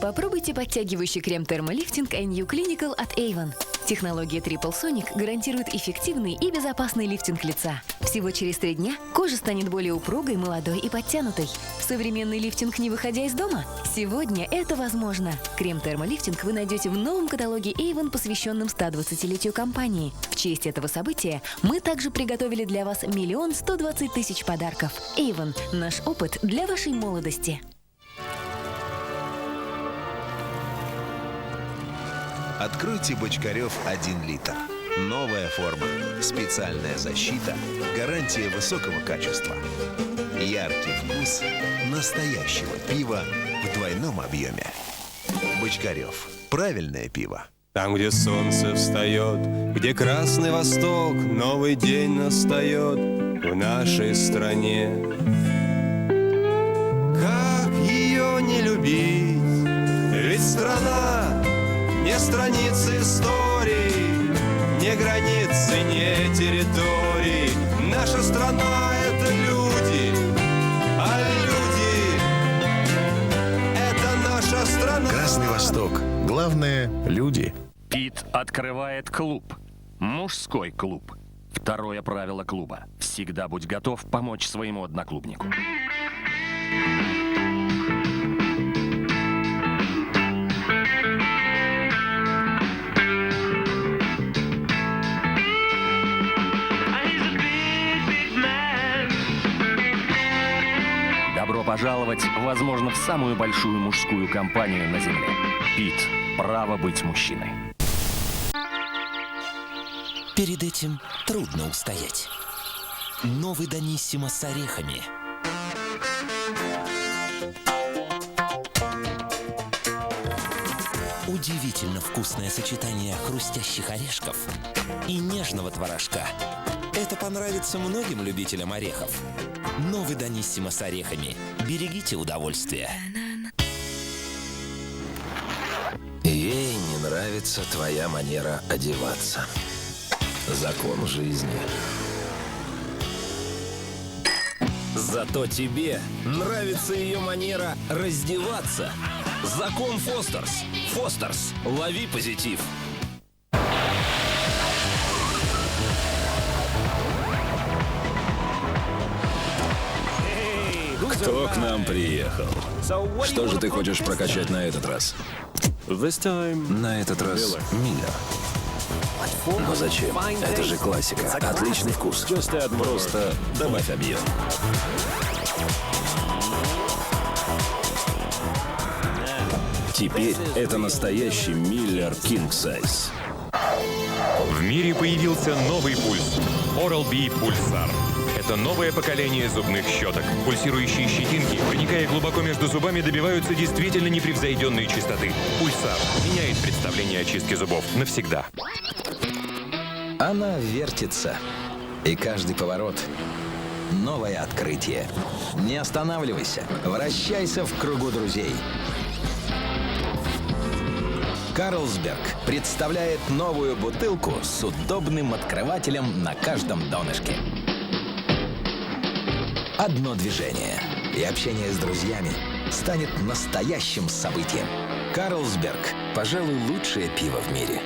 Попробуйте подтягивающий крем термолифтинг New Clinical от Avon. Технология Triple Sonic гарантирует эффективный и безопасный лифтинг лица. Всего через 3 дня кожа станет более упругой, молодой и подтянутой. Современный лифтинг, не выходя из дома? Сегодня это возможно. Крем термолифтинг вы найдете в новом каталоге Avon, посвященном 120-летию компании. В честь этого события мы также приготовили для вас 1 120 000 подарков. Avon – наш опыт для вашей молодости. Откройте Бочкарев 1 литр. Новая форма, специальная защита, гарантия высокого качества. Яркий вкус настоящего пива в двойном объеме. Бочкарев. Правильное пиво. Там, где солнце встает, где красный восток, новый день настает в нашей стране. Как ее не любить? Ведь страна не страницы истории, не границы, не территории. Наша страна — это люди, а люди — это наша страна. Красный Восток. Главное — люди. Пит открывает клуб. Мужской клуб. Второе правило клуба. Всегда будь готов помочь своему одноклубнику. Добро пожаловать, возможно, в самую большую мужскую компанию на Земле. Пит. Право быть мужчиной. Перед этим трудно устоять. Новый Даниссимо с орехами. Удивительно вкусное сочетание хрустящих орешков и нежного творожка. Это понравится многим любителям орехов. Новый Даниссимо с орехами. Берегите удовольствие. Ей не нравится твоя манера одеваться. Закон жизни. Зато тебе нравится ее манера раздеваться. Закон Фостерс. Фостерс. Лови позитив. Кто к нам приехал? Что же ты хочешь прокачать на этот раз? На этот раз Миллер. Но зачем? Это же классика. Отличный вкус. Просто добавь объем. Теперь это настоящий Миллер King Size. В мире появился новый пульс – Oral-B Pulsar. Это новое поколение зубных щеток. Пульсирующие щетинки, проникая глубоко между зубами, добиваются действительно непревзойденной чистоты. Пульсар меняет представление о чистке зубов навсегда. Она вертится. И каждый поворот — новое открытие. Не останавливайся. Вращайся в кругу друзей. Карлсберг представляет новую бутылку с удобным открывателем на каждом донышке. Одно движение, и общение с друзьями станет настоящим событием. Карлсберг – пожалуй, лучшее пиво в мире.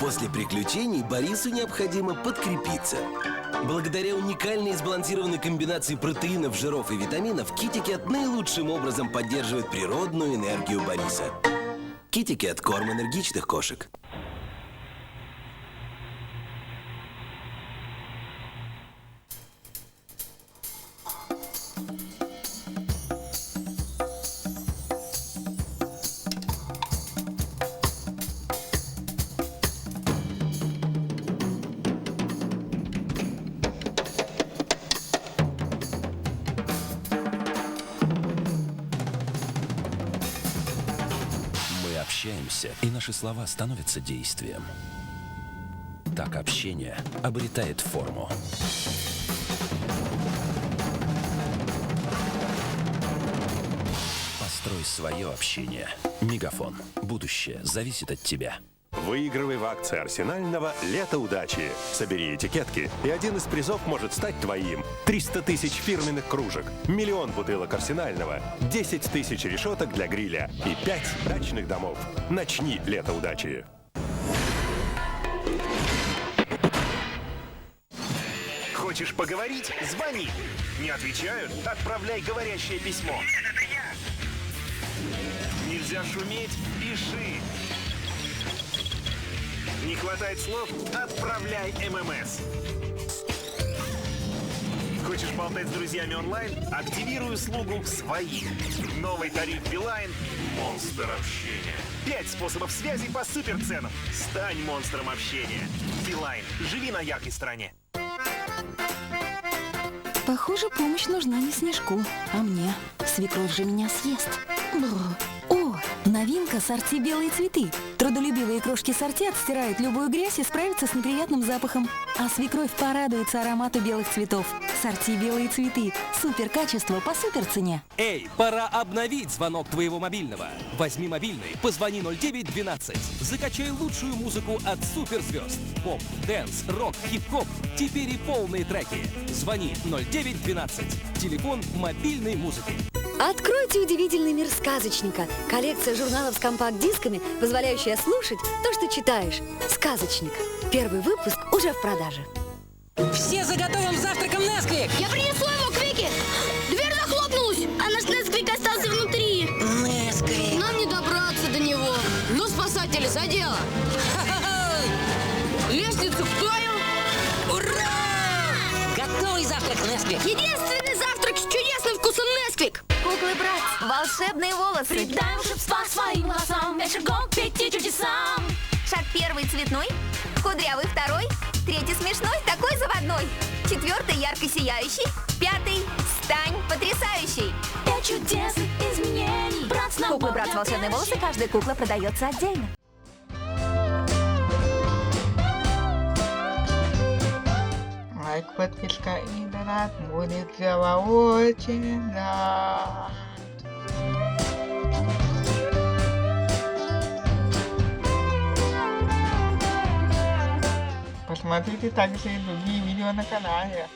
После приключений Борису необходимо подкрепиться. Благодаря уникальной и сбалансированной комбинации протеинов, жиров и витаминов, Китикет наилучшим образом поддерживает природную энергию Бориса. Китикет – корм энергичных кошек. Общаемся, и наши слова становятся действием. Так общение обретает форму. Построй свое общение. Мегафон. Будущее зависит от тебя. Выигрывай в акции Арсенального «Лето удачи». Собери этикетки, и один из призов может стать твоим. 300 тысяч фирменных кружек, 1 миллион бутылок Арсенального, 10 тысяч решеток для гриля и 5 дачных домов. Начни «Лето удачи». Хочешь поговорить? Звони. Не отвечают? Отправляй говорящее письмо. Это я. Нельзя шуметь? Пиши. Не хватает слов? Отправляй ММС. Хочешь болтать с друзьями онлайн? Активируй услугу «Свои». Новый тариф Билайн – монстр общения. 5 способов связи по суперценам. Стань монстром общения. Билайн. Живи на яркой стороне. Похоже, помощь нужна не Снежку, а мне. Свекровь же меня съест. Бррр. О, новинка сорти «Белые цветы». Трудолюбивые крошки сорти отстирают любую грязь и справятся с неприятным запахом. А свекровь порадуется аромату белых цветов. Сорти «Белые цветы». Супер качество по супер цене. Эй, пора обновить звонок твоего мобильного. Возьми мобильный, позвони 0912. Закачай лучшую музыку от суперзвезд. Поп, дэнс, рок, хип-хоп. Теперь и полные треки. Звони 0912. Телефон мобильной музыки. Откройте удивительный мир сказочника. Коллекция журналов с компакт-дисками, позволяющая слушать то, что читаешь. «Сказочник». Первый выпуск уже в продаже. Все за готовым завтраком Несквик! Я принесла его к Вике! Дверь захлопнулась, а наш Несквик остался внутри. Несквик! Нам не добраться до него. Ну, спасатели, за дело! Лестницу вправил! Ура! Готовый завтрак Несквик! Единственный завтрак с чудесным вкусом Несквик! Куклы-брат, волшебные волосы. Придай волшебства своим волосам, весь шагов к 5 чудесам. Шаг первый цветной, кудрявый второй, третий смешной, такой заводной, четвертый ярко сияющий, пятый стань потрясающий. 5 чудесных изменений. Куклы-брат, волшебные волосы, каждая кукла продается отдельно. Лайк, подписка и донат будет дело очень рад. Посмотрите также и другие видео на канале.